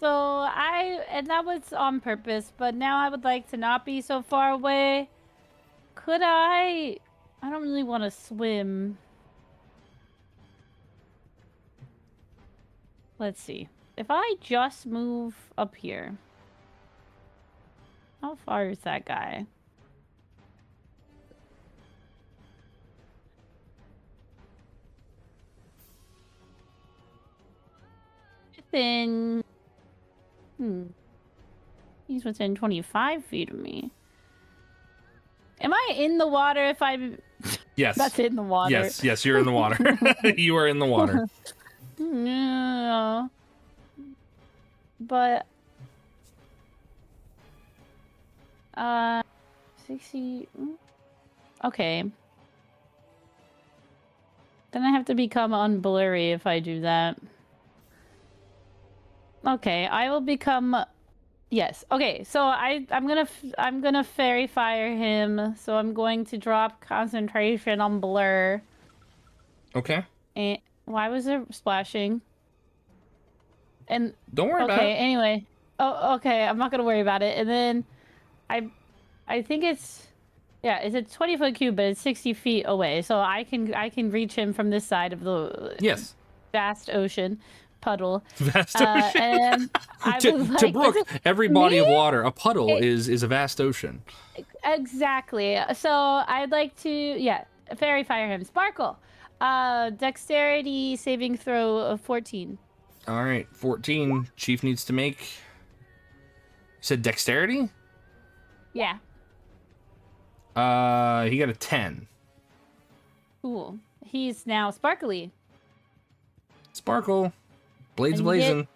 And that was on purpose, but now I would like to not be so far away. Could I don't really want to swim. Let's see. If I just move up here. How far is that guy? within. He's within 25 feet of me. Am I in the water if I'm. Yes. That's in the water. Yes, you're in the water. You are in the water. No. But. 60. Okay. Then I have to become unblurry if I do that. Okay, I will become. Yes. Okay, so I'm gonna fairy fire him. So I'm going to drop concentration on blur. Okay. And why was there splashing? And don't worry about it. Okay. Anyway. Oh, okay. I'm not gonna worry about it. And then, I think it's a 20-foot cube, but it's 60 feet away. So I can reach him from this side of the vast ocean puddle. Vast ocean. And I to Brooke, every body of water, a puddle is a vast ocean. Exactly. So I'd like to fairy fire him. Sparkle. Dexterity saving throw of 14. All right, 14. Chief needs to make. You said dexterity? Yeah. He got a 10. Cool. He's now sparkly. Sparkle. Blades blazing.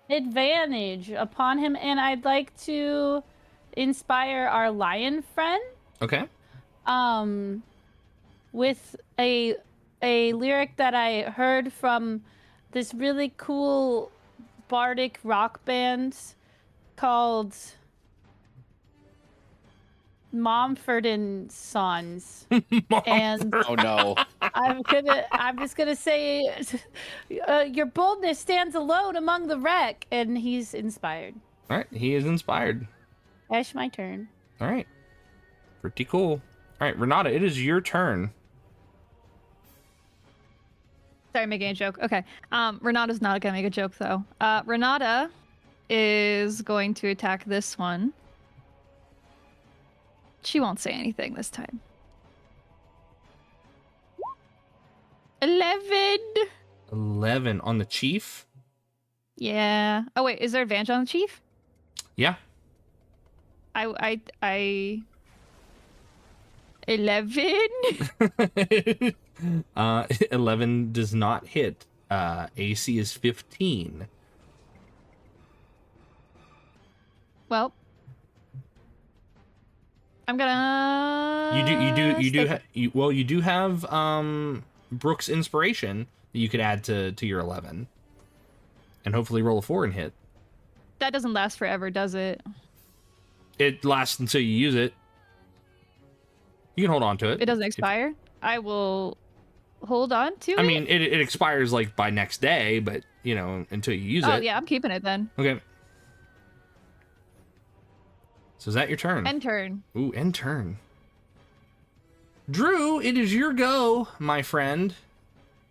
Advantage upon him, and I'd like to inspire our lion friend. Okay. With a lyric that I heard from this really cool bardic rock band called Momford and Sons. And oh no. I'm just gonna say your boldness stands alone among the wreck, and he's inspired. All right, he is inspired. That's my turn. All right. Pretty cool. All right, Renata, it is your turn. Sorry, making a joke. Okay. Renata's not gonna make a joke though. Renata is going to attack this one. She won't say anything this time. 11. 11 on the chief? Yeah. Oh wait, is there advantage on the chief? Yeah. I 11. 11 does not hit. AC is 15. Well, I'm gonna. You do have Brooke's inspiration that you could add to your 11, and hopefully roll a 4 and hit. That doesn't last forever, does it? It lasts until you use it. You can hold on to it. It doesn't expire. I will hold on to it. I mean, it expires like by next day, but until you use it. Oh yeah, I'm keeping it then. Okay. So is that your turn? End turn. Ooh, end turn. Drew, it is your go, my friend.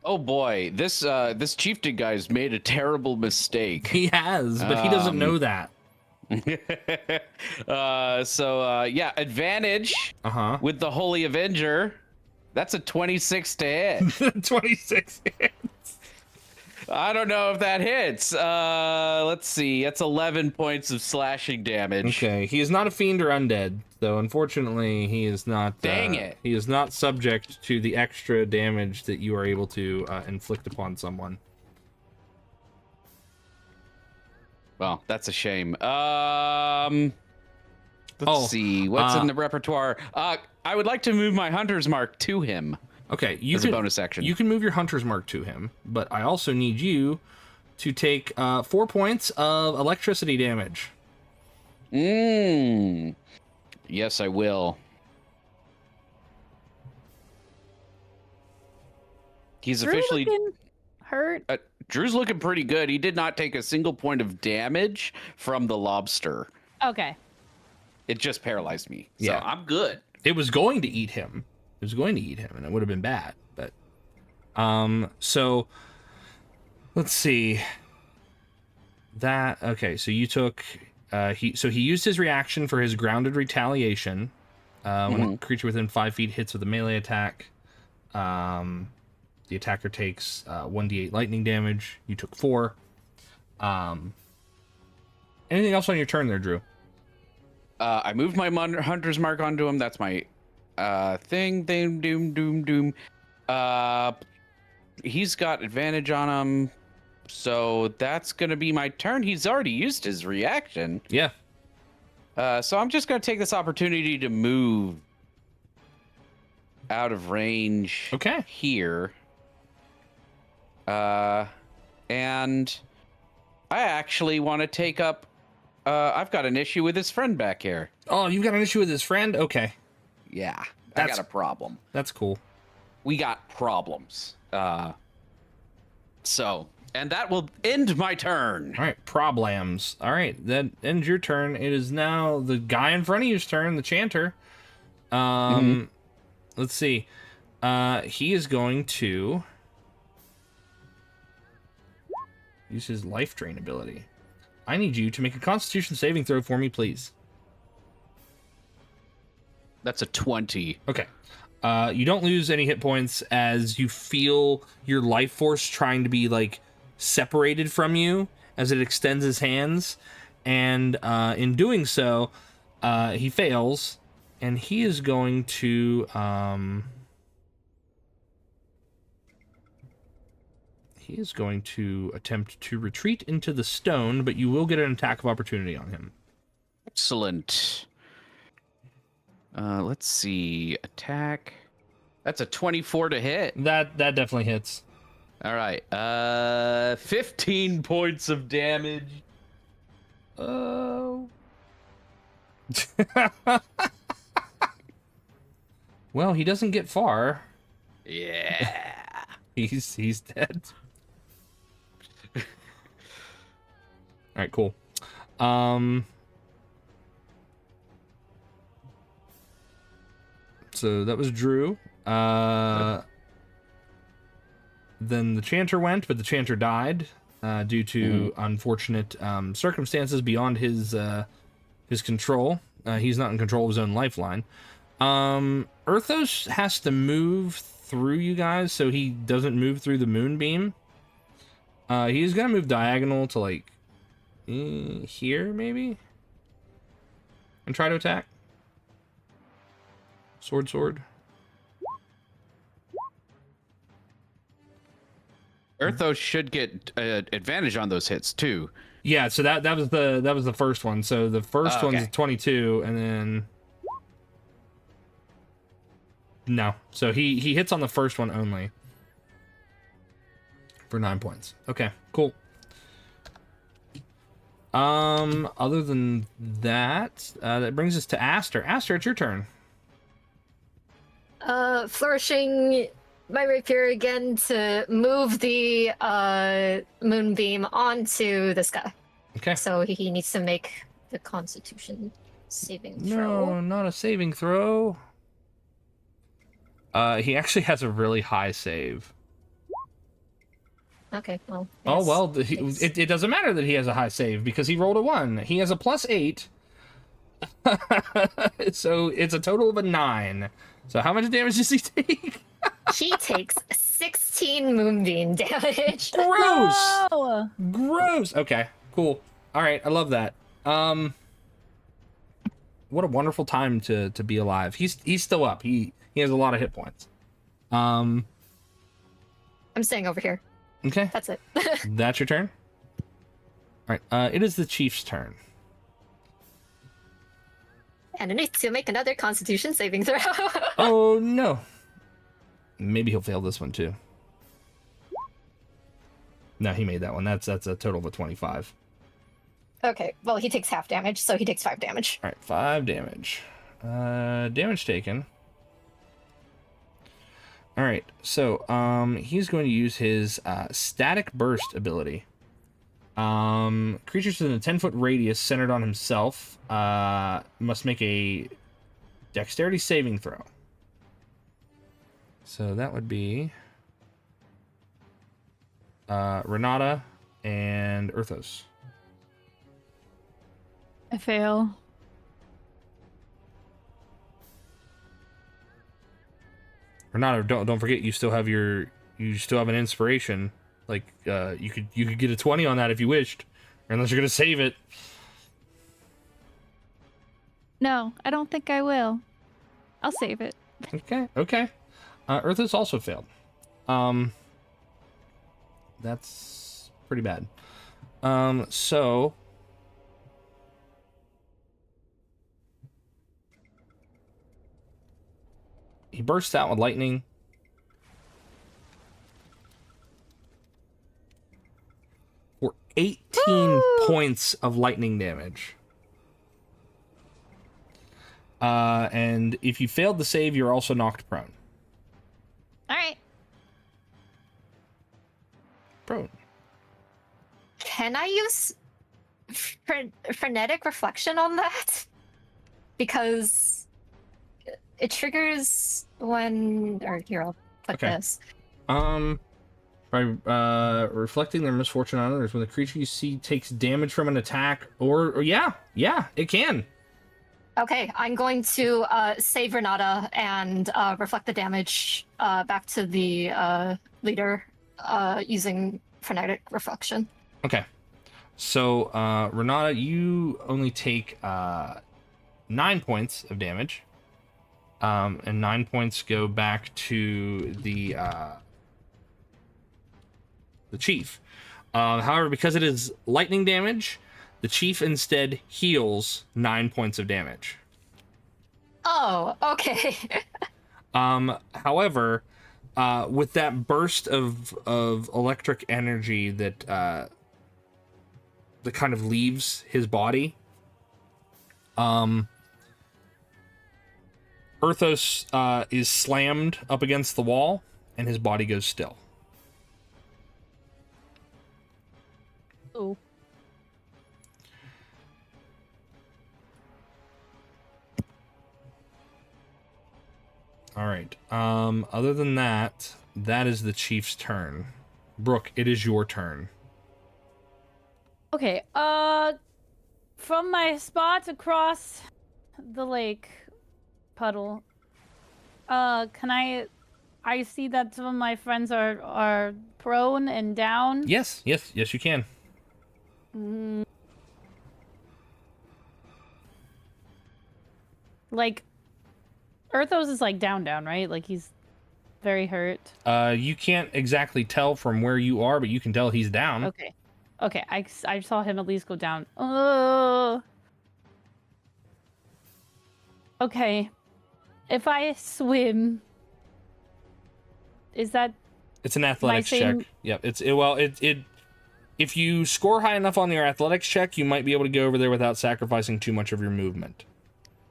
Oh boy, this chieftain guy's made a terrible mistake. He has, but he doesn't know that. Advantage. With the Holy Avenger. That's a 26 to hit. 26 hits. I don't know if that hits. Let's see. That's 11 points of slashing damage. Okay, he is not a fiend or undead, so unfortunately he is not. Dang it! He is not subject to the extra damage that you are able to inflict upon someone. Well, that's a shame. Let's see. What's in the repertoire? I would like to move my Hunter's Mark to him. Okay, as a bonus action. You can move your Hunter's Mark to him, but I also need you to take 4 points of electricity damage. Yes, I will. He's officially hurt. Drew's looking pretty good. He did not take a single point of damage from the lobster. Okay. It just paralyzed me. So Yeah. I'm good. It was going to eat him. And it would have been bad. But so let's see. So you took he used his reaction for his grounded retaliation. When a creature within 5 feet hits with a melee attack, the attacker takes 1d8 lightning damage. You took 4. Anything else on your turn there, Drew? I moved my hunter's mark onto him. That's my thing. Doom. He's got advantage on him, so that's gonna be my turn. He's already used his reaction. Yeah. So I'm just gonna take this opportunity to move out of range. Okay. Here. And I actually want to take up. I've got an issue with his friend back here. Oh, you've got an issue with his friend? Okay. Yeah, I got a problem. That's cool. We got problems. And that will end my turn. All right, problams. All right, that ends your turn. It is now the guy in front of you's turn, the chanter. Let's see. He is going to use his life drain ability. I need you to make a Constitution saving throw for me, please. That's a 20. Okay. You don't lose any hit points as you feel your life force trying to be, like, separated from you as it extends his hands. And in doing so, he fails. And he is going to... He is going to attempt to retreat into the stone, but you will get an attack of opportunity on him. Excellent. Let's see. Attack. That's a 24 to hit. That definitely hits. All right. 15 points of damage. Oh. Well, he doesn't get far. Yeah. He's dead. All right, cool. So that was Drew. Then the chanter went, but the chanter died due to unfortunate circumstances beyond his control. He's not in control of his own lifeline. Urthos has to move through you guys, so he doesn't move through the moonbeam. He's gonna move diagonal to like here, maybe, and try to attack. Sword. Urthos should get advantage on those hits too. Yeah, so that was the first one. So the first one's a 22, and then no. So he hits on the first one only for 9 points. Okay, cool. Other than that, that brings us to Aster. Aster, it's your turn. Flourishing my rapier again to move the moonbeam onto this guy. Okay. So he needs to make the Constitution saving throw. No, not a saving throw. He actually has a really high save. Okay, well. Oh, yes, well, it doesn't matter that he has a high save because he rolled a 1. He has a +8. So it's a total of a 9. So how much damage does he take? He takes 16 moonbeam damage. Gross! No! Gross! Okay, cool. All right, I love that. What a wonderful time to be alive. He's still up. He has a lot of hit points. I'm staying over here. Okay. That's it. That's your turn? All right, it is the chief's turn. And I need to make another Constitution saving throw. Oh, no. Maybe he'll fail this one, too. No, he made that one. That's a total of a 25. Okay, well, he takes half damage, so he takes 5 damage. All right, 5 damage. Damage taken. All right, so he's going to use his static burst ability. Creatures within a 10-foot radius centered on himself must make a dexterity saving throw. So that would be Renata and Urthos. I fail. Renata, don't forget you still have an inspiration Like you could get a 20 on that if you wished, unless you're gonna save it. No, I don't think I will. I'll save it. Okay. Earthos also failed. That's pretty bad. So he bursts out with lightning. For 18 points of lightning damage. And if you failed to save, you're also knocked prone. All right. Prone. Can I use frenetic reflection on that? Because it triggers when. Or here, I'll click Okay. this. By reflecting their misfortune on others, when the creature you see takes damage from an attack, or yeah, it can. Okay, I'm going to save Renata and reflect the damage back to the leader using frenetic reflection. Okay. So, Renata, you only take 9 points of damage. And 9 points go back to the chief. However, because it is lightning damage, the chief instead heals 9 points of damage. Oh, okay. However, with that burst of electric energy that kind of leaves his body, Earthos is slammed up against the wall, and his body goes still. Oh. All right. Other than that, that is the chief's turn. Brooke, it is your turn. Okay. From my spot across the lake puddle, can I see that some of my friends are prone and down. Yes, you can. Like, Earthos is like down, right? Like he's very hurt. You can't exactly tell from where you are, but you can tell he's down. Okay. I saw him at least go down. Okay. If I swim, is that? It's an athletics check. Yep. If you score high enough on your athletics check, you might be able to go over there without sacrificing too much of your movement.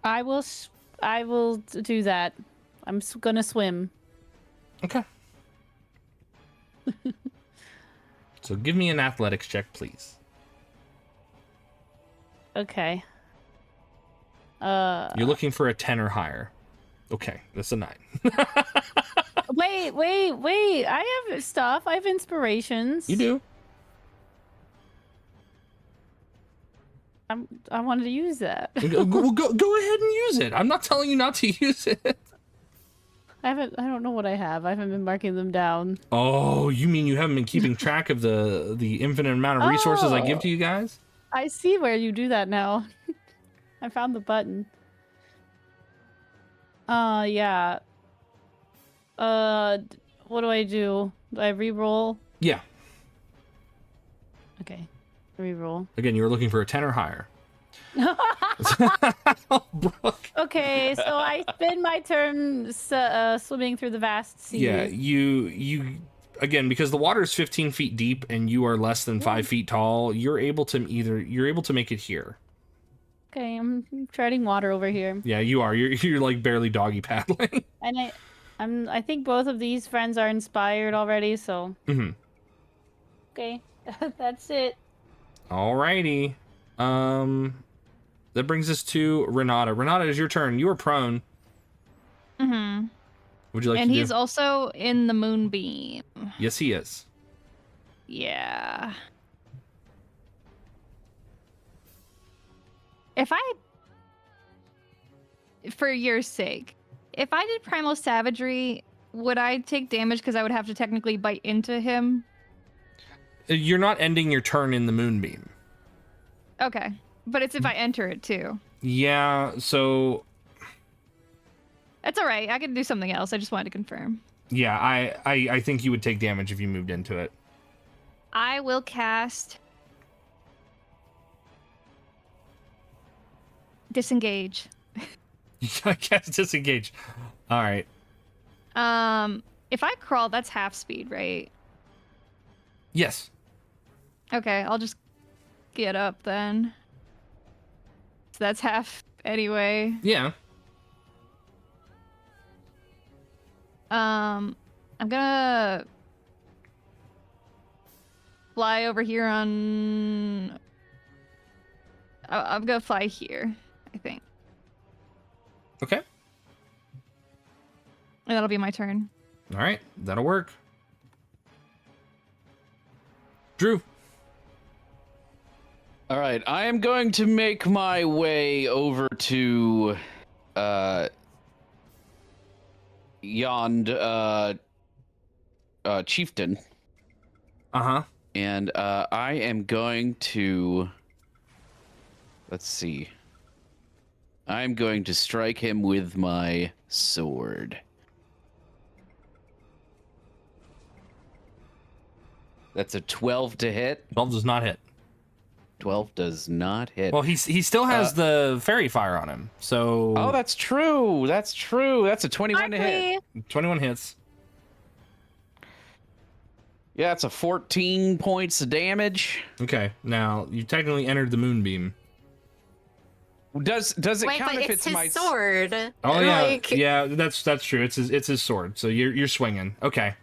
I will do that. I'm gonna swim. Okay. So give me an athletics check, please. Okay. You're looking for a 10 or higher. Okay, that's a 9. Wait. I have stuff. I have inspirations. You do. I wanted to use that. Go ahead and use it. I'm not telling you not to use it. I don't know what I have. I haven't been marking them down. Oh, you mean you haven't been keeping track of the infinite amount of resources I give to you guys? I see where you do that now. I found the button. Yeah. What do I do? Do I re-roll? Yeah. Okay. Re-roll. Again, you were looking for a 10 or higher. Brooke. Okay, so I spend my turn swimming through the vast sea. Yeah, you again, because the water is 15 feet deep and you are less than 5 feet tall, you're able to make it here. Okay, I'm treading water over here. Yeah, you are. You're like barely doggy paddling. And I think both of these friends are inspired already, so. Mm-hmm. Okay, that's it. Alrighty. That brings us to Renata. Renata, it is your turn. You are prone. Mm-hmm. Would you like and to he's also in the moonbeam. Yes, he is. Yeah. For your sake, if I did Primal Savagery, would I take damage because I would have to technically bite into him? You're not ending your turn in the moonbeam. Okay. But it's if I enter it too. Yeah, so That's all right. I can do something else. I just wanted to confirm. yeah, I think you would take damage if you moved into it. I will cast disengage. I guess disengage. All right. If I crawl, that's half speed, right? Yes. Okay, I'll just get up then. So that's half anyway. Yeah. I'm gonna fly over here on. I'm gonna fly here, I think, Okay. and that'll be my turn. All right. That'll work. Drew. All right, I am going to make my way over to yond chieftain, Uh-huh. and I am going to, let's see, I'm going to strike him with my sword. That's a 12 to hit. 12 does not hit. 12 does not hit. Well, he still has the fairy fire on him. So Oh, that's true. That's true. That's a 21 to hit. 21 hits. Yeah, it's a 14 points of damage. Okay. Now, you technically entered the moonbeam. Does it Wait, count but if it's his my sword. Oh yeah. Like, Yeah, that's true. It's his sword. So you're swinging. Okay.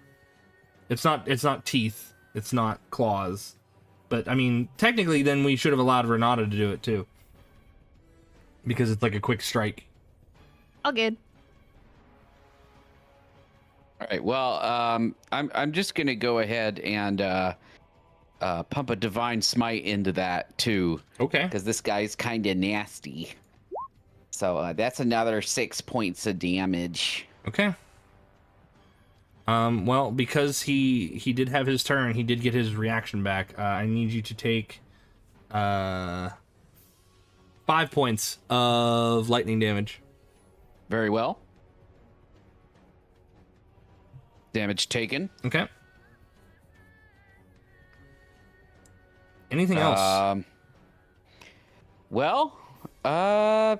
It's not teeth. It's not claws. But I mean, technically then we should have allowed Renata to do it too. Because it's like a quick strike. All good. All right. Well, I'm just gonna go ahead and pump a divine smite into that too, Okay. because this guy's kind of nasty. So that's another 6 points of damage. Okay. Well, because he did have his turn, he did get his reaction back. I need you to take 5 points of lightning damage. Very well. Damage taken. Okay. Anything else? Well, I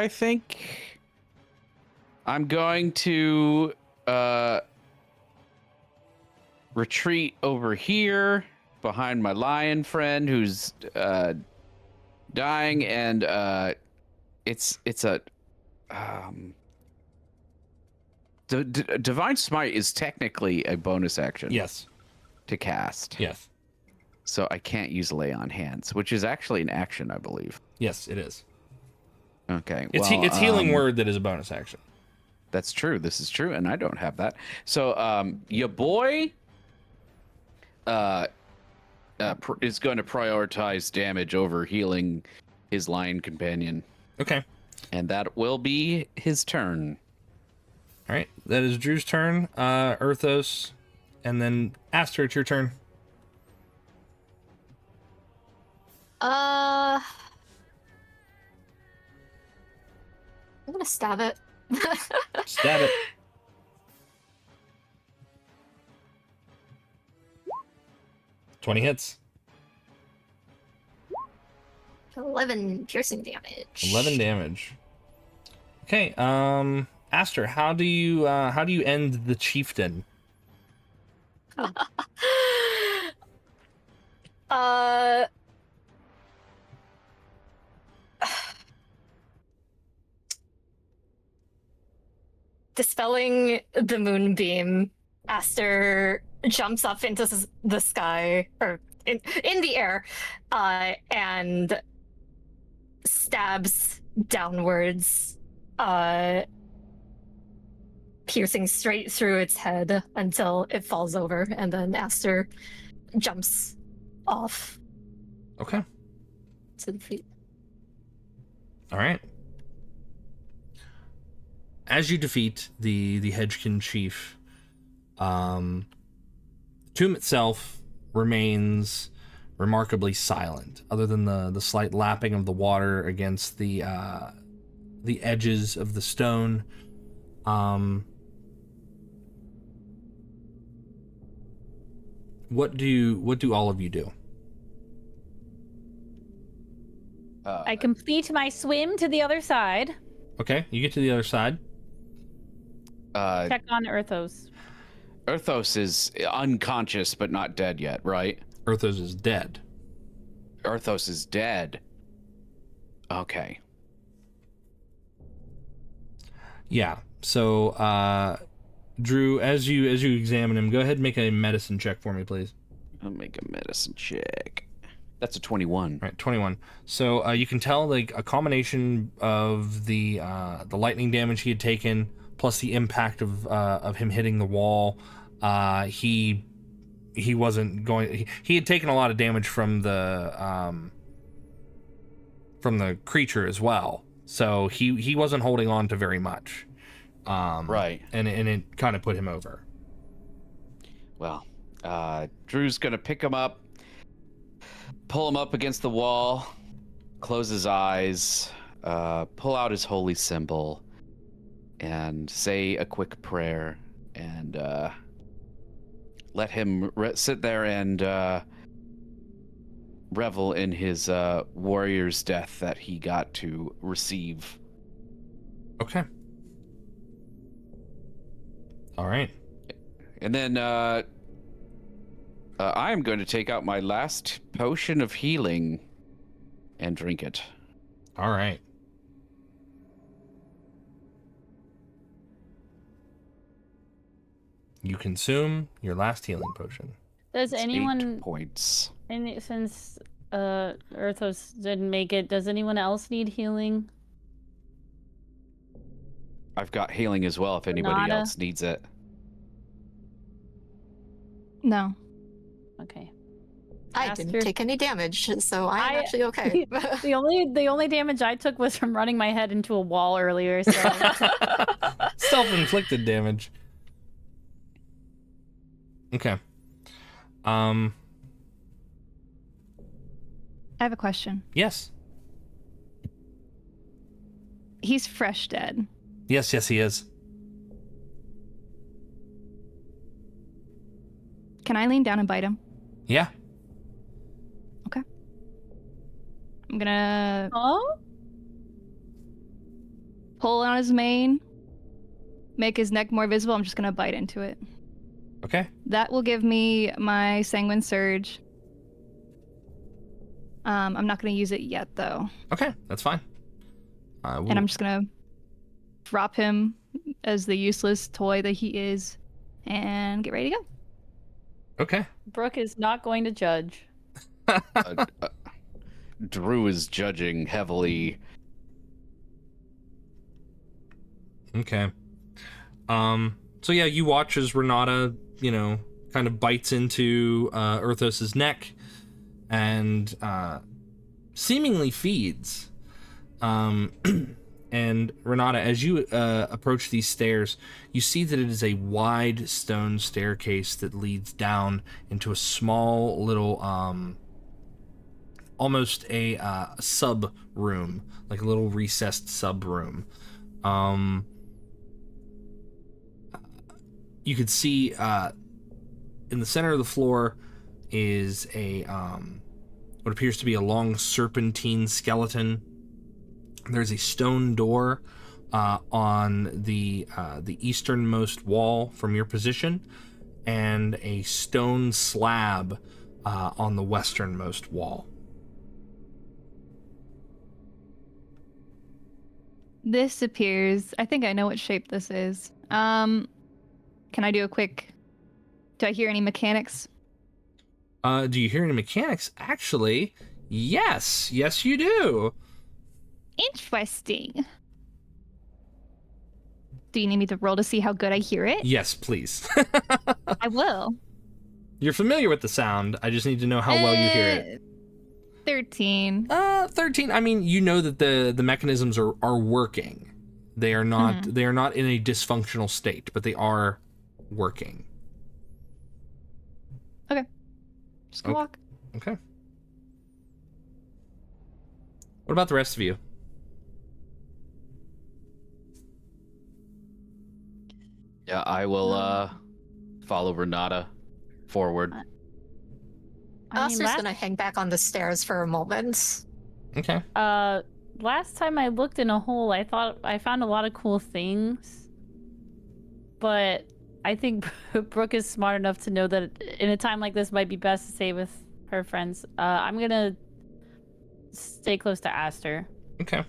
think I'm going to retreat over here behind my lion friend who's dying, and it's a divine smite is technically a bonus action. Yes. To cast. Yes. So I can't use lay on hands, which is actually an action, I believe. Yes, it is. Okay. It's it's healing word that is a bonus action. That's true. This is true, and I don't have that. So your boy is going to prioritize damage over healing his lion companion. Okay. And that will be his turn. All right. That is Drew's turn. Earthos, and then Aster, it's your turn. I'm gonna stab it. Stab it. 20 hits. 11 piercing damage. 11 damage. Okay. Aster, how do you end the chieftain? Dispelling the moonbeam, Aster jumps up into the sky, or in the air, and stabs downwards, piercing straight through its head until it falls over, and then Aster jumps off Okay. to the feet. All right. As you defeat the Hedgekin chief, The tomb itself remains remarkably silent, other than the slight lapping of the water against the edges of the stone. What do all of you do? I complete my swim to the other side. Okay, you get to the other side. Check on Earthos. Earthos is unconscious but not dead yet, right? Earthos is dead. Earthos is dead. Okay. Yeah. So, Drew, as you examine him, go ahead and make a medicine check for me, please. I'll make a medicine check. That's a 21. Right, 21. So you can tell like a combination of the lightning damage he had taken, plus the impact of him hitting the wall. He wasn't going. He had taken a lot of damage from the creature as well. So he wasn't holding on to very much. Right. And it kind of put him over. Well, Drew's gonna pick him up, pull him up against the wall, close his eyes, pull out his holy symbol, and say a quick prayer, and let him sit there and revel in his warrior's death that he got to receive. Okay. All right. And then I am going to take out my last potion of healing and drink it. All right. You consume your last healing potion. Does It's anyone, 8 points. since Earthos didn't make it, does anyone else need healing? I've got healing as well if anybody Renata? else needs it. No. Okay. I Master. didn't take any damage, so I'm I- actually okay. The only damage I took was from running my head into a wall earlier. So Self-inflicted damage. Okay. I have a question. Yes. He's fresh dead. Yes, he is. Can I lean down and bite him? Yeah. I'm gonna oh, pull on his mane, make his neck more visible. I'm just gonna bite into it. Okay. That will give me my sanguine surge. I'm not gonna use it yet though, Okay, that's fine. and I'm just gonna drop him as the useless toy that he is, and get ready to go. Okay. Brooke is not going to judge. Drew is judging heavily. Okay. So yeah, you watch as Renata, kind of bites into Earthos's neck and seemingly feeds. And Renata, as you approach these stairs, you see that it is a wide stone staircase that leads down into a small little, almost a sub room, like a little recessed sub room. You could see in the center of the floor is a what appears to be a long serpentine skeleton. There's a stone door on the easternmost wall from your position, and a stone slab on the westernmost wall. This appears. I think I know what shape this is. Can I do a quick? Do I hear any mechanics? Do you hear any mechanics? Actually, yes, you do. Interesting. Do you need me to roll to see how good I hear it? Yes, please. I will. You're familiar with the sound. I just need to know how well you hear it. 13. 13. I mean, you know that the mechanisms are working. They are not in a dysfunctional state, but they are working. Just gonna walk. Okay. What about the rest of you? Yeah, I will follow Renata forward. Aster's gonna hang back on the stairs for a moment. Okay. Last time I looked in a hole, I thought I found a lot of cool things. But I think Brooke is smart enough to know that in a time like this, it might be best to stay with her friends. I'm gonna stay close to Aster. Okay.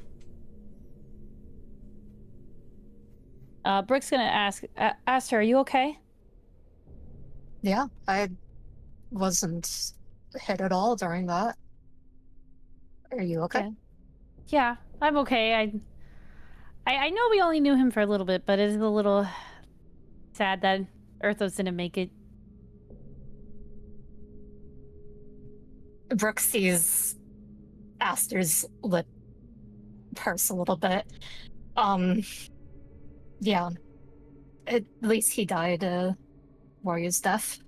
Brooke's gonna ask, Aster, are you okay? Yeah, I wasn't hit at all during that. Are you okay? Yeah, I'm okay. I know we only knew him for a little bit, but it is a little sad that Earthos didn't make it. Brooke sees Aster's lip purse a little bit. Yeah. At least he died a warrior's death.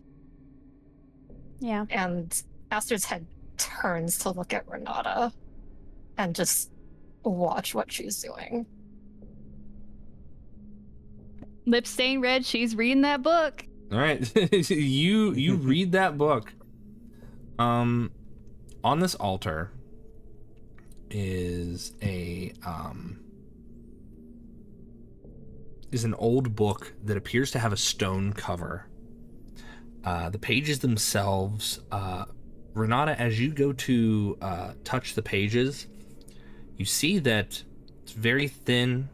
Yeah. And Aster's head turns to look at Renata and just watch what she's doing. Lips stained red. She's reading that book. All right. you read that book. On this altar is an old book that appears to have a stone cover. The pages themselves, Renata, as you go to touch the pages, you see that it's very thin,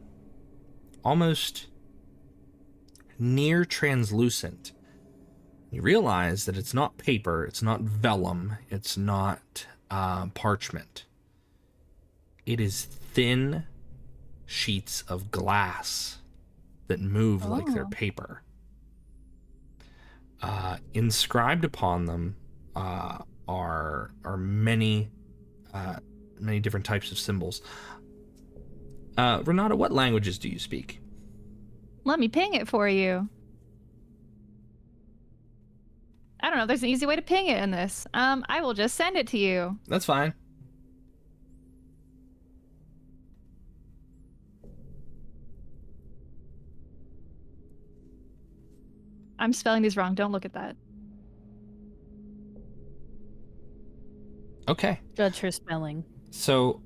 almost near translucent. You realize that it's not paper, it's not vellum, it's not parchment. It is thin sheets of glass that move like they're paper. Inscribed upon them are many different types of symbols. Renata, what languages do you speak? Let me ping it for you. I don't know if there's an easy way to ping it in this. I will just send it to you. That's fine. I'm spelling these wrong. Don't look at that. Okay. Judge her spelling. So,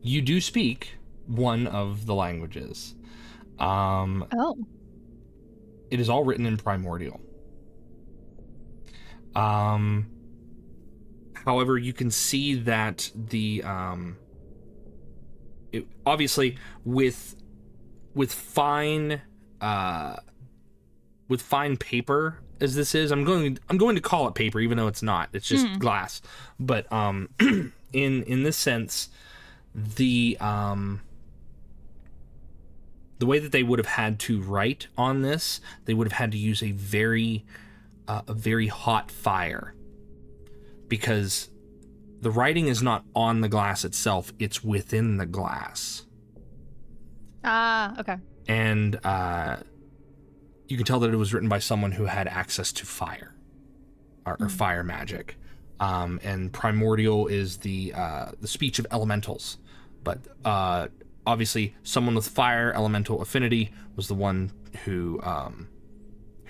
you do speak one of the languages. Oh. It is all written in primordial. However, you can see that obviously with fine paper as this is, I'm going to call it paper even though it's not. It's just glass. But in this sense, the way that they would have had to write on this, they would have had to use a very hot fire, because the writing is not on the glass itself, it's within the glass. Okay. And you can tell that it was written by someone who had access to fire or fire magic. And primordial is the speech of elementals, but obviously someone with fire elemental affinity was the one who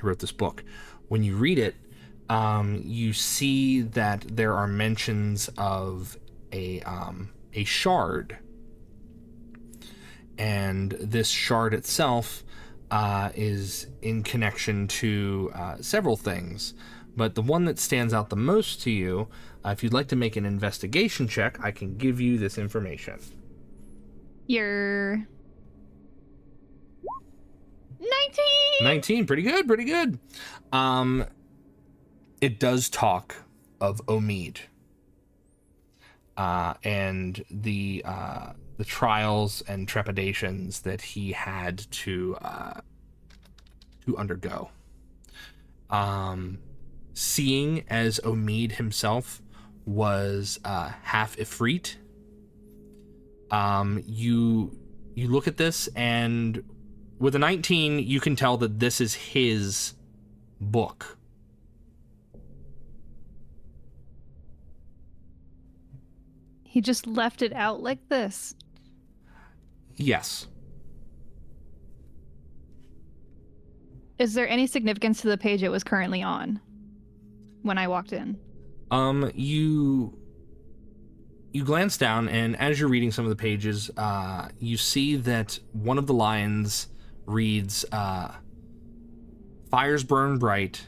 wrote this book. When you read it, you see that there are mentions of a shard, and this shard itself is in connection to several things, but the one that stands out the most to you, if you'd like to make an investigation check, I can give you this information. You're 19. 19, pretty good. It does talk of Omid, and the trials and trepidations that he had to undergo. Seeing as Omid himself was half Ifrit, you look at this, and with a 19, you can tell that this is his book He just left it out like this. Yes. Is there any significance to the page it was currently on when I walked in? You glance down, and as you're reading some of the pages, you see that one of the lines reads, fires burn bright,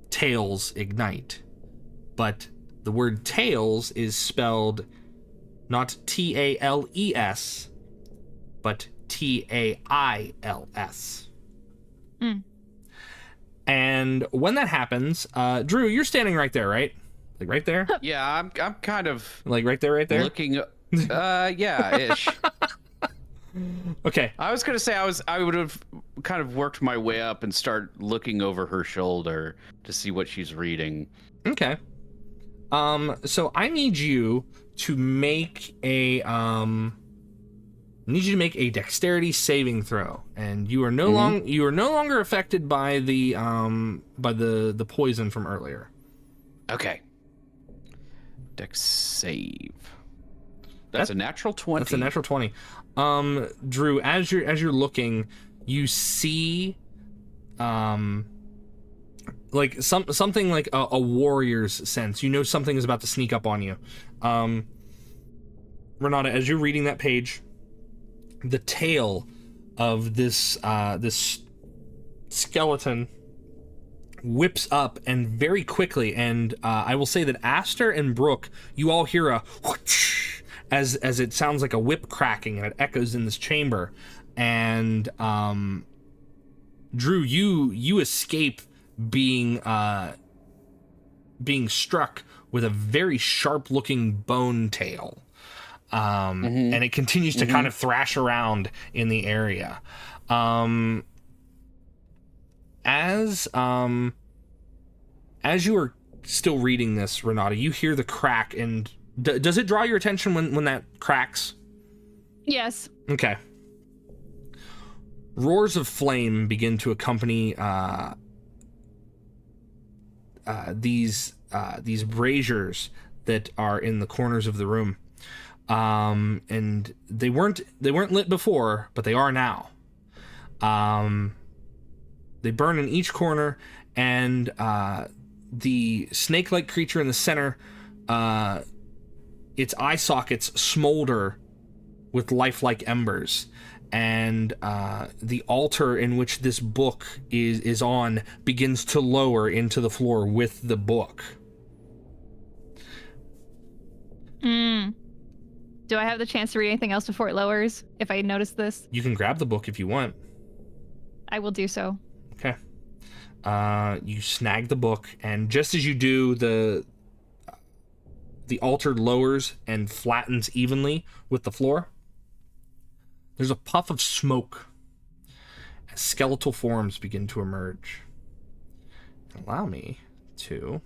tales ignite. But the word tales is spelled not Tales, but Tails. And when that happens, Drew, you're standing right there, right? Like right there? Yeah, I'm kind of Like right there, looking. Yeah, ish. Okay. I was gonna say I would have kind of worked my way up and start looking over her shoulder to see what she's reading. Okay. So I need you to make a dexterity saving throw, and you are no longer affected by the poison from earlier. Okay. Dex save. That's a natural 20. That's a natural 20. Drew, as you're looking, you see like something like a warrior's sense. You know something is about to sneak up on you. Renata, as you're reading that page, the tail of this skeleton whips up, and very quickly, and I will say that Aster and Brooke, you all hear a whoosh as it sounds like a whip cracking, and it echoes in this chamber. And Drew, you escape being struck with a very sharp looking bone tail. And it continues to kind of thrash around in the area. As you are still reading this, Renata, you hear the crack, and does it draw your attention when that cracks? Yes. Okay. Roars of flame begin to accompany these braziers that are in the corners of the room. And they weren't lit before, but they are now. They burn in each corner, and the snake-like creature in the center, its eye sockets smolder with lifelike embers, and the altar in which this book is on begins to lower into the floor with the book. Do I have the chance to read anything else before it lowers, if I notice this? You can grab the book if you want. I will do so. Okay. You snag the book, and just as you do, the altar lowers and flattens evenly with the floor. There's a puff of smoke as skeletal forms begin to emerge. Allow me to...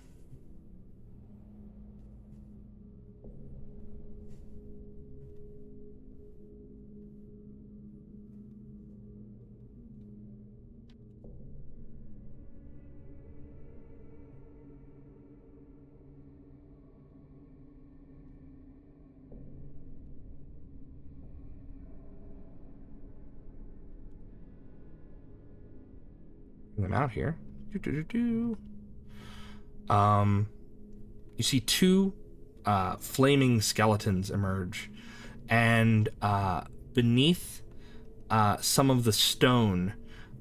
them out here. You see two flaming skeletons emerge, and beneath some of the stone,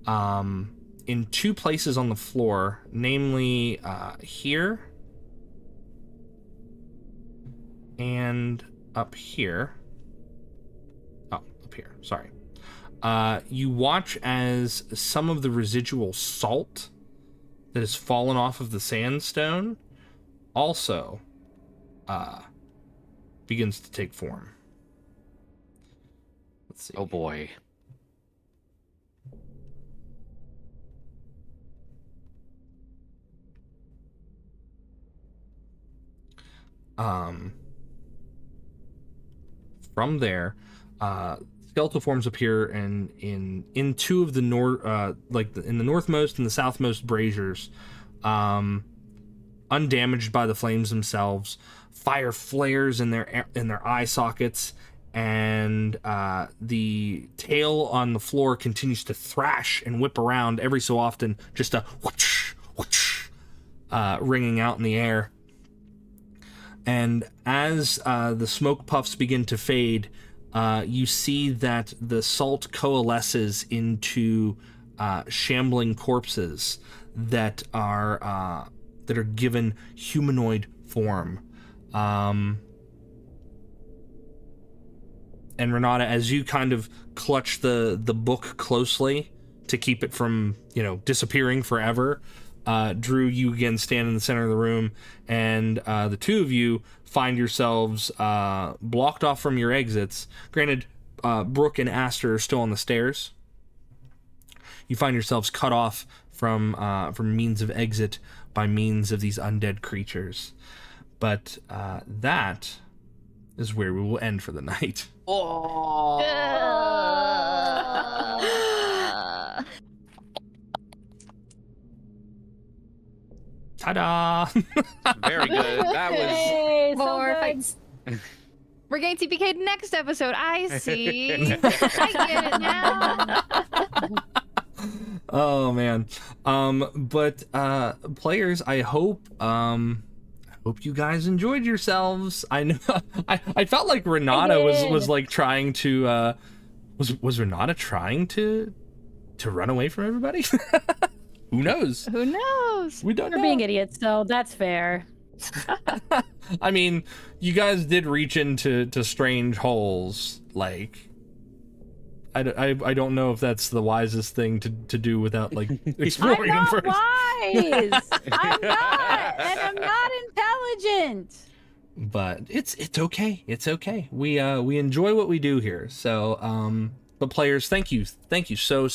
in two places on the floor, namely here and up here. Oh, up here, sorry. You watch as some of the residual salt that has fallen off of the sandstone also begins to take form. Let's see. Oh boy. From there, skeletal forms appear in two of the in the northmost and the southmost braziers, undamaged by the flames themselves, fire flares in their eye sockets, and the tail on the floor continues to thrash and whip around every so often, just a whoosh, whoosh, ringing out in the air. And as the smoke puffs begin to fade, you see that the salt coalesces into shambling corpses that are given humanoid form. And Renata, as you kind of clutch the book closely to keep it from, disappearing forever, Drew, you again stand in the center of the room, and the two of you find yourselves blocked off from your exits. Granted, Brooke and Aster are still on the stairs. You find yourselves cut off from means of exit by means of these undead creatures. But that is where we will end for the night. Oh. Ta-da! Very good. That was. Hey, so More good. fights. We're getting TPK'd next episode. I see. I get it now. Oh man. But players, I hope you guys enjoyed yourselves. I know I felt like Renata was like trying to was Renata trying to run away from everybody? Who knows? Who knows? We don't We're know. being idiots, so that's fair. I mean, you guys did reach into strange holes. Like, I don't know if that's the wisest thing to do without like I'm exploring them not first. wise. I'm not, and I'm not intelligent. But it's okay. It's okay. We enjoy what we do here. So but players, thank you so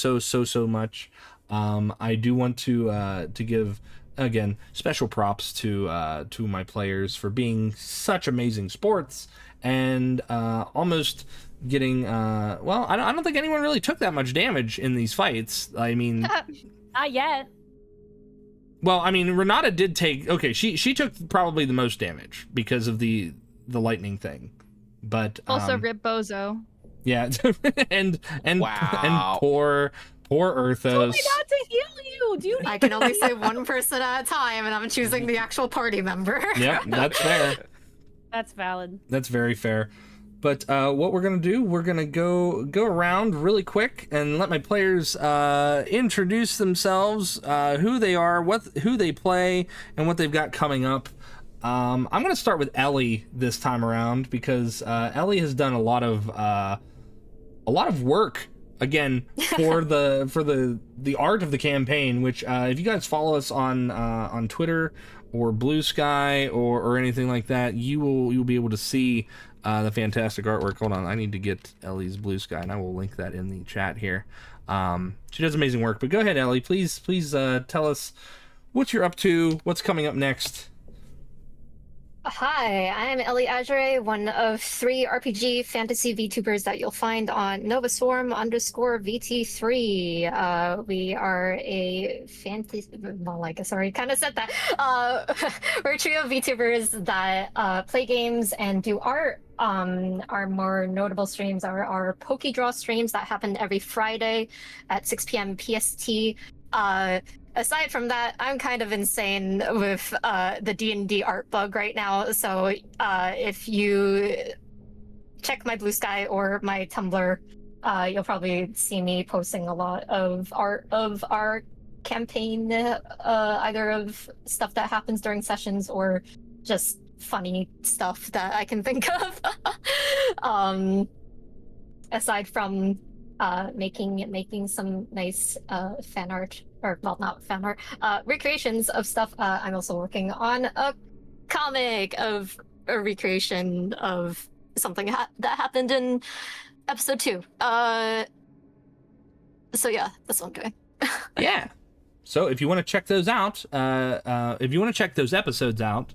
much. I do want to give again special props to my players for being such amazing sports and almost getting well, I don't think anyone really took that much damage in these fights. I mean, Not yet. well, I mean, Renata did take she took probably the most damage because of the lightning thing. But Also, Rip Bozo. yeah, and Wow. and poor Earthos. Told me not to heal you. Do you I can only say one person at a time, and I'm choosing the actual party member. Yep, that's fair. That's valid. That's very fair. But what we're gonna do, we're gonna go around really quick and let my players introduce themselves, who they are, who they play, and what they've got coming up. I'm gonna start with Elly this time around because Elly has done a lot of work again for the art of the campaign. Which if you guys follow us on Twitter or Blue Sky or anything like that, you'll be able to see the fantastic artwork. Hold on, I need to get Elly's Blue Sky, and I will link that in the chat here. She does amazing work. But go ahead, Elly. Please tell us what you're up to, what's coming up next. Hi, I'm Elly Azurea, one of 3 RPG fantasy VTubers that you'll find on Novaswarm_VT3. We are a fantasy, well, like, sorry, kind of said that. We're a trio of VTubers that play games and do art. Our more notable streams are our Pokedraw streams that happen every Friday at 6 p.m. PST. Aside from that, I'm kind of insane with the D&D art bug right now. So if you check my Blue Sky or my Tumblr, you'll probably see me posting a lot of art of our campaign, either of stuff that happens during sessions or just funny stuff that I can think of. Aside from making some nice fan art, or well, not fan art, recreations of stuff. I'm also working on a comic of a recreation of something that happened in episode 2. So yeah, that's what I'm doing. Yeah. So if you want to check those out, if you want to check those episodes out,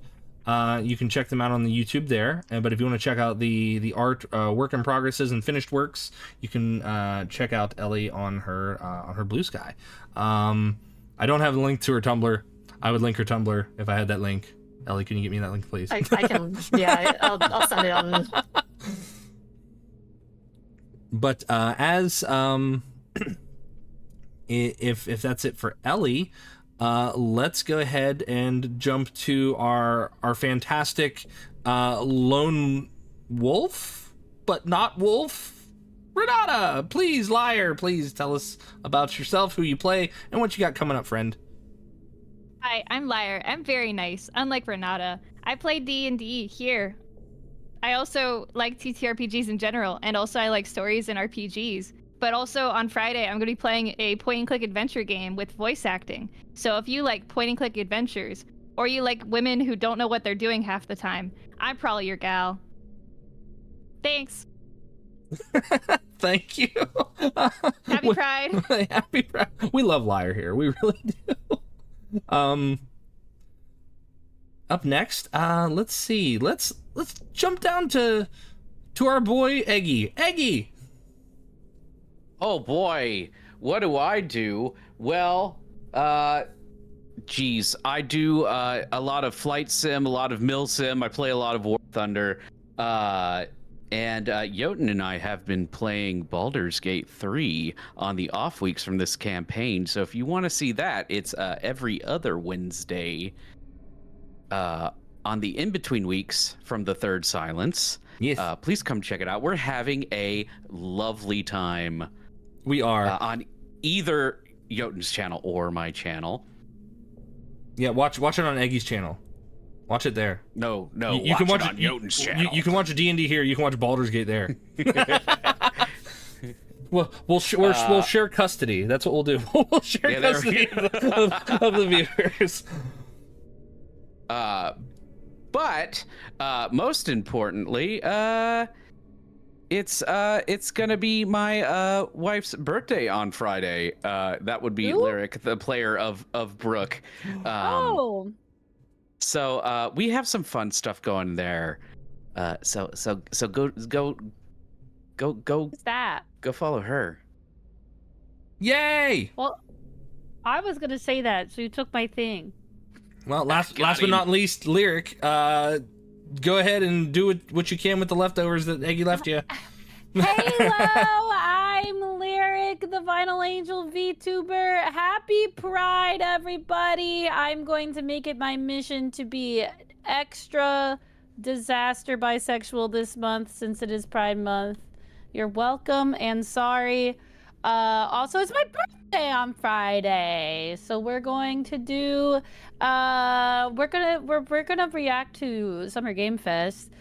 you can check them out on the YouTube there. But if you want to check out the art, work in progresses and finished works, you can check out Elly on her Blue Sky. I don't have a link to her Tumblr. I would link her Tumblr if I had that link, Elly, can you get me that link, please? I can. Yeah, I'll send it on. But as if that's it for Elly, let's go ahead and jump to our fantastic lone wolf, but not wolf, Renata. Please, liar, please tell us about yourself, who you play, and what you got coming up, friend. Hi, I'm Liar. I'm very nice, unlike Renata. I play D&D here. I also like TTRPGs in general, and also I like stories and RPGs. But also on Friday, I'm going to be playing a point-and-click adventure game with voice acting. So if you like point-and-click adventures, or you like women who don't know what they're doing half the time, I'm probably your gal. Thanks. Thank you. Happy Pride. Happy Pride. We love Liar here. We really do. Up next, let's see. Let's jump down to our boy Eggy. Eggy. Oh boy, what do I do? Well, geez, I do a lot of flight sim, a lot of mill sim. I play a lot of War Thunder. And Jotun and I have been playing Baldur's Gate 3 on the off weeks from this campaign. So if you want to see that, it's every other Wednesday on the in-between weeks from the Third Silence. Yes. Please come check it out. We're having a lovely time. We are. On either Jotun's channel or my channel. Yeah, watch it on Eggy's channel. Watch it there. No, You can watch it on Jotun's channel. You can watch a D&D here. You can watch Baldur's Gate there. We'll share custody. That's what we'll do. We'll share custody of the viewers. But most importantly, it's gonna be my wife's birthday on Friday. That would be Ooh. Lyric, the player of Brook. Oh. So we have some fun stuff going there. So go What's that? go follow her. Yay! Well, I was gonna say that, so you took my thing. Well, last Got but him. not least, Lyric. Go ahead and do what you can with the leftovers that Eggy left you. Hello, I'm Lyric, the Vinyl Angel VTuber. Happy Pride, everybody! I'm going to make it my mission to be extra disaster bisexual this month since it is Pride Month. You're welcome and sorry. Also, it's my birthday on Friday, so we're going to do. We're gonna react to Summer Game Fest.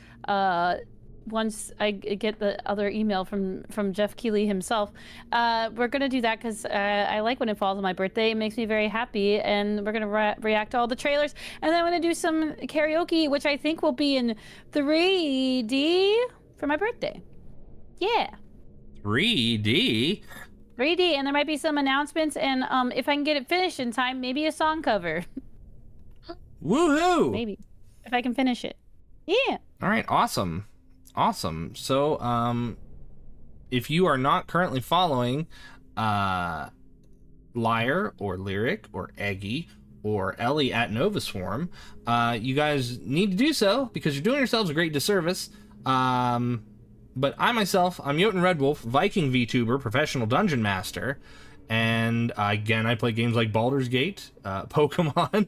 Once I get the other email from Jeff Keighley himself, we're gonna do that because I like when it falls on my birthday. It makes me very happy, and we're gonna react to all the trailers, and then I'm gonna do some karaoke, which I think will be in 3D for my birthday. Yeah. 3D. 3D, and there might be some announcements, and if I can get it finished in time, maybe a song cover. Woohoo! Maybe if I can finish it. Yeah. All right, awesome. So, if you are not currently following Liar or Lyric or Eggy or Elly at Novaswarm, you guys need to do so because you're doing yourselves a great disservice. But I myself, I'm Jotun Redwulf, Viking VTuber, professional dungeon master, and again, I play games like Baldur's Gate, Pokemon,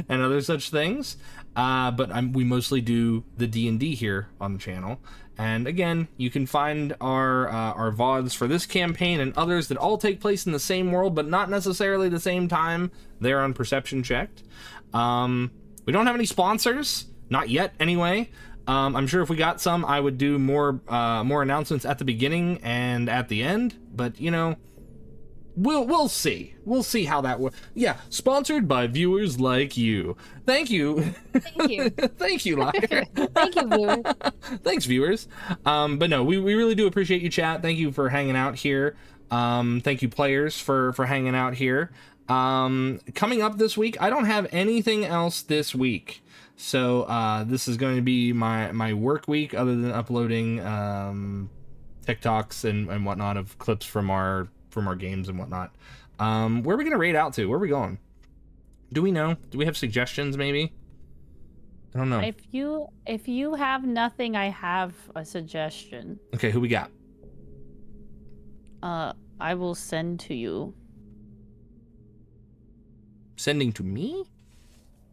and other such things. But we mostly do the D&D here on the channel. And again, you can find our VODs for this campaign and others that all take place in the same world, but not necessarily the same time. They're on Perception Checked. We don't have any sponsors, not yet anyway. I'm sure if we got some, I would do more announcements at the beginning and at the end. But you know, we'll see. We'll see how that works. Yeah, sponsored by viewers like you. Thank you. Thank you. Thank you, Liar. Thank you, viewers. Thanks, viewers. But no, we really do appreciate you, chat. Thank you for hanging out here. Thank you, players, for hanging out here. Coming up this week, I don't have anything else this week. So this is going to be my work week, other than uploading TikToks and whatnot of clips from our games and whatnot. Where are we gonna raid out to? Where are we going? Do we know? Do we have suggestions? Maybe. I don't know. If you have nothing, I have a suggestion. Okay, who we got? I will send to you. Sending to me?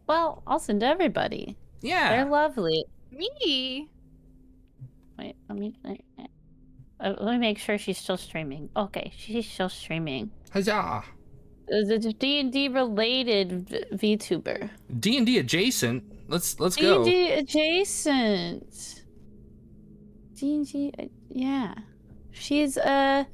Well, I'll send to everybody. Yeah. They're lovely. Me. Wait, let me make sure she's still streaming. Okay, she's still streaming. Huzzah. The D&D related VTuber. D&D adjacent. Let's go. D&D adjacent. D&D, yeah. She's a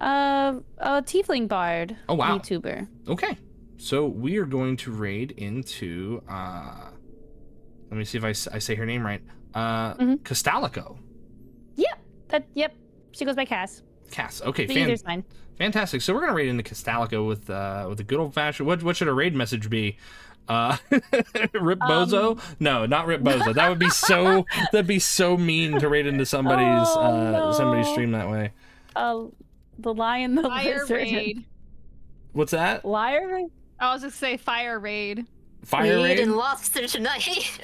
tiefling bard. Oh, wow. VTuber. Okay. So we are going to raid into let me see if I say her name right. Castalico. Yep. She goes by Cass. Cass. Okay, Either's fine. Fantastic. So we're gonna raid into Castalico with a good old fashioned. What should a raid message be? Rip Bozo? No, not Rip Bozo. That would be that'd be so mean to raid into somebody's somebody's stream that way. The lion, the Fire lizard. raid. What's that? Liar? I was just say fire raid. Fire Meat raid? and lobster tonight.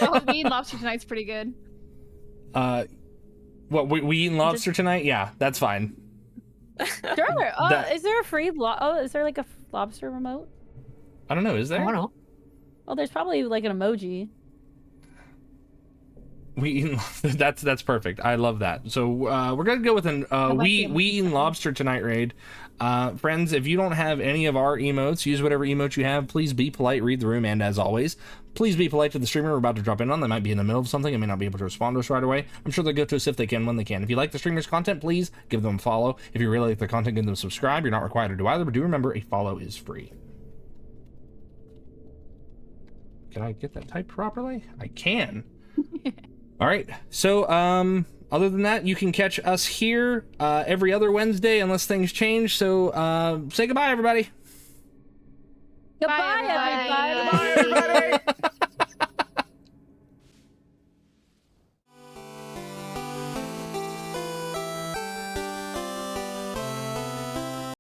Oh, me and lobster tonight's pretty good. What we eating lobster tonight? Yeah, that's fine. Sure. Is there a free is there like a lobster remote? I don't know. Is there? I don't know. Well, there's probably like an emoji. We eating that's perfect. I love that. So we're gonna go with an we eating lobster tonight raid. Friends, if you don't have any of our emotes, use whatever emote you have. Please be polite, read the room, and as always, please be polite to the streamer we're about to drop in on. They might be in the middle of something and may not be able to respond to us right away. I'm sure they'll go to us if they can when they can. If you like the streamer's content, please give them a follow. If you really like their content, give them a subscribe. You're not required to do either, but do remember a follow is free. Can I get that typed properly? I can. All right. So, other than that, you can catch us here every other Wednesday unless things change. So, say goodbye, everybody. Goodbye, everybody. everybody. Bye, everybody.